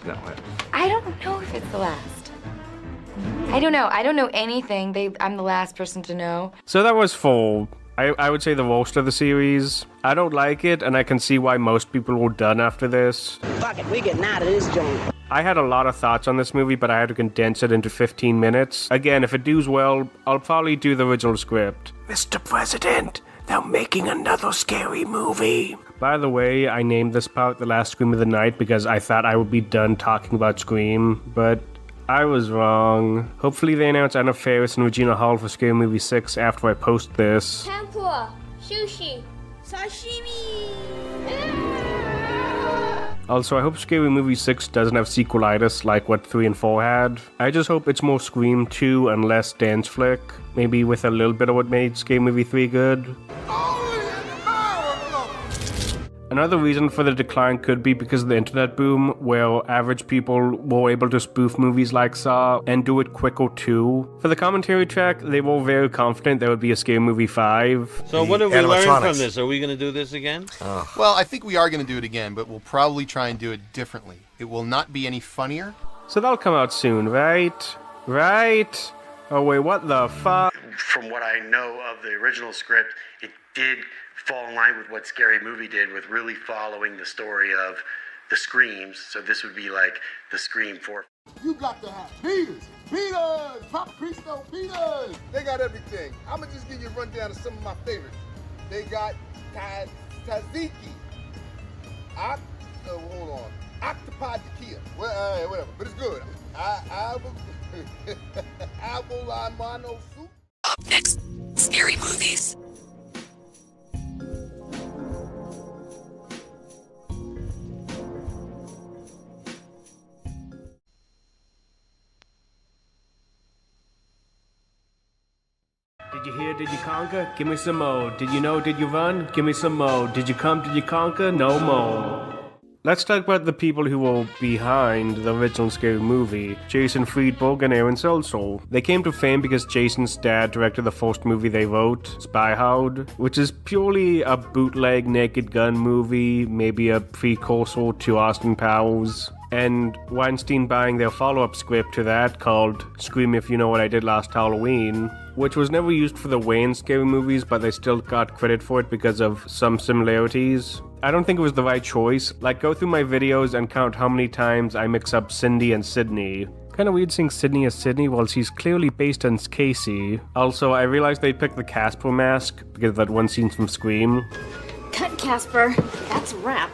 no. I don't know if it's the last. I don't know. I don't know anything. I'm the last person to know. So that was full. I would say the worst of the series. I don't like it, and I can see why most people were done after this. Fuck it, we getting out of this joint. I had a lot of thoughts on this movie, but I had to condense it into 15 minutes. Again, if it does well, I'll probably do the original script. Mr. President, they're making another scary movie. By the way, I named this part The Last Scream of the Night because I thought I would be done talking about Scream, but I was wrong. Hopefully they announce Anna Faris and Regina Hall for Scary Movie 6 after I post this. Tempura, sushi, sashimi. Also, I hope Scary Movie 6 doesn't have sequelitis like what 3 and 4 had. I just hope it's more Scream 2 and less dance flick. Maybe with a little bit of what made Scary Movie 3 good. Another reason for the decline could be because of the internet boom, where average people were able to spoof movies like Saw and do it quicker too. For the commentary track, they were very confident there would be a Scary Movie 5. So what have we learned from this? Are we going to do this again? Well, I think we are going to do it again, but we'll probably try and do it differently. It will not be any funnier. So that'll come out soon, right? Right? Oh wait, what the fuck? From what I know of the original script, it did fall in line with what Scary Movie did, with really following the story of the Screams. So this would be like the Scream 4. You got to have Peters! Peters! Papa Cristo Peters! They got everything. I'm gonna just give you a rundown of some of my favorites. They got Tzatziki. Hold on. Octopi tequila. Well, whatever, but it's good. Abolamano soup. Up next, Scary Movies. Did you hear? Did you conquer? Give me some more. Did you know? Did you run? Give me some more. Did you come? Did you conquer? No more. Let's talk about the people who were behind the original Scary Movie, Jason Friedberg and Aaron Seltzer. They came to fame because Jason's dad directed the first movie they wrote, Spy Hard, which is purely a bootleg Naked Gun movie, maybe a precursor to Austin Powers. And Weinstein buying their follow-up script to that called Scream If You Know What I Did Last Halloween, which was never used for the Wayans Scary Movies, but they still got credit for it because of some similarities. I don't think it was the right choice. Like, go through my videos and count how many times I mix up Cindy and Sydney. Kinda weird seeing Sydney as Sydney while she's clearly based on Casey. Also, I realized they picked the Casper mask because of that one scene from Scream. Cut, Casper. That's a wrap.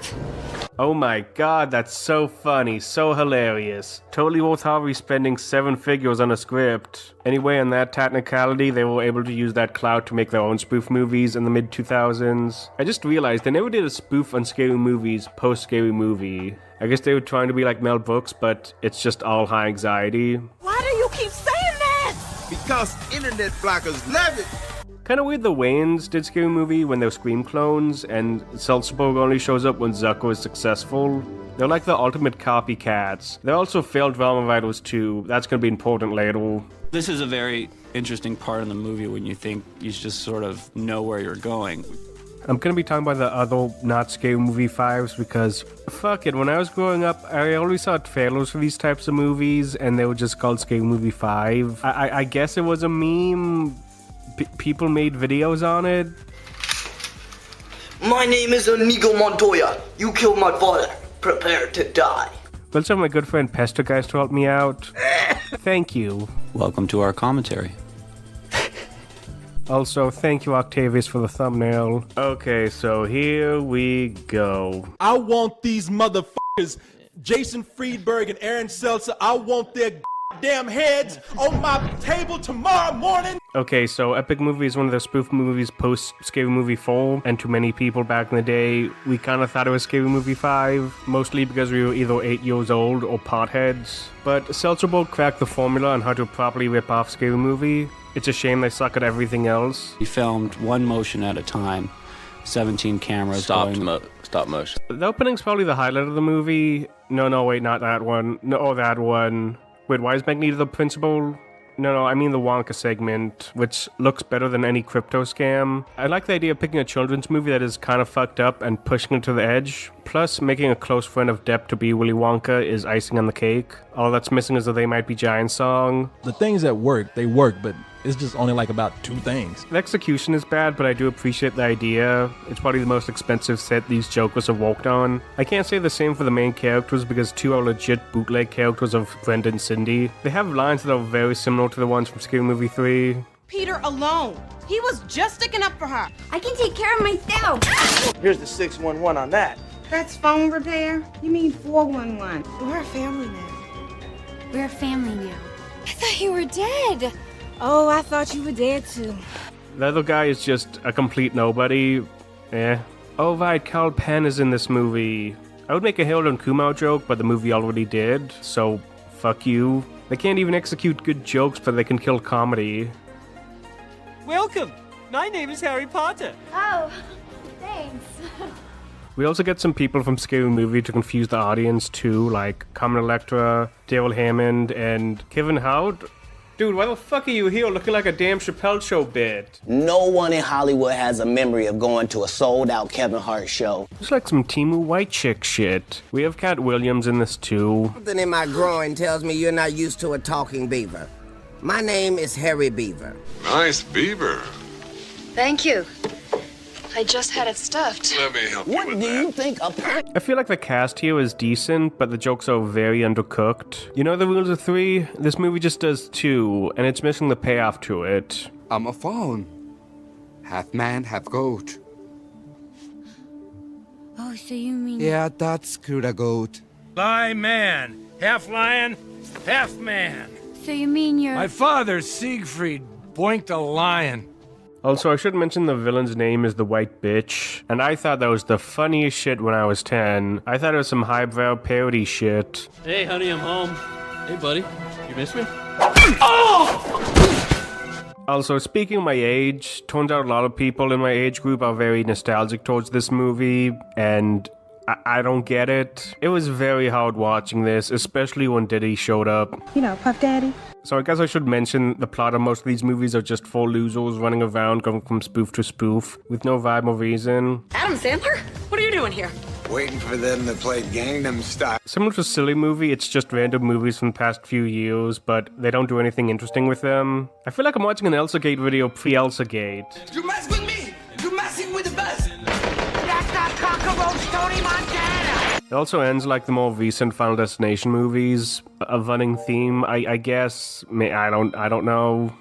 Oh my god, that's so funny, so hilarious. Totally worth Harvey spending 7 figures on a script. Anyway, on that technicality, they were able to use that clout to make their own spoof movies in the mid-2000s. I just realized they never did a spoof on Scary Movies post-Scary Movie. I guess they were trying to be like Mel Brooks, but it's just all high anxiety. Why do you keep saying that? Because internet blockers love it. Kinda weird the Wayans did Scary Movie when they're Scream clones, and Seltzberg only shows up when Zucker is successful. They're like the ultimate copycats. They're also failed drama writers too. That's gonna be important later. This is a very interesting part in the movie when you think you just sort of know where you're going. I'm gonna be talking about the other not Scary Movie 5s because, fuck it, when I was growing up, I always saw trailers for these types of movies and they were just called Scary Movie 5. I guess it was a meme. People made videos on it. My name is Inigo Montoya. You killed my father. Prepare to die. Let's have my good friend Pester Guys to help me out. Thank you. Welcome to our commentary. Also, thank you, Octavius, for the thumbnail. Okay, so here we go. I want these motherfuckers, Jason Friedberg and Aaron Seltzer, I want their damn heads on my table tomorrow morning. Okay, so Epic Movie is one of the spoof movies post Scary Movie 4, and to many people back in the day, we kind of thought it was Scary Movie 5, mostly because we were either 8 years old or potheads. But Seltzerberg cracked the formula on how to properly rip off Scary Movie. It's a shame they suck at everything else. We filmed one motion at a time, 17 cameras. Stop motion. The opening's probably the highlight of the movie. No, wait, not that one. No, that one. Wait, why is Magneto the principal? No, I mean the Wonka segment, which looks better than any crypto scam. I like the idea of picking a children's movie that is kind of fucked up and pushing it to the edge. Plus, making a close friend of Depp to be Willy Wonka is icing on the cake. All that's missing is the They Might Be Giants song. The things that work, they work, but it's just only like about 2 things. The execution is bad, but I do appreciate the idea. It's probably the most expensive set these jokers have worked on. I can't say the same for the main characters because 2 are legit bootleg characters of Brenda and Cindy. They have lines that are very similar to the ones from Scary Movie 3. Peter alone. He was just sticking up for her. I can take care of myself. Here's the 611 on that. That's phone repair? You mean 411. We're a family now. We're a family now. I thought you were dead. Oh, I thought you were dead too. The other guy is just a complete nobody. Oh right, Carl Penn is in this movie. I would make a Harold and Kumar joke, but the movie already did, so fuck you. They can't even execute good jokes, but they can kill comedy. Welcome! My name is Harry Potter. Oh, thanks. We also get some people from Scary Movie to confuse the audience too, like Carmen Electra, Daryl Hammond, and Kevin Howard. Dude, why the fuck are you here looking like a damn Chappelle Show bit? No one in Hollywood has a memory of going to a sold-out Kevin Hart show. It's like some Timu White chick shit. We have Cat Williams in this too. Something in my groin tells me you're not used to a talking beaver. My name is Harry Beaver. Nice beaver. Thank you. I just had it stuffed. Let me help you What with do that. you think a I feel like the cast here is decent, but the jokes are very undercooked. You know the rules of 3? This movie just does 2, and it's missing the payoff to it. I'm a fawn. Half man, half goat. Oh, so you mean... Yeah, that's good a goat. Lie man, half lion, half man. So you mean you're... My father, Siegfried, boinked a lion. Also, I should mention the villain's name is the White Bitch, and I thought that was the funniest shit when I was 10. I thought it was some highbrow parody shit. Hey, honey, I'm home. Hey, buddy. You miss me? Also, speaking of my age, turns out a lot of people in my age group are very nostalgic towards this movie, and I don't get it. It was very hard watching this, especially when Diddy showed up. You know, Puff Daddy. So I guess I should mention the plot of most of these movies are just 4 losers running around going from spoof to spoof with no rhyme or reason. Adam Sandler? What are you doing here? Waiting for them to play Gangnam Style. Similar to Silly Movie, it's just random movies from the past few years, but they don't do anything interesting with them. I feel like I'm watching an Elsa Gate video pre-Elsa Gate. You mess with me, you messing with the best. That's not Cockroach Tony Montana! It also ends like the more recent Final Destination movies. A running theme, I guess. I don't know.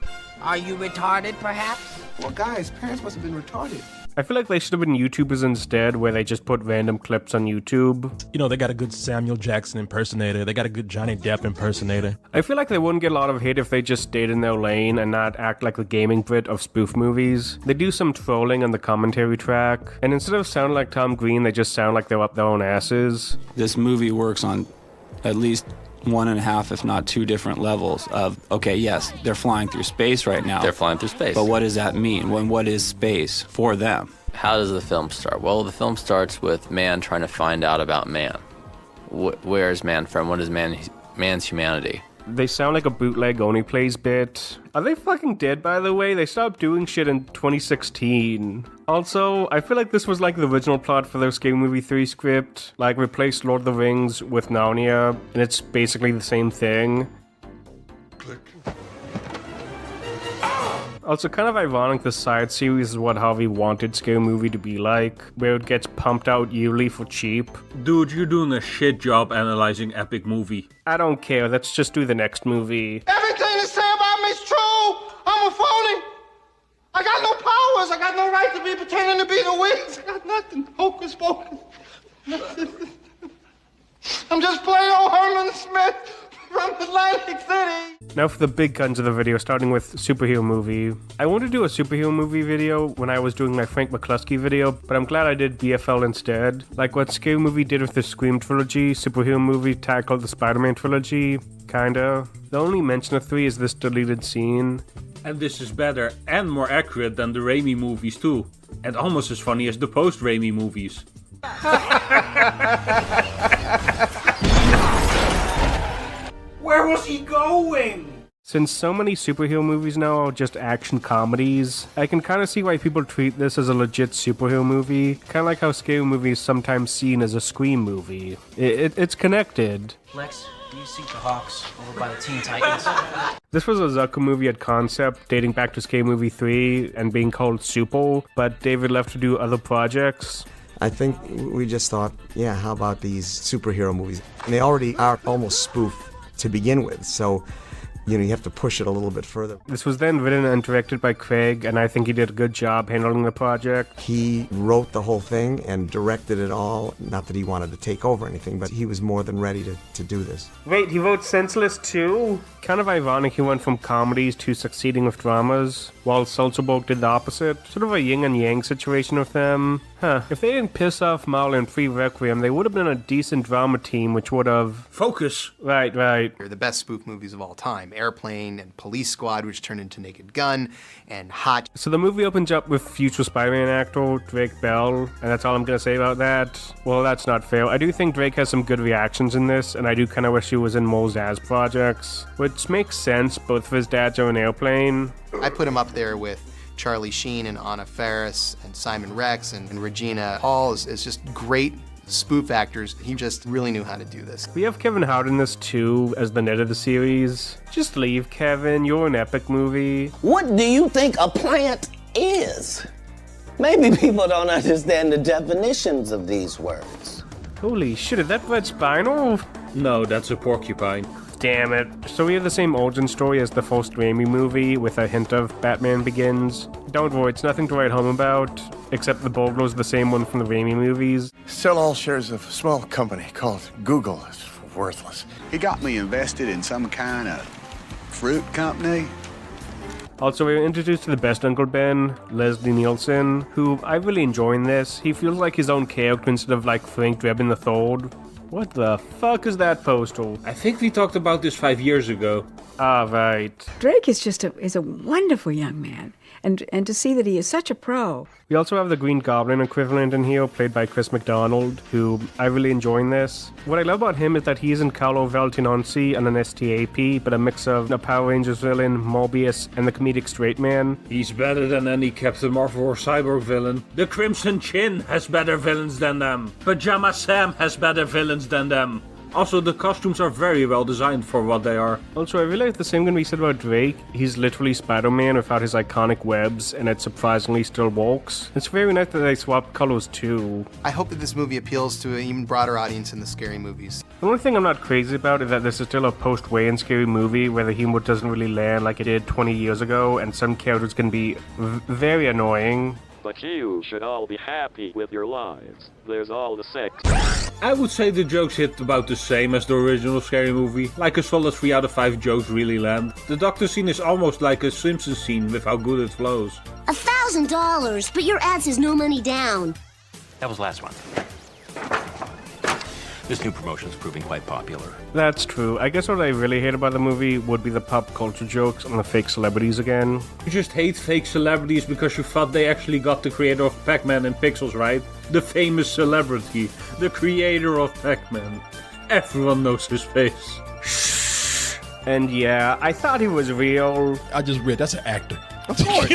Are you retarded, perhaps? Well, guys, parents must have been retarded. I feel like they should have been YouTubers instead, where they just put random clips on YouTube. You know, they got a good Samuel Jackson impersonator. They got a good Johnny Depp impersonator. I feel like they wouldn't get a lot of hate if they just stayed in their lane and not act like the gaming Brit of spoof movies. They do some trolling on the commentary track, and instead of sounding like Tom Green, they just sound like they're up their own asses. This movie works on at least 1.5, if not 2 different levels of, okay, yes, they're flying through space right now. They're flying through space. But what does that mean? What is space for them? How does the film start? Well, the film starts with man trying to find out about man. Where is man from? What is man's humanity? They sound like a bootleg Only Plays bit. Are they fucking dead, by the way? They stopped doing shit in 2016. Also, I feel like this was like the original plot for their Scary Movie 3 script. Like, replace Lord of the Rings with Narnia, and it's basically the same thing. Click. Also, kind of ironic, the side series is what Harvey wanted Scary Movie to be like, where it gets pumped out yearly for cheap. Dude, you're doing a shit job analyzing epic movie. I don't care, let's just do the next movie. Everything they say about me is true. I'm a phony. I got no powers. I got no right to be pretending to be the Wiz. I got nothing. Hocus pocus. Nothing. I'm just plain old Herman Smith from Atlantic City. Now for the big guns of the video, starting with superhero movie. I wanted to do a superhero movie video when I was doing my Frank McCluskey video, but I'm glad I did BFL instead. Like what Scary Movie did with the Scream trilogy, superhero movie tackled the Spider-Man trilogy, kinda. The only mention of 3 is this deleted scene. And this is better and more accurate than the Raimi movies too. And almost as funny as the post-Raimi movies. Where was he going? Since so many superhero movies now are just action comedies, I can kind of see why people treat this as a legit superhero movie, kind of like how Scary Movie is sometimes seen as a Scream movie. It's connected. Lex, do you see the Hawks over by the Teen Titans? This was a Zucker movie at concept, dating back to Scary Movie 3 and being called Super, but David left to do other projects. I think we just thought, yeah, how about these superhero movies? And they already are almost spoof to begin with, so you know, you have to push it a little bit further. This was then written and directed by Craig, and I think he did a good job handling the project. He wrote the whole thing and directed it all. Not that he wanted to take over anything, but he was more than ready to do this. Wait, he wrote Senseless too? Kind of ironic he went from comedies to succeeding with dramas, while Soderbergh did the opposite. Sort of a yin and yang situation with them. Huh. If they didn't piss off Marlon and Free Requiem, they would have been a decent drama team, which would have... Focus! Right. They're the best spoof movies of all time. Airplane and Police Squad, which turned into Naked Gun, and Hot. So the movie opens up with future Spider-Man actor Drake Bell, and that's all I'm gonna say about that. Well, that's not fair. I do think Drake has some good reactions in this, and I do kind of wish he was in more Zaz projects, which makes sense. Both of his dads are in Airplane. I put him up there with Charlie Sheen and Anna Faris and Simon Rex and Regina Hall is just great spoof actors. He just really knew how to do this. We have Kevin Hart in this too, as the Ned of the series. Just leave, Kevin. You're an epic movie. What do you think a plant is? Maybe people don't understand the definitions of these words. Holy shit, is that Red Spinal? No, that's a porcupine. Damn it. So we have the same origin story as the first Raimi movie, with a hint of Batman Begins. Don't worry, it's nothing to write home about, except the Boglo's the same one from the Raimi movies. Sell all shares of a small company called Google. It's worthless. He got me invested in some kind of fruit company. Also, we were introduced to the best Uncle Ben, Leslie Nielsen, who I really enjoy in this. He feels like his own character instead of like Frank Drebin III. What the fuck is that postal? I think we talked about this 5 years ago. Ah, right. Drake is just a wonderful young man. And to see that he is such a pro. We also have the Green Goblin equivalent in here, played by Chris McDonald, who I really enjoy in this. What I love about him is that he isn't Carlo Valtinonsi and an STAP, but a mix of a Power Rangers villain, Morbius, and the comedic straight man. He's better than any Captain Marvel or Cyborg villain. The Crimson Chin has better villains than them. Pajama Sam has better villains than them. Also, the costumes are very well designed for what they are. Also, I realized the same can be said about Drake. He's literally Spider-Man without his iconic webs, and it surprisingly still works. It's very nice that they swapped colors too. I hope that this movie appeals to an even broader audience than the scary movies. The only thing I'm not crazy about is that this is still a post-Wayans scary movie where the humor doesn't really land like it did 20 years ago, and some characters can be very annoying. But you should all be happy with your lives. There's all the sex. I would say the jokes hit about the same as the original Scary Movie. Like a solid 3 out of 5 jokes really land. The doctor scene is almost like a Simpsons scene with how good it flows. $1,000, but your ad says no money down. That was last one. This new promotion's proving quite popular. That's true. I guess what I really hate about the movie would be the pop culture jokes on the fake celebrities again. You just hate fake celebrities because you thought they actually got the creator of Pac-Man and Pixels, right? The famous celebrity. The creator of Pac-Man. Everyone knows his face. Shh. And yeah, I thought he was real. I just read, that's an actor. Of course.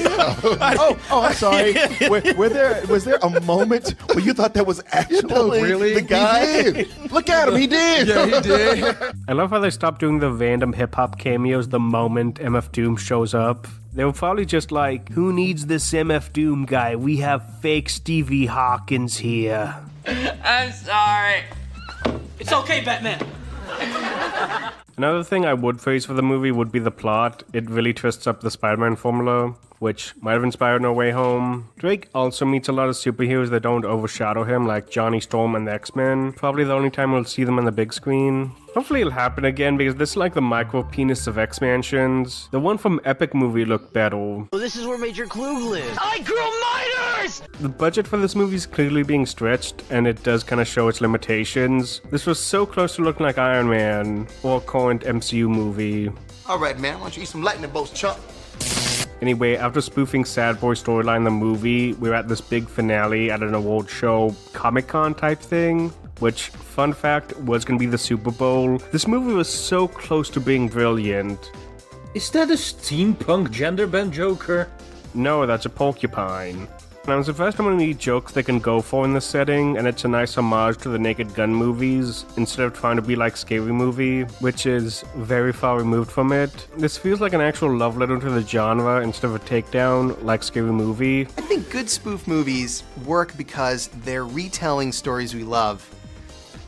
I'm sorry. Was there a moment where you thought that was actually really the guy? Look at him, he did. Yeah, he did. I love how they stopped doing the random hip-hop cameos the moment MF Doom shows up. They were probably just like, who needs this MF Doom guy? We have fake Stevie Hawkins here. I'm sorry. It's okay, Batman. Another thing I would praise for the movie would be the plot. It really twists up the Spider-Man formula, which might have inspired No Way Home. Drake also meets a lot of superheroes that don't overshadow him, like Johnny Storm and the X-Men. Probably the only time we'll see them on the big screen. Hopefully it'll happen again, because this is like the micro-penis of X-Mansions. The one from Epic Movie looked better. Well, this is where Major Klug lives. I grew minors! The budget for this movie is clearly being stretched, and it does kind of show its limitations. This was so close to looking like Iron Man, or a current MCU movie. All right, man, why don't you eat some lightning bolts, chump? Anyway, after spoofing Sad Boy storyline in the movie, we're at this big finale at an award show, Comic-Con type thing, which, fun fact, was going to be the Super Bowl. This movie was so close to being brilliant. Is that a steampunk gender bend Joker? No, that's a porcupine. And I was the first time to meet jokes they can go for in this setting, and it's a nice homage to the Naked Gun movies, instead of trying to be like Scary Movie, which is very far removed from it. This feels like an actual love letter to the genre instead of a takedown like Scary Movie. I think good spoof movies work because they're retelling stories we love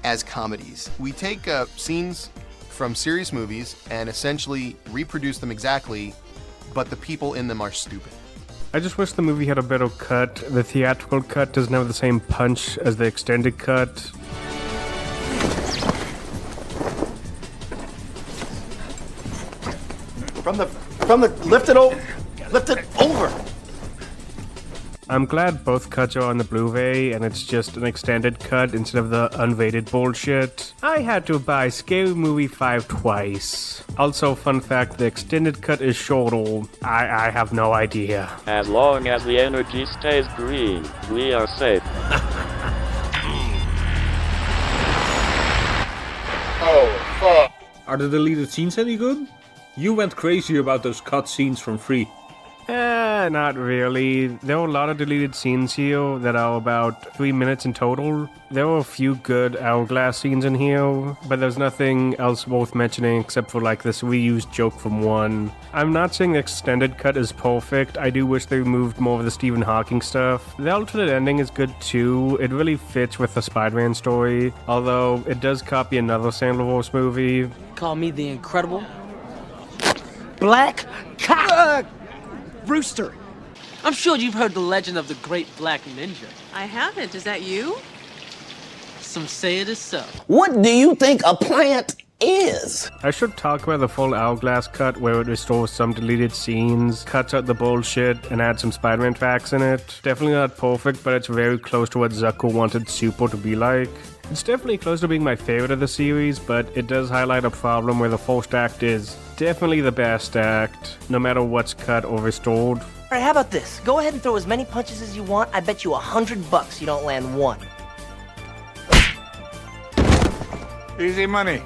as comedies. We take scenes from serious movies and essentially reproduce them exactly, but the people in them are stupid. I just wish the movie had a better cut. The theatrical cut doesn't have the same punch as the extended cut. Lift it over. I'm glad both cuts are on the Blu-ray and it's just an extended cut instead of the unrated bullshit. I had to buy Scary Movie 5 twice. Also, fun fact, the extended cut is shorter. I have no idea. As long as the energy stays green, we are safe. Oh, fuck. Are the deleted scenes any good? You went crazy about those cut scenes from Free. Not really. There were a lot of deleted scenes here that are about 3 minutes in total. There were a few good hourglass scenes in here, but there's nothing else worth mentioning except for like this reused joke from 1. I'm not saying the extended cut is perfect. I do wish they removed more of the Stephen Hawking stuff. The alternate ending is good too. It really fits with the Spider-Man story, although it does copy another Sandlerverse movie. Call me the Incredible Black Cock Rooster. I'm sure you've heard the legend of the Great Black Ninja. I haven't. Is that you? Some say it is so. What do you think a plant is? I should talk about the full hourglass cut where it restores some deleted scenes, cuts out the bullshit, and adds some Spider-Man facts in it. Definitely not perfect, but it's very close to what Zucker wanted Super to be like. It's definitely close to being my favorite of the series, but it does highlight a problem where the first act is definitely the best act, no matter what's cut or restored. All right, how about this? Go ahead and throw as many punches as you want. I bet you $100 you don't land one. Easy money.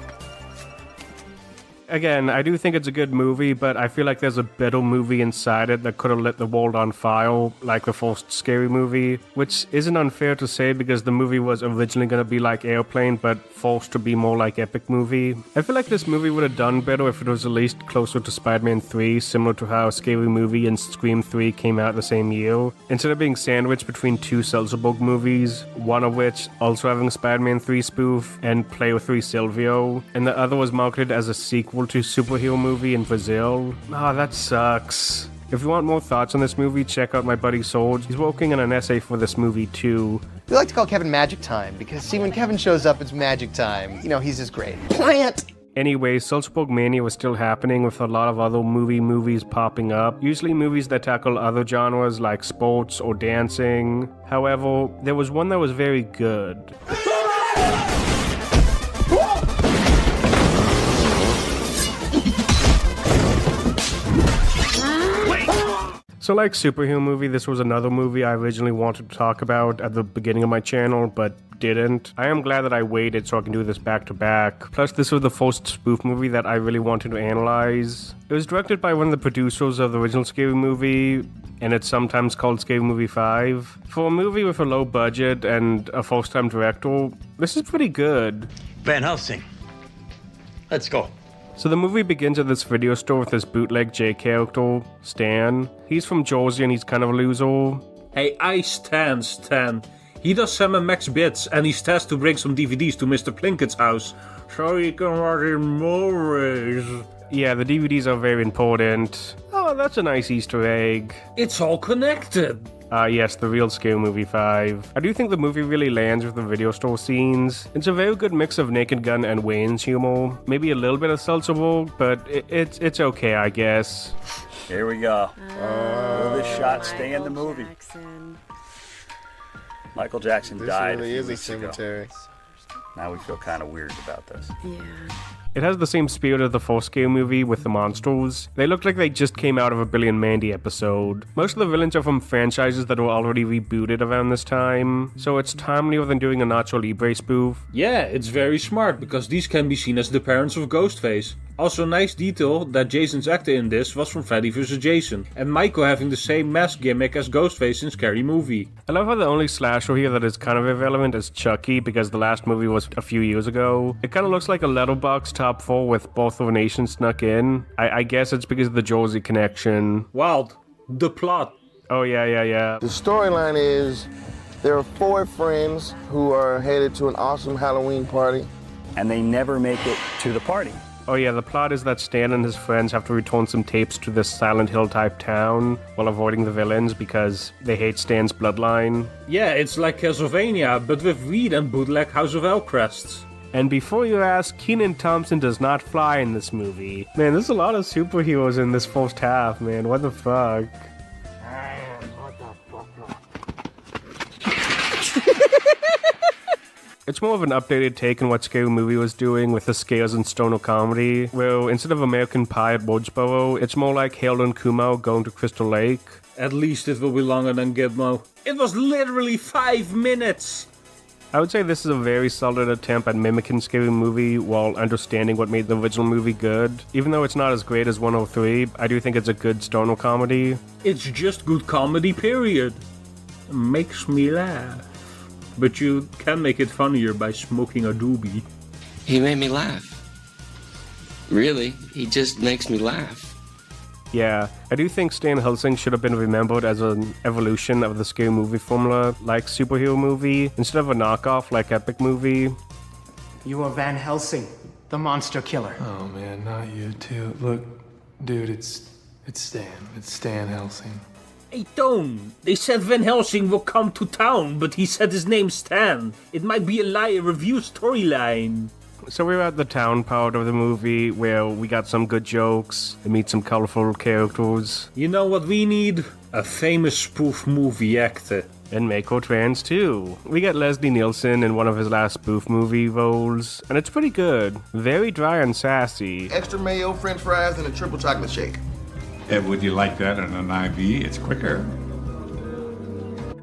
Again, I do think it's a good movie, but I feel like there's a better movie inside it that could have lit the world on fire, like the first Scary Movie, which isn't unfair to say because the movie was originally going to be like Airplane, but forced to be more like Epic Movie. I feel like this movie would have done better if it was at least closer to Spider-Man 3, similar to how Scary Movie and Scream 3 came out the same year. Instead of being sandwiched between 2 Selzerberg movies, one of which also having a Spider-Man 3 spoof and Play with 3 Silvio, and the other was marketed as a sequel to superhero movie in Brazil. That sucks. If you want more thoughts on this movie, check out my buddy Swords. He's working on an essay for this movie too. We like to call Kevin Magic Time because, see, when Kevin shows up, it's magic time. You know, he's just great. Plant! Anyway, Selzerberg Mania was still happening with a lot of other movies popping up, usually movies that tackle other genres like sports or dancing. However, there was one that was very good. So like Superhero Movie, this was another movie I originally wanted to talk about at the beginning of my channel, but didn't. I am glad that I waited so I can do this back to back. Plus, this was the first spoof movie that I really wanted to analyze. It was directed by one of the producers of the original Scary Movie, and it's sometimes called Scary Movie 5. For a movie with a low budget and a first-time director, this is pretty good. Van Helsing. Let's go. So the movie begins at this video store with this bootleg J character, Stan. He's from Jersey and he's kind of a loser. Hey, I stand Stan. He does Sam and Max bits and he's tasked to bring some DVDs to Mr. Plinkett's house so he can watch in movies. Yeah, the DVDs are very important. Oh, that's a nice Easter egg. It's all connected. Yes, the real Scary Movie 5. I do think the movie really lands with the video store scenes. It's a very good mix of Naked Gun and Wayne's humor. Maybe a little bit of Seltzerberg, but it's okay, I guess. Here we go. Will this shot stay in the movie? Michael Jackson died. This really is a cemetery. Now we feel kind of weird about this. Yeah. It has the same spirit as the first Scary Movie with the monsters. They look like they just came out of a Billy and Mandy episode. Most of the villains are from franchises that were already rebooted around this time, so it's timelier than doing a Nacho Libre spoof. Yeah, it's very smart because these can be seen as the parents of Ghostface. Also, nice detail that Jason's actor in this was from Freddy vs. Jason, and Michael having the same mask gimmick as Ghostface in Scary Movie. I love how the only slasher here that is kind of irrelevant is Chucky, because the last movie was a few years ago. It kind of looks like a letterbox top 4 with both of a nation snuck in. I guess it's because of the Jersey connection. Wild. The plot. Oh, yeah. The storyline is there are 4 friends who are headed to an awesome Halloween party. And they never make it to the party. Oh yeah, the plot is that Stan and his friends have to return some tapes to this Silent Hill type town while avoiding the villains because they hate Stan's bloodline. Yeah, it's like Castlevania, but with weed and bootleg House of Elcrests. And before you ask, Kenan Thompson does not fly in this movie. Man, there's a lot of superheroes in this first half, man. What the fuck? It's more of an updated take on what Scary Movie was doing with the scares and stoner comedy, where instead of American Pie at Woodsboro, it's more like Harold and Kumar going to Crystal Lake. At least it will be longer than Gizmo. It was literally 5 minutes! I would say this is a very solid attempt at mimicking Scary Movie while understanding what made the original movie good. Even though it's not as great as 103, I do think it's a good stoner comedy. It's just good comedy, period. It makes me laugh. But you can make it funnier by smoking a doobie. He made me laugh. Really, he just makes me laugh. Yeah, I do think Stan Helsing should have been remembered as an evolution of the Scary Movie formula, like superhero movie, instead of a knockoff like epic movie. You are Van Helsing, the monster killer. Oh man, not you too. Look, dude, it's Stan. It's Stan Helsing. Hey, Tone, they said Van Helsing will come to town, but he said his name's Stan. It might be a lie review storyline. So we're at the town part of the movie where we got some good jokes and meet some colorful characters. You know what we need? A famous spoof movie actor. And Mako Trans too. We got Leslie Nielsen in one of his last spoof movie roles, and it's pretty good. Very dry and sassy. Extra mayo, french fries, and a triple chocolate shake. Would you like that in an IV? It's quicker.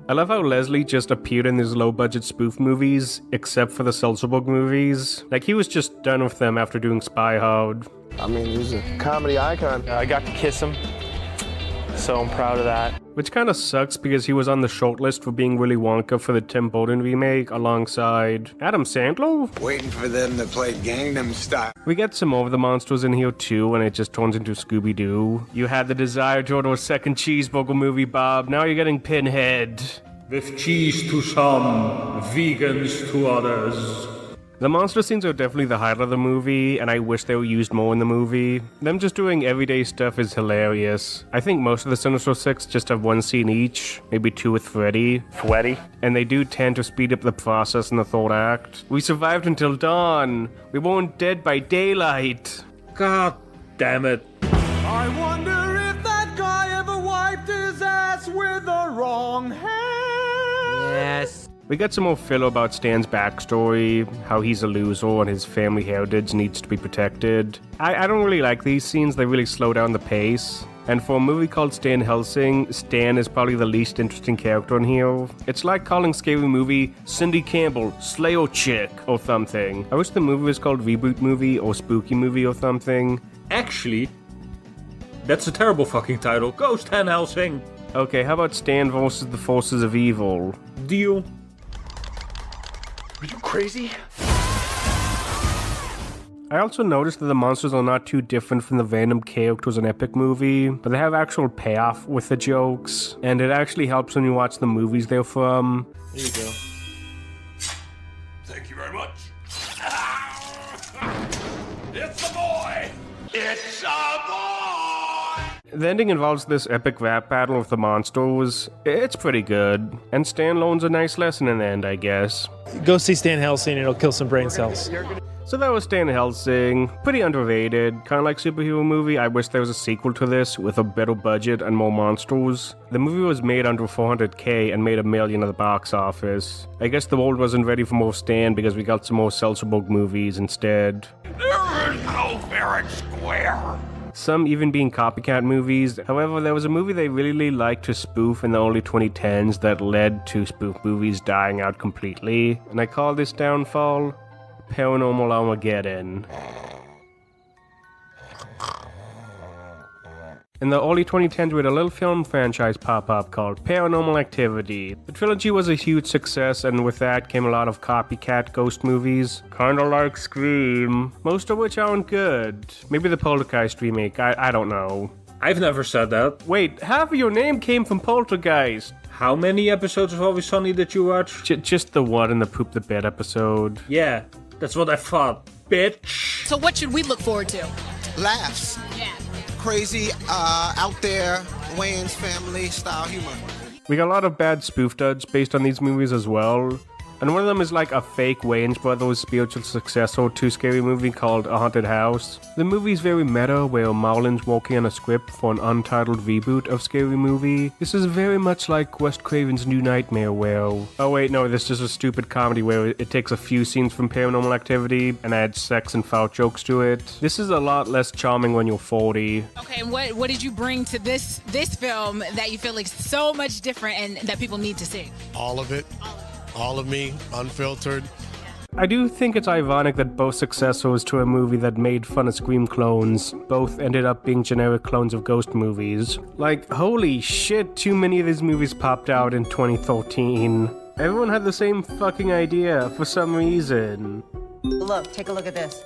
I love how Leslie just appeared in these low-budget spoof movies, except for the Seltzerberg movies. Like, he was just done with them after doing Spy Hard. I mean, he's a comedy icon. I got to kiss him, so I'm proud of that. Which kind of sucks because he was on the shortlist for being Willy Wonka for the Tim Burton remake alongside Adam Sandler. Waiting for them to play Gangnam Style. We get some more of the monsters in here too, and it just turns into Scooby-Doo. You had the desire to order a second cheeseburger movie, Bob. Now you're getting Pinhead. With cheese to some, vegans to others. The monster scenes are definitely the highlight of the movie, and I wish they were used more in the movie. Them just doing everyday stuff is hilarious. I think most of the Sinister Six just have one scene each, maybe two with Freddy. And they do tend to speed up the process in the third act. We survived until dawn. We weren't dead by daylight. God damn it. I wonder if that guy ever wiped his ass with the wrong hand. Yes. We get some more filler about Stan's backstory, how he's a loser and his family heritage needs to be protected. I don't really like these scenes, they really slow down the pace. And for a movie called Stan Helsing, Stan is probably the least interesting character in here. It's like calling Scary Movie Cindy Campbell, Slayer Chick, or something. I wish the movie was called Reboot Movie or Spooky Movie or something. Actually, that's a terrible fucking title. Go Stan Helsing! Okay, how about Stan versus the Forces of Evil? Deal. Are you crazy? I also noticed that the monsters are not too different from the random characters in Epic Movie, but they have actual payoff with the jokes, and it actually helps when you watch the movies they're from. There you go. Thank you very much. It's a boy! It's a boy! The ending involves this epic rap battle with the monsters. It's pretty good, and Stan learns a nice lesson in the end, I guess. Go see Stan Helsing, it'll kill some brain cells. So that was Stan Helsing. Pretty underrated, kind of like superhero movie. I wish there was a sequel to this with a better budget and more monsters. The movie was made under $400K and made $1 million at the box office. I guess the world wasn't ready for more Stan because we got some more Seltzerberg movies instead. There is no fair and square. Some even being copycat movies. However, there was a movie they really liked to spoof in the early 2010s that led to spoof movies dying out completely. And I call this downfall Paranormal Armageddon. In the early 2010s, we had a little film franchise pop up called Paranormal Activity. The trilogy was a huge success, and with that came a lot of copycat ghost movies, kinda like Scream, most of which aren't good. Maybe the Poltergeist remake, I don't know. I've never said that. Wait, half of your name came from Poltergeist. How many episodes of Always Sunny did you watch? Just the one in the Poop the Bed episode. Yeah, that's what I thought. bitch. So what should we look forward to? Laughs. Yeah. Crazy, out there, Wayans family style humor. We got a lot of bad spoof duds based on these movies as well. And one of them is like a fake Wayans Brothers spiritual successor to Scary Movie called A Haunted House. The movie's very meta, where Marlon's working on a script for an untitled reboot of Scary Movie. This is very much like Wes Craven's New Nightmare, where... Oh wait, no, this is a stupid comedy where it takes a few scenes from Paranormal Activity and adds sex and foul jokes to it. This is a lot less charming when you're 40. Okay, and what did you bring to this film that you feel like so much different and that people need to see? All of it. All of me, unfiltered. I do think it's ironic that both successors to a movie that made fun of Scream clones both ended up being generic clones of ghost movies. Like, holy shit, too many of these movies popped out in 2013. Everyone had the same fucking idea for some reason. Look, take a look at this.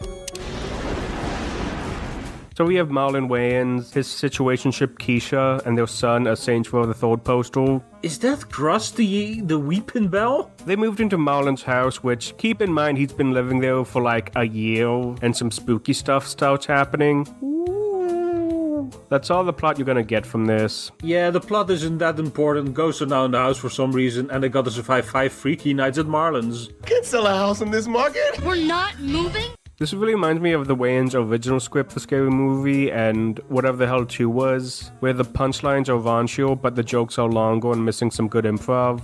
So we have Marlon Wayans, his situationship Keisha, and their son, a Saints Row the Third postal. Is that Krusty the Weeping Bell? They moved into Marlon's house, which, keep in mind, he's been living there for like a year, and some spooky stuff starts happening. Ooh. That's all the plot you're gonna get from this. Yeah, the plot isn't that important. Ghosts are now in the house for some reason, and they gotta survive 5 freaky nights at Marlon's. Can't sell a house in this market. We're not moving? This really reminds me of the Wayans' original script for Scary Movie and Whatever the Hell 2 was, where the punchlines are raunchier, but the jokes are longer and missing some good improv.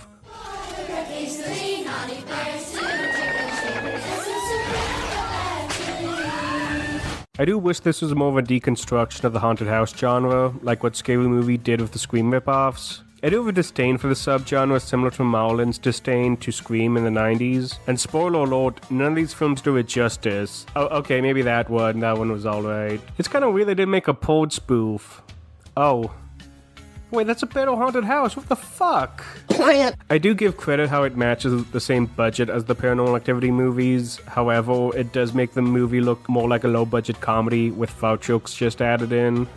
I do wish this was more of a deconstruction of the haunted house genre, like what Scary Movie did with the Scream ripoffs. I do have a disdain for the subgenre similar to Marlon's disdain to Scream in the 90s. And spoiler alert, none of these films do it justice. Oh, okay, maybe that one was alright. It's kind of weird they didn't make a Pode spoof. Oh. Wait, that's a better haunted house, what the fuck? Plant! I do give credit how it matches the same budget as the Paranormal Activity movies. However, it does make the movie look more like a low-budget comedy with foul jokes just added in.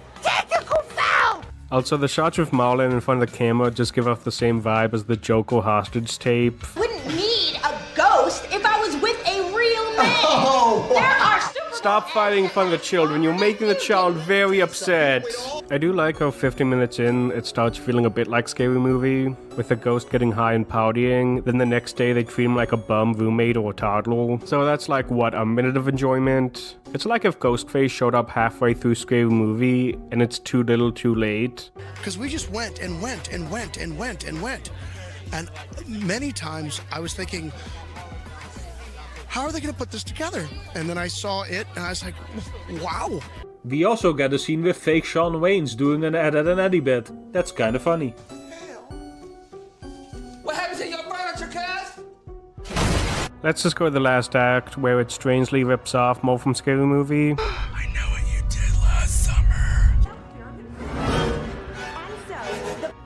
Also, the shots with Marlon in front of the camera just give off the same vibe as the Joker hostage tape. Wouldn't need a ghost if I was with a real man. Oh, there are super. Stop fighting in front of the children. You're making the child very upset. I do like how 50 minutes in, it starts feeling a bit like Scary Movie, with the ghost getting high and partying. Then the next day, they treat him like a bum roommate or a toddler. So that's like, what, a minute of enjoyment? It's like if Ghostface showed up halfway through Scary Movie, and it's too little too late. Because we just went and went and went and went and went. And many times I was thinking, how are they going to put this together? And then I saw it, and I was like, wow. We also get a scene with fake Shawn Wayans doing an Ed, Edd and Eddy bit. That's kind of funny. What happened to your furniture, cuz? Let's just go to the last act, where it strangely rips off more from Scary Movie. I know what you did last summer.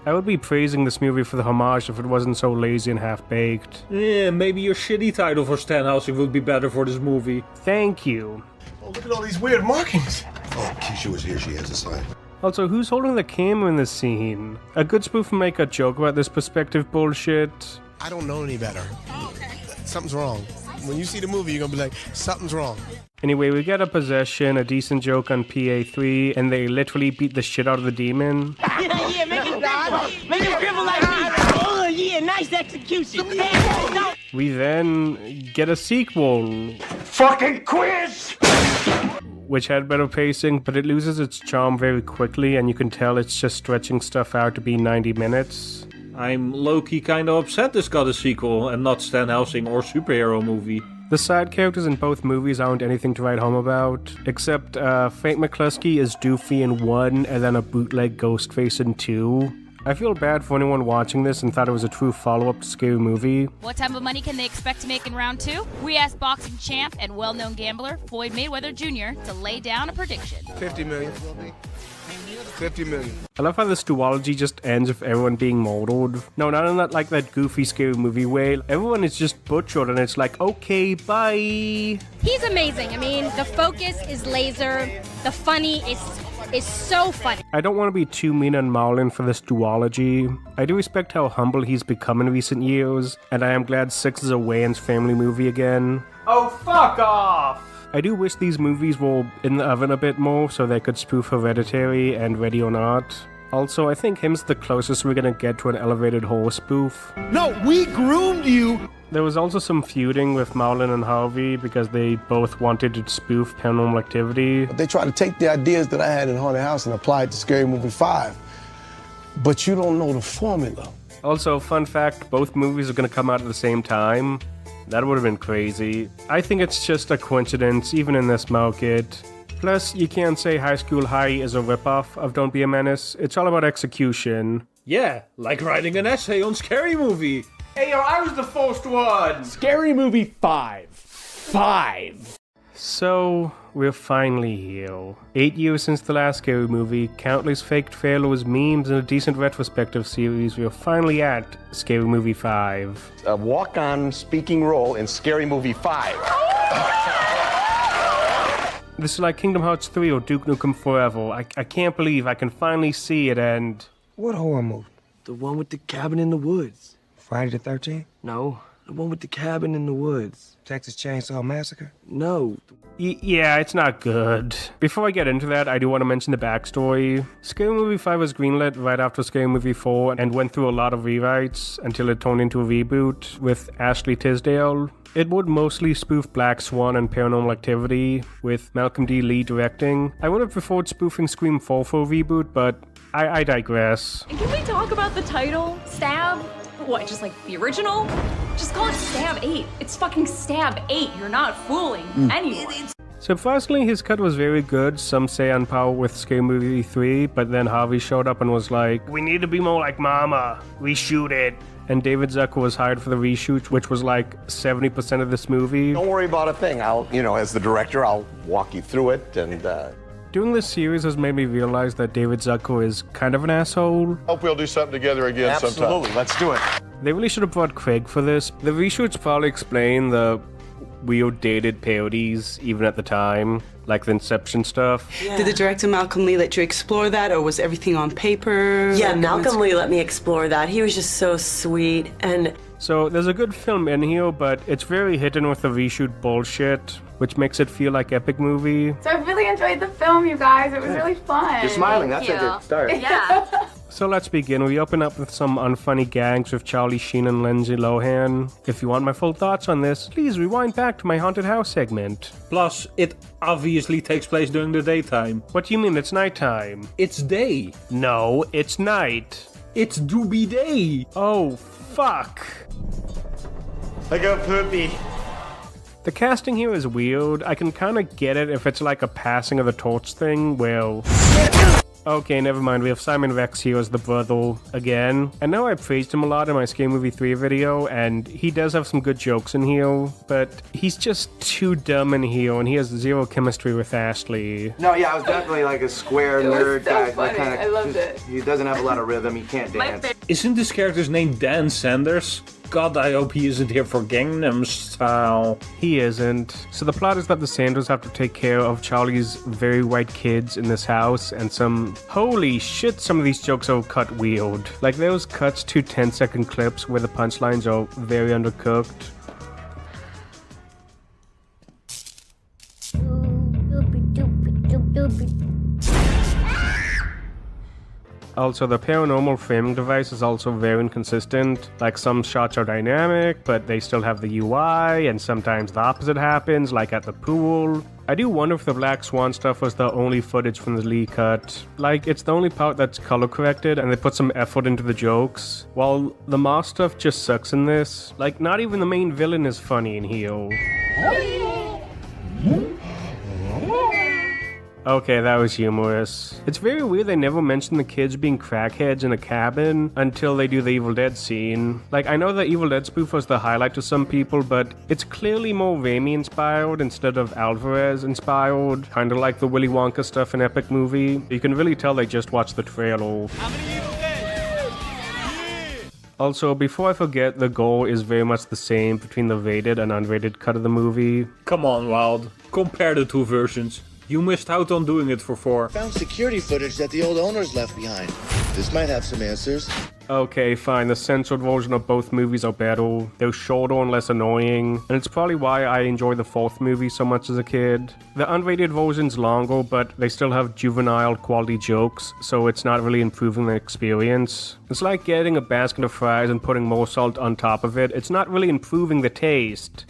I would be praising this movie for the homage if it wasn't so lazy and half-baked. Yeah, maybe your shitty title for Stan Helsing would be better for this movie. Thank you. Oh, look at all these weird markings. Oh, Keisha was here. She has a sign. Also, who's holding the camera in this scene? A good spoof would make a joke about this perspective bullshit. I don't know any better. Something's wrong. When you see the movie, you're gonna be like, something's wrong. Anyway, we get a possession, a decent joke on PA3, and they literally beat the shit out of the demon. Yeah, make it die. Make it dribble like me. Oh, yeah, nice execution. We then get a sequel. Fucking quiz! Which had better pacing, but it loses its charm very quickly, and you can tell it's just stretching stuff out to be 90 minutes. I'm low-key kinda upset this got a sequel and not Stan Helsing or superhero movie. The side characters in both movies aren't anything to write home about, except Frank McCluskey is Doofy in 1 and then a bootleg Ghostface in 2. I feel bad for anyone watching this and thought it was a true follow-up to Scary Movie. What type of money can they expect to make in round 2? We asked boxing champ and well-known gambler Floyd Mayweather Jr. to lay down a prediction. 50 million. 50 million. I love how this duology just ends with everyone being murdered. No, not in that like that goofy Scary Movie way. Everyone is just butchered and it's like, okay, bye. He's amazing. I mean, the focus is laser. The funny is so funny. I don't want to be too mean on Marlon for this duology. I do respect how humble he's become in recent years, and I am glad 6 is a Wayans family movie again. Oh, fuck off! I do wish these movies were in the oven a bit more so they could spoof Hereditary and Ready or Not. Also, I think him's the closest we're gonna get to an elevated horror spoof. No, we groomed you! There was also some feuding with Marlon and Harvey because they both wanted to spoof Paranormal Activity. They tried to take the ideas that I had in Haunted House and apply it to Scary Movie 5. But you don't know the formula. Also, fun fact, both movies are gonna come out at the same time. That would have been crazy. I think it's just a coincidence, even in this market. Plus, you can't say High School High is a ripoff of Don't Be a Menace. It's all about execution. Yeah, like writing an essay on Scary Movie. Hey, yo, I was the first one! Scary Movie 5. 5. So, we're finally here. 8 years since the last Scary Movie, countless fake trailers, memes, and a decent retrospective series, we're finally at Scary Movie 5. A walk-on speaking role in Scary Movie 5. This is like Kingdom Hearts 3 or Duke Nukem Forever. I can't believe I can finally see it and... What horror movie? The one with the cabin in the woods. Friday the 13th? No, the one with the cabin in the woods. Texas Chainsaw Massacre? No. Yeah, it's not good. Before I get into that, I do want to mention the backstory. Scary Movie 5 was greenlit right after Scary Movie 4 and went through a lot of rewrites until it turned into a reboot with Ashley Tisdale. It would mostly spoof Black Swan and Paranormal Activity, with Malcolm D. Lee directing. I would have preferred spoofing Scream 4 for a reboot, but I digress. And can we talk about the title? Stab? What, just like the original? Just call it Stab 8. It's fucking Stab 8. You're not fooling anyone. Surprisingly, his cut was very good, some say on par with Scary Movie 3, but then Harvey showed up and was like, "We need to be more like Mama. Reshoot it." And David Zucker was hired for the reshoot, which was like 70% of this movie. Don't worry about a thing. As the director, I'll walk you through it and... Doing this series has made me realize that David Zucker is kind of an asshole. Hope we'll do something together again sometime. Absolutely, let's do it. They really should have brought Craig for this. The reshoots probably explain the weird dated parodies even at the time, like the Inception stuff. Yeah. Did the director Malcolm Lee let you explore that, or was everything on paper? Yeah, Malcolm Lee let me explore that. He was just so sweet. And so there's a good film in here, but it's very hidden with the reshoot bullshit, which makes it feel like epic movie. So I really enjoyed the film, you guys. It was really fun. You're smiling. That's a good start. Yeah. So let's begin. We open up with some unfunny gags with Charlie Sheen and Lindsay Lohan. If you want my full thoughts on this, please rewind back to my haunted house segment. Plus, it obviously takes place during the daytime. What do you mean it's nighttime? It's day. No, it's night. It's doobie day. Oh, fuck. I got poopy. The casting here is weird. I can kind of get it if it's like a passing of the torch thing, well... Okay, never mind. We have Simon Rex here as the brother again. I know I praised him a lot in my Scary Movie 3 video, and he does have some good jokes in here, but he's just too dumb in here, and he has zero chemistry with Ashley. No, yeah, I was definitely like a square nerd so guy. Funny. I loved it. He doesn't have a lot of rhythm, he can't dance. Isn't this character's name Dan Sanders? God, I hope he isn't here for Gangnam Style. He isn't. So the plot is that the Sanders have to take care of Charlie's very white kids in this house, and holy shit, some of these jokes are cut weird. Like those cuts to 10-second clips where the punchlines are very undercooked. Also, the paranormal framing device is also very inconsistent. Like, some shots are dynamic, but they still have the UI, and sometimes the opposite happens, like at the pool. I do wonder if the Black Swan stuff was the only footage from the Lee cut. Like, it's the only part that's color corrected, and they put some effort into the jokes. While the Moss stuff just sucks in this. Like, not even the main villain is funny in here. Okay, that was humorous. It's very weird they never mention the kids being crackheads in a cabin until they do the Evil Dead scene. Like, I know the Evil Dead spoof was the highlight to some people, but it's clearly more Raimi inspired instead of Alvarez inspired, kinda like the Willy Wonka stuff in Epic Movie. You can really tell they just watched the trailer. Also, before I forget, the goal is very much the same between the rated and unrated cut of the movie. Come on, Wild. Compare the two versions. You missed out on doing it for 4. Found security footage that the old owners left behind. This might have some answers. Okay, fine, the censored version of both movies are better. They're shorter and less annoying, and it's probably why I enjoy the fourth movie so much as a kid. The unrated version's longer, but they still have juvenile quality jokes, so it's not really improving the experience. It's like getting a basket of fries and putting more salt on top of it. It's not really improving the taste.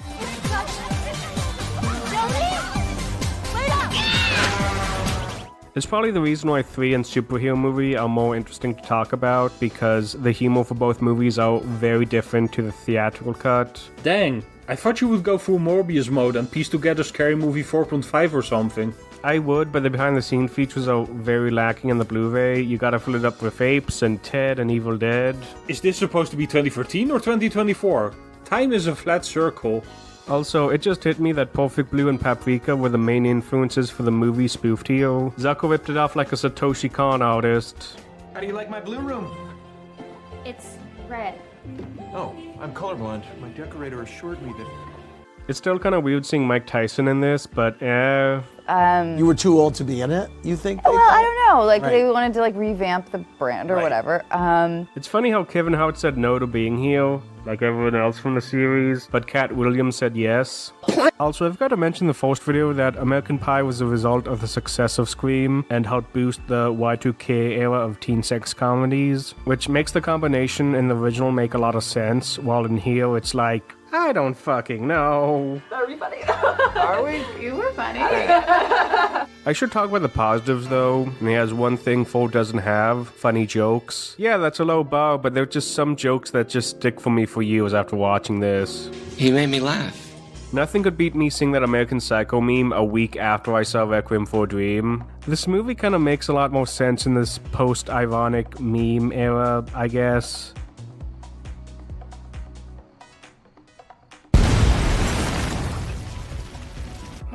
It's probably the reason why 3 and superhero movie are more interesting to talk about, because the humor for both movies are very different to the theatrical cut. Dang, I thought you would go full Morbius mode and piece together Scary Movie 4.5 or something. I would, but the behind-the-scenes features are very lacking in the Blu-ray. You gotta fill it up with Apes and Ted and Evil Dead. Is this supposed to be 2013 or 2024? Time is a flat circle. Also, it just hit me that Perfect Blue and Paprika were the main influences for the movie spoofed here. Zucker ripped it off like a Satoshi Kon artist. How do you like my blue room? It's red. Oh, I'm colorblind. My decorator assured me that... It's still kind of weird seeing Mike Tyson in this, but You were too old to be in it, you think? Well, I don't know. Like, Right. they wanted to, like, revamp the brand or whatever. It's funny how Kevin Hart said no to being here, like everyone else from the series, but Cat Williams said yes. Also, I've got to mention the first video that American Pie was a result of the success of Scream and helped boost the Y2K era of teen sex comedies, which makes the combination in the original make a lot of sense, while in here it's like, I don't fucking know. Are we funny? Are we? You were funny. I should talk about the positives though. And he has one thing 4 doesn't have: funny jokes. Yeah, that's a low bar, but there are just some jokes that just stick for me for years after watching this. He made me laugh. Nothing could beat me seeing that American Psycho meme a week after I saw Requiem for a Dream. This movie kind of makes a lot more sense in this post-ironic meme era, I guess.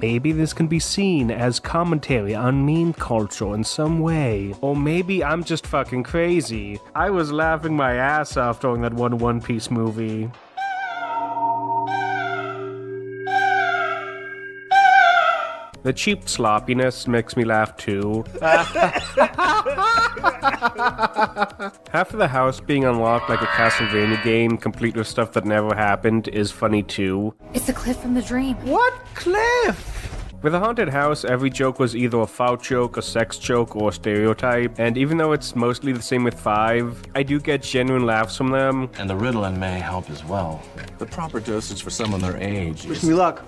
Maybe this can be seen as commentary on meme culture in some way. Or maybe I'm just fucking crazy. I was laughing my ass off during that One Piece movie. The cheap sloppiness makes me laugh too. Half of the house being unlocked like a Castlevania game, complete with stuff that never happened, is funny too. It's the cliff from the dream. What cliff? With a haunted house, every joke was either a foul joke, a sex joke, or a stereotype, and even though it's mostly the same with 5, I do get genuine laughs from them. And the Ritalin may help as well. The proper dosage for someone their age. Wish me luck.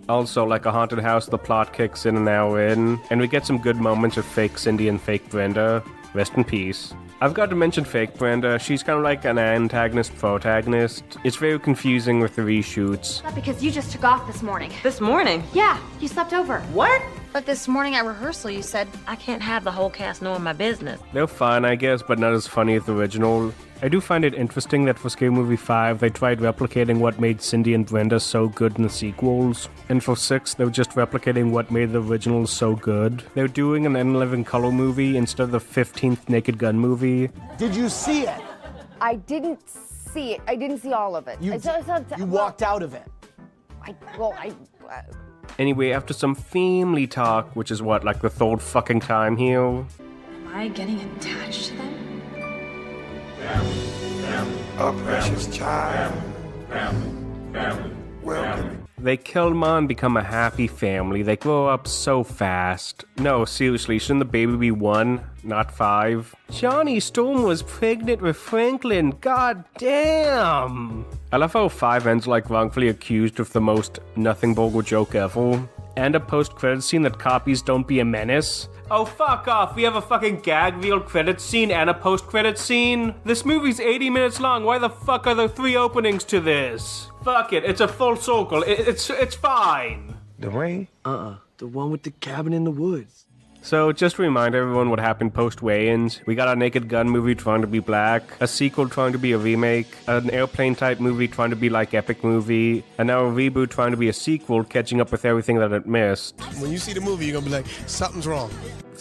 Also, like a haunted house, the plot kicks in an hour in, and we get some good moments of fake Cindy and fake Brenda. Rest in peace. I've got to mention fake Brenda. She's kind of like an antagonist-protagonist. It's very confusing with the reshoots. Not because you just took off this morning. This morning? Yeah, you slept over. What? But this morning at rehearsal, you said, I can't have the whole cast knowing my business. They're fine, I guess, but not as funny as the original. I do find it interesting that for Scary Movie 5, they tried replicating what made Cindy and Brenda so good in the sequels. And for 6, they were just replicating what made the originals so good. They're doing an In Living Color movie instead of the 15th Naked Gun movie. Did you see it? I didn't see it. I didn't see all of it. You walked out of it. Anyway, after some family talk, which is what, like the 3rd fucking time here? Am I getting attached to them? A precious child. Welcome. They kill Ma and become a happy family. They grow up so fast. No, seriously, shouldn't the baby be 1, not 5? Johnny Storm was pregnant with Franklin. God damn! I love how 5 ends like wrongfully accused of the most nothing burger joke ever. And a post-credits scene that copies Don't Be a Menace. Oh, fuck off. We have a fucking gag reel credits scene and a post-credits scene? This movie's 80 minutes long. Why the fuck are there 3 openings to this? Fuck it. It's a full circle. It's fine. The ring? The one with the cabin in the woods. So, just to remind everyone what happened post-weigh-ins, we got a Naked Gun movie trying to be black, a sequel trying to be a remake, an airplane-type movie trying to be like Epic Movie, and now a reboot trying to be a sequel, catching up with everything that it missed. When you see the movie, you're gonna be like, something's wrong.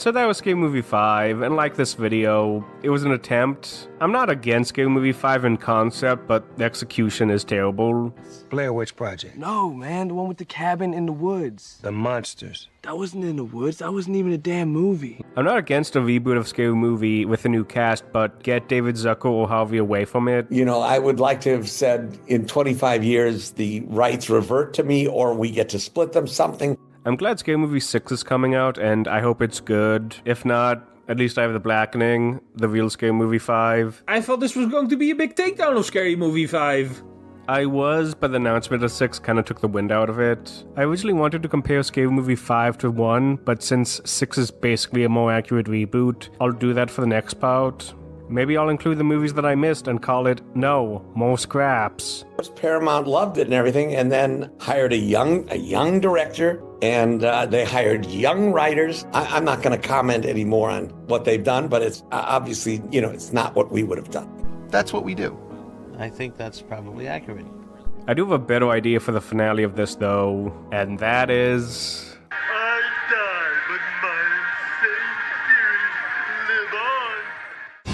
So that was Scary Movie 5, and like this video, it was an attempt. I'm not against Scary Movie 5 in concept, but the execution is terrible. Blair Witch Project. No, man, the one with the cabin in the woods. The monsters. That wasn't in the woods. That wasn't even a damn movie. I'm not against a reboot of Scary Movie with a new cast, but get David Zucker or Harvey away from it. You know, I would like to have said in 25 years the rights revert to me or we get to split them, something. I'm glad Scary Movie 6 is coming out, and I hope it's good. If not, at least I have The Blackening, the real Scary Movie 5. I thought this was going to be a big takedown of Scary Movie 5. I was, but the announcement of 6 kind of took the wind out of it. I originally wanted to compare Scary Movie 5 to 1, but since 6 is basically a more accurate reboot, I'll do that for the next part. Maybe I'll include the movies that I missed and call it, No More Scraps. Paramount loved it and everything, and then hired a young director, and they hired young writers. I'm not going to comment anymore on what they've done, but it's obviously, you know, it's not what we would have done. That's what we do. I think that's probably accurate. I do have a better idea for the finale of this, though, and that is...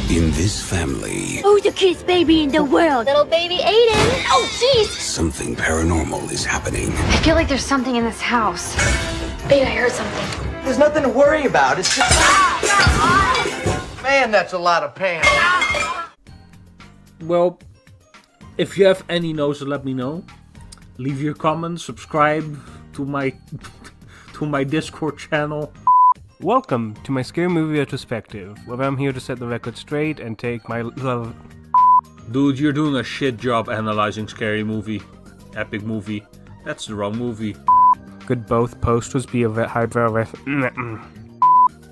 In this family, Who's the cutest baby in the world? Little baby Aiden. Oh, jeez. something paranormal is happening. I feel like there's something in this house. Babe, I heard something. There's nothing to worry about. It's just... Man, that's a lot of pain. Well, if you have any notes, let me know. Leave your comments, subscribe to my Discord channel. Welcome to my Scary Movie retrospective, where I'm here to set the record straight and take my love... Dude, you're doing a shit job analyzing Scary Movie. Epic movie. That's the wrong movie. Could both posters be a highbrow ref...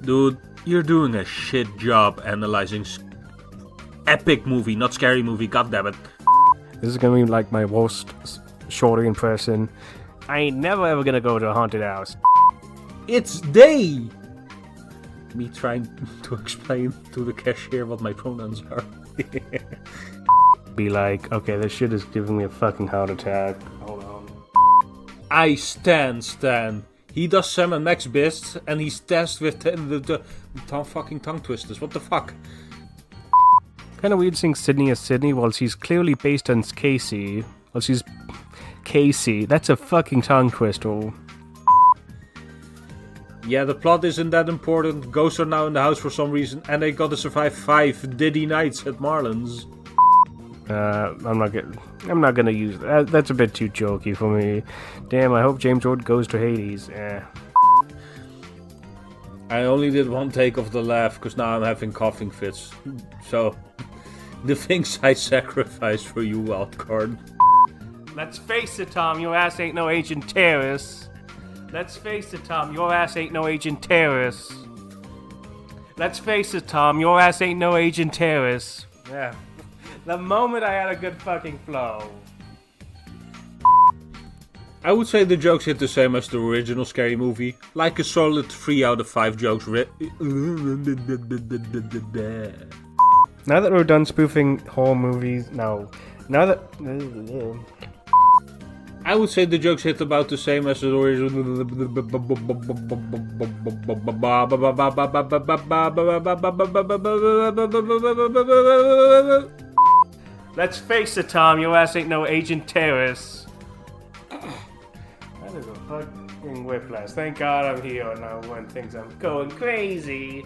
Dude, you're doing a shit job analyzing epic movie, not Scary Movie, goddammit. This is gonna be like my worst shorty impression. I ain't never ever gonna go to a haunted house. It's they! Me trying to explain to the cashier what my pronouns are. Be like, okay, this shit is giving me a fucking heart attack. Hold on. I Stan. He does Sam and Max best, and he's tasked with the fucking tongue twisters. What the fuck? Kinda weird seeing Sydney as Sydney while she's clearly based on Casey. Well, she's Casey. That's a fucking tongue twister. Yeah, the plot isn't that important. Ghosts are now in the house for some reason, and they gotta survive 5 Diddy nights at Marlin's. I'm not gonna use that. That's a bit too jokey for me. Damn, I hope James Ward goes to Hades. I only did one take of the laugh, because now I'm having coughing fits. So, the things I sacrifice for you, wildcard. Let's face it, Tom, your ass ain't no agent terrorist. Let's face it, Tom, your ass ain't no agent terrorist. Let's face it, Tom, your ass ain't no agent terrorist. Yeah. The moment I had a good fucking flow. I would say the jokes hit the same as the original Scary Movie. Like a solid 3 out of 5 jokes. Now that we're done spoofing horror movies, I would say the jokes hit about the same as the original. Let's face it, Tom, your ass ain't no agent terrorist. That is a fucking whiplash. Thank God I'm here now when things are going crazy.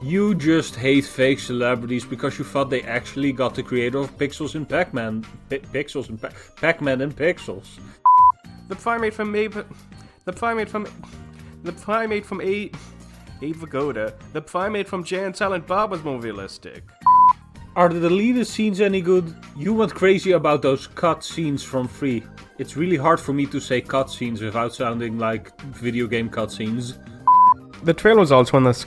You just hate fake celebrities because you thought they actually got the creator of Pixels and Pac-Man. Pac-Man and Pixels. The primate from Abe Vigoda. The primate from Jay and Silent Bob was more realistic. Are the deleted scenes any good? You went crazy about those cut scenes from 3. It's really hard for me to say cut scenes without sounding like video game cut scenes. The trailer was also on this.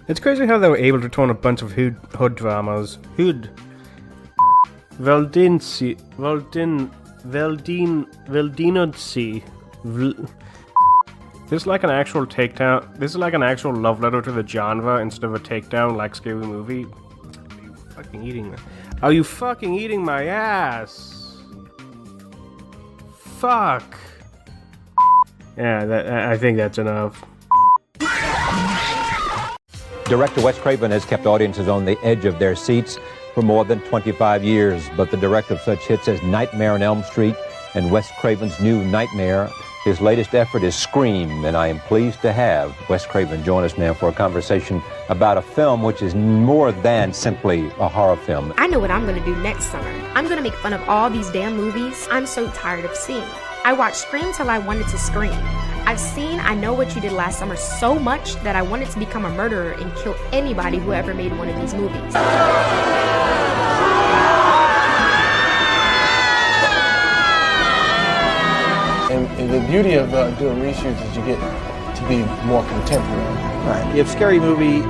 It's crazy how they were able to turn a bunch of hood dramas. Veldinodsi. This is like an actual takedown. This is like an actual love letter to the genre instead of a takedown like Scary Movie. Are you fucking eating my ass? Fuck. Yeah, I think that's enough. Director Wes Craven has kept audiences on the edge of their seats for more than 25 years, but the director of such hits as Nightmare on Elm Street and Wes Craven's new Nightmare, his latest effort is Scream, and I am pleased to have Wes Craven join us now for a conversation about a film which is more than simply a horror film. I know what I'm going to do next summer. I'm going to make fun of all these damn movies I'm so tired of seeing. I watched Scream till I wanted to scream. I've seen I Know What You Did Last Summer so much that I wanted to become a murderer and kill anybody who ever made one of these movies. And the beauty of doing reshoots is you get to be more contemporary. Right. If Scary Movie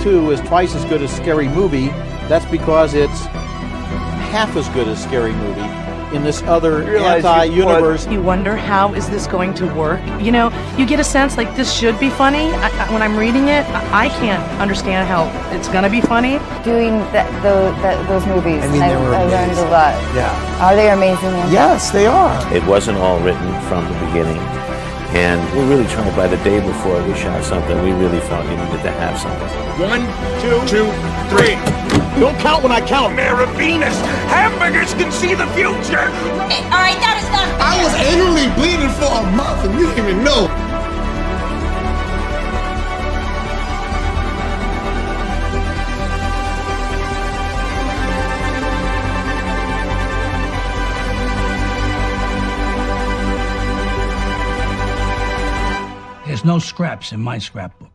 2 is twice as good as Scary Movie, that's because it's half as good as Scary Movie in this other anti-universe. You wonder, how is this going to work? You know, you get a sense like this should be funny. When I'm reading it, I can't understand how it's going to be funny. Doing those movies, I mean, they were I learned a lot. Yeah. Are they amazing? Yes, they are. It wasn't all written from the beginning. And we really tried by the day before we shot something, we really felt we needed to have something. 1, 2, 3. Don't count when I count. Mare of Venus, hamburgers can see the future. Okay, all right, that is done. I was anally bleeding for a month and you didn't even know. There's no scraps in my scrapbook.